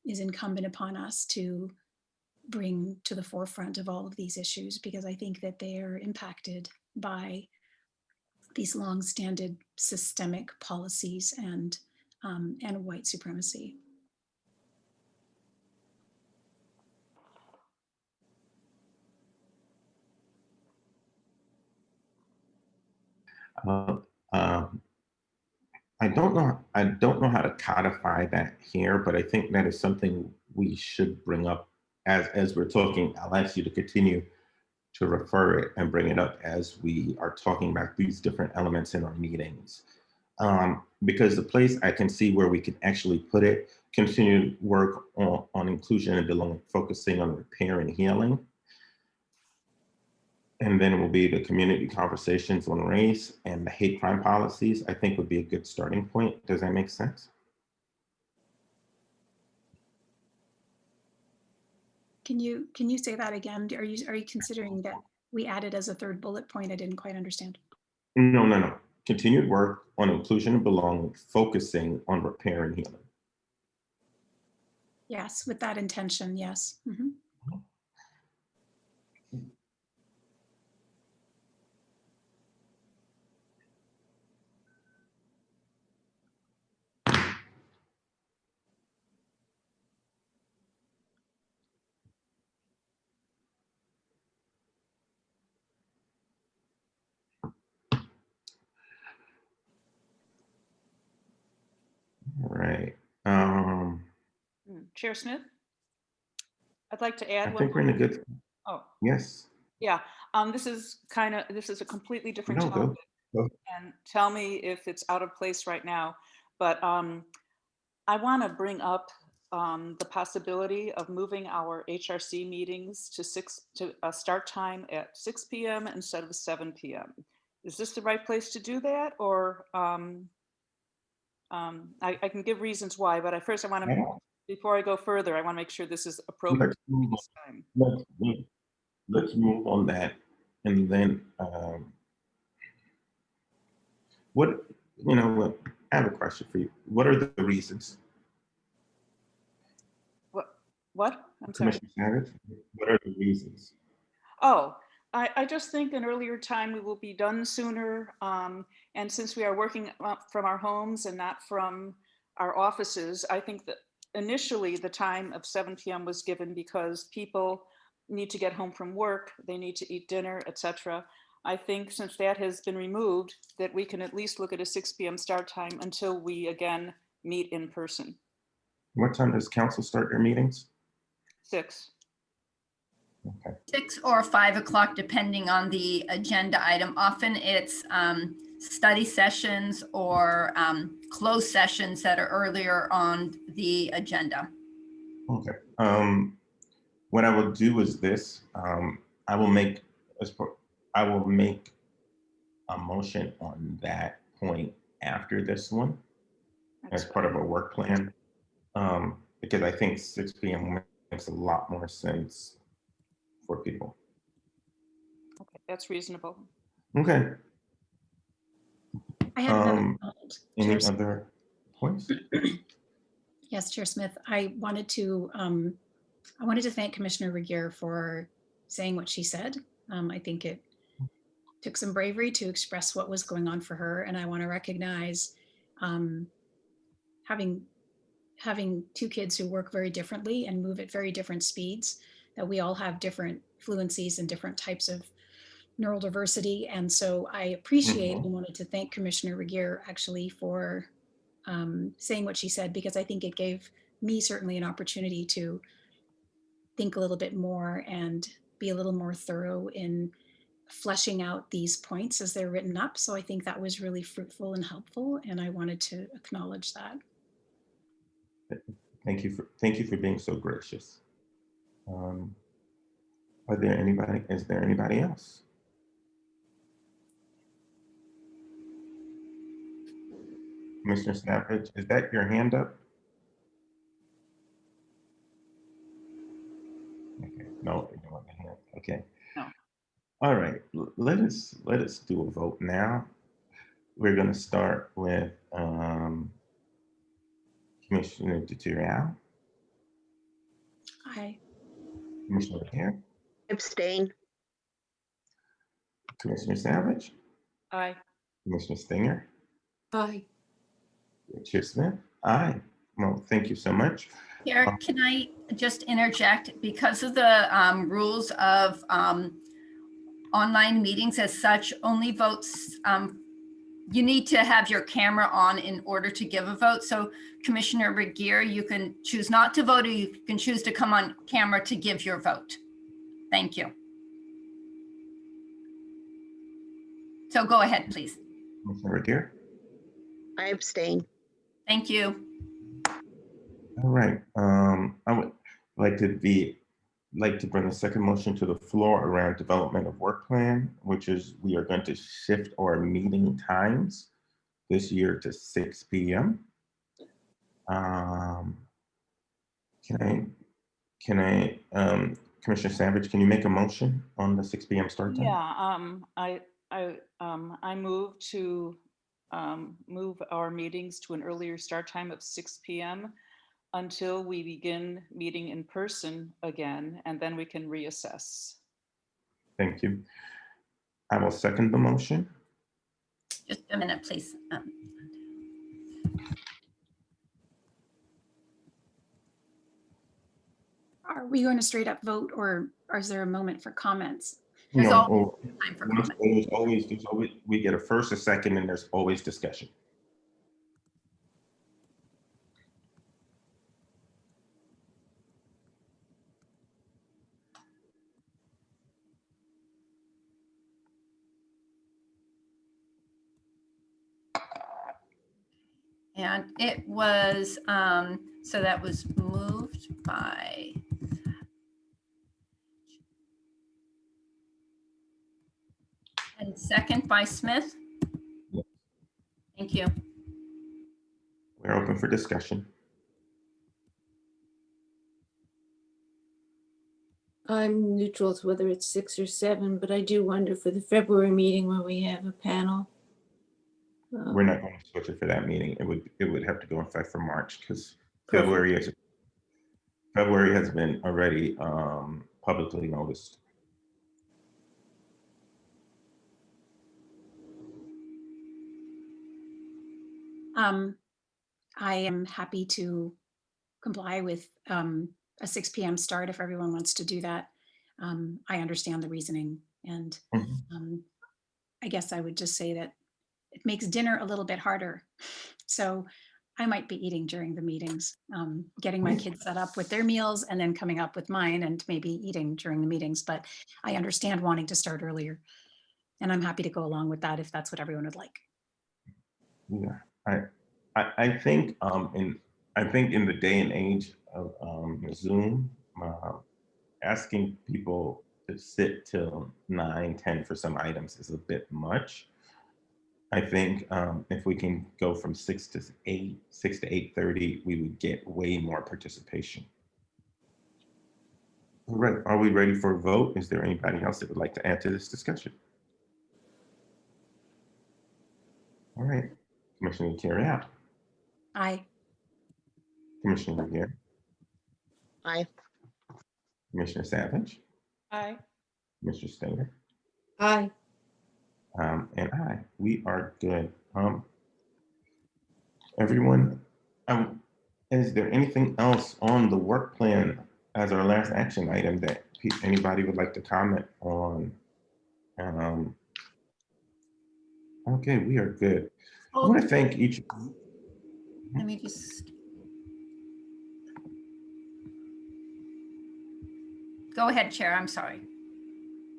is incumbent upon us to bring to the forefront of all of these issues, because I think that they are impacted by these long-standing systemic policies and white supremacy. I don't know how to codify that here, but I think that is something we should bring up as we're talking. I'll ask you to continue to refer it and bring it up as we are talking about these different elements in our meetings. Because the place I can see where we can actually put it, continue work on inclusion and belonging, focusing on repair and healing. And then it will be the community conversations on race and the hate crime policies, I think would be a good starting point. Does that make sense? Can you say that again? Are you considering that we added as a third bullet point? I didn't quite understand. No. Continued work on inclusion and belonging, focusing on repair and healing. Yes, with that intention, yes. Mhm. All right. Chair Smith? I'd like to add I one. think we're in a good. Oh, Yes. yeah. This is a completely different No, topic. go. And tell me if it's out of place right now. But I want to bring up the possibility of moving our HRC meetings to a start time at 6 p.m. instead of 7 p.m. Is this the right place to do that? Or I can give reasons why, but first I want to, before I go further, I want to make sure this is appropriate for this time. Let's move on that. And then I have a question for you. What are the reasons? What? I'm sorry. Commissioner Savage, what are the reasons? Oh, I just think an earlier time we will be done sooner. And since we are working from our homes and not from our offices, I think that initially the time of 7 p.m. was given because people need to get home from work, they need to eat dinner, etc. I think since that has been removed, that we can at least look at a 6 p.m. start time until we again meet in person. What time does council start their meetings? 6. Okay. 6 or 5 o'clock, depending on the agenda item. Often it's study sessions or closed sessions that are earlier on the agenda. Okay. What I will do is this. I will make a motion on that point after this one as part of a work plan, because I think 6 p.m. makes a lot more sense for people. Okay, that's reasonable. Okay. I had another comment. Any other points? Yes, Chair Smith. I wanted to thank Commissioner Regier for saying what she said. I think it took some bravery to express what was going on for her, and I want to recognize having 2 kids who work very differently and move at very different speeds, that we all have different fluencies and different types of neurodiversity. And so I appreciate and wanted to thank Commissioner Regier actually for saying what she said, because I think it gave me certainly an opportunity to think a little bit more and be a little more thorough in fleshing out these points as they're written up. So I think that was really fruitful and helpful, and I wanted to acknowledge that. Thank you for being so gracious. Is there anybody else? Commissioner Savage, is that your hand up? Okay, no, you don't want the hand. Okay. No. All right, let us do a vote now. We're going to start with Commissioner Deterreau. Aye. Commissioner Regier. Abstain. Commissioner Savage. Aye. Commissioner Stinger. Aye. Chair Smith. Aye. Well, thank you so much. Here, can I just interject? Because of the rules of online meetings as such, only votes, you need to have your camera on in order to give a vote. So Commissioner Regier, you can choose not to vote, or you can choose to come on camera to give your vote. Thank you. So go ahead, please. Commissioner Regier? I abstain. Thank you. All right, I would like to bring the second motion to the floor around development of work plan, which is we are going to shift our meeting times this year to 6 p.m. Can I, Commissioner Savage, can you make a motion on the 6 p.m. start time? Yeah, I move to move our meetings to an earlier start time of 6 p.m. until we begin meeting in person again, and then we can reassess. Thank you. I will second the motion. Just a minute, please. Are we going to straight up vote, or is there a moment for comments? There's No, always time for comment. there's always, we get a first, a second, and there's always discussion. And it was, so that was moved by and second by Smith. Yes. Thank you. We're open for discussion. I'm neutral to whether it's 6 or 7, but I do wonder for the February meeting where we have a panel. We're not going to switch it for that meeting. It would have to go in effect for March because Perfect. February has been already publicly noticed. I am happy to comply with a 6 p.m. start if everyone wants to do that. I understand the reasoning, and I guess I would just say that it makes dinner a little bit harder. So I might be eating during the meetings, getting my kids set up with their meals and then coming up with mine and maybe eating during the meetings. But I understand wanting to start earlier, and I'm happy to go along with that if that's what everyone would like. Yeah, I think in the day and age of Zoom, asking people to sit till 9, 10 for some items is a bit much. I think if we can go from 6 to 8, 6 to 8:30, we would get way more participation. All right, are we ready for a vote? Is there anybody else that would like to add to this discussion? All right, Commissioner Carey-out. Aye. Commissioner Regier. Aye. Commissioner Savage. Aye. Mr. Stanger. Aye. And aye. We are good. Everyone, is there anything else on the work plan as our last action item that anybody would like to comment on? Okay, we are good. I want to thank each. Let me just. Go ahead, Chair. I'm sorry.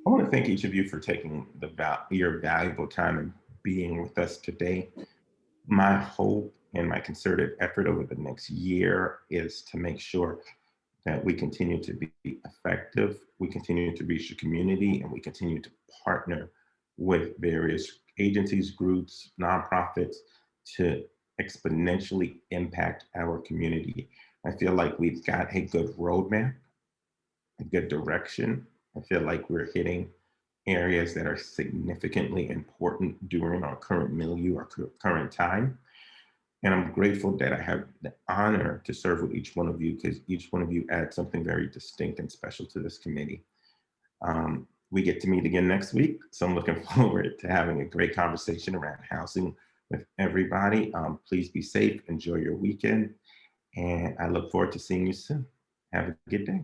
I want to thank each of you for taking your valuable time and being with us today. My hope and my concerted effort over the next year is to make sure that we continue to be effective, we continue to reach the community, and we continue to partner with various agencies, groups, nonprofits to exponentially impact our community. I feel like we've got a good roadmap, a good direction. I feel like we're hitting areas that are significantly important during our current milieu, our current time. And I'm grateful that I have the honor to serve with each one of you because each one of you adds something very distinct and special to this committee. We get to meet again next week, so I'm looking forward to having a great conversation around housing with everybody. Please be safe, enjoy your weekend, and I look forward to seeing you soon. Have a good day.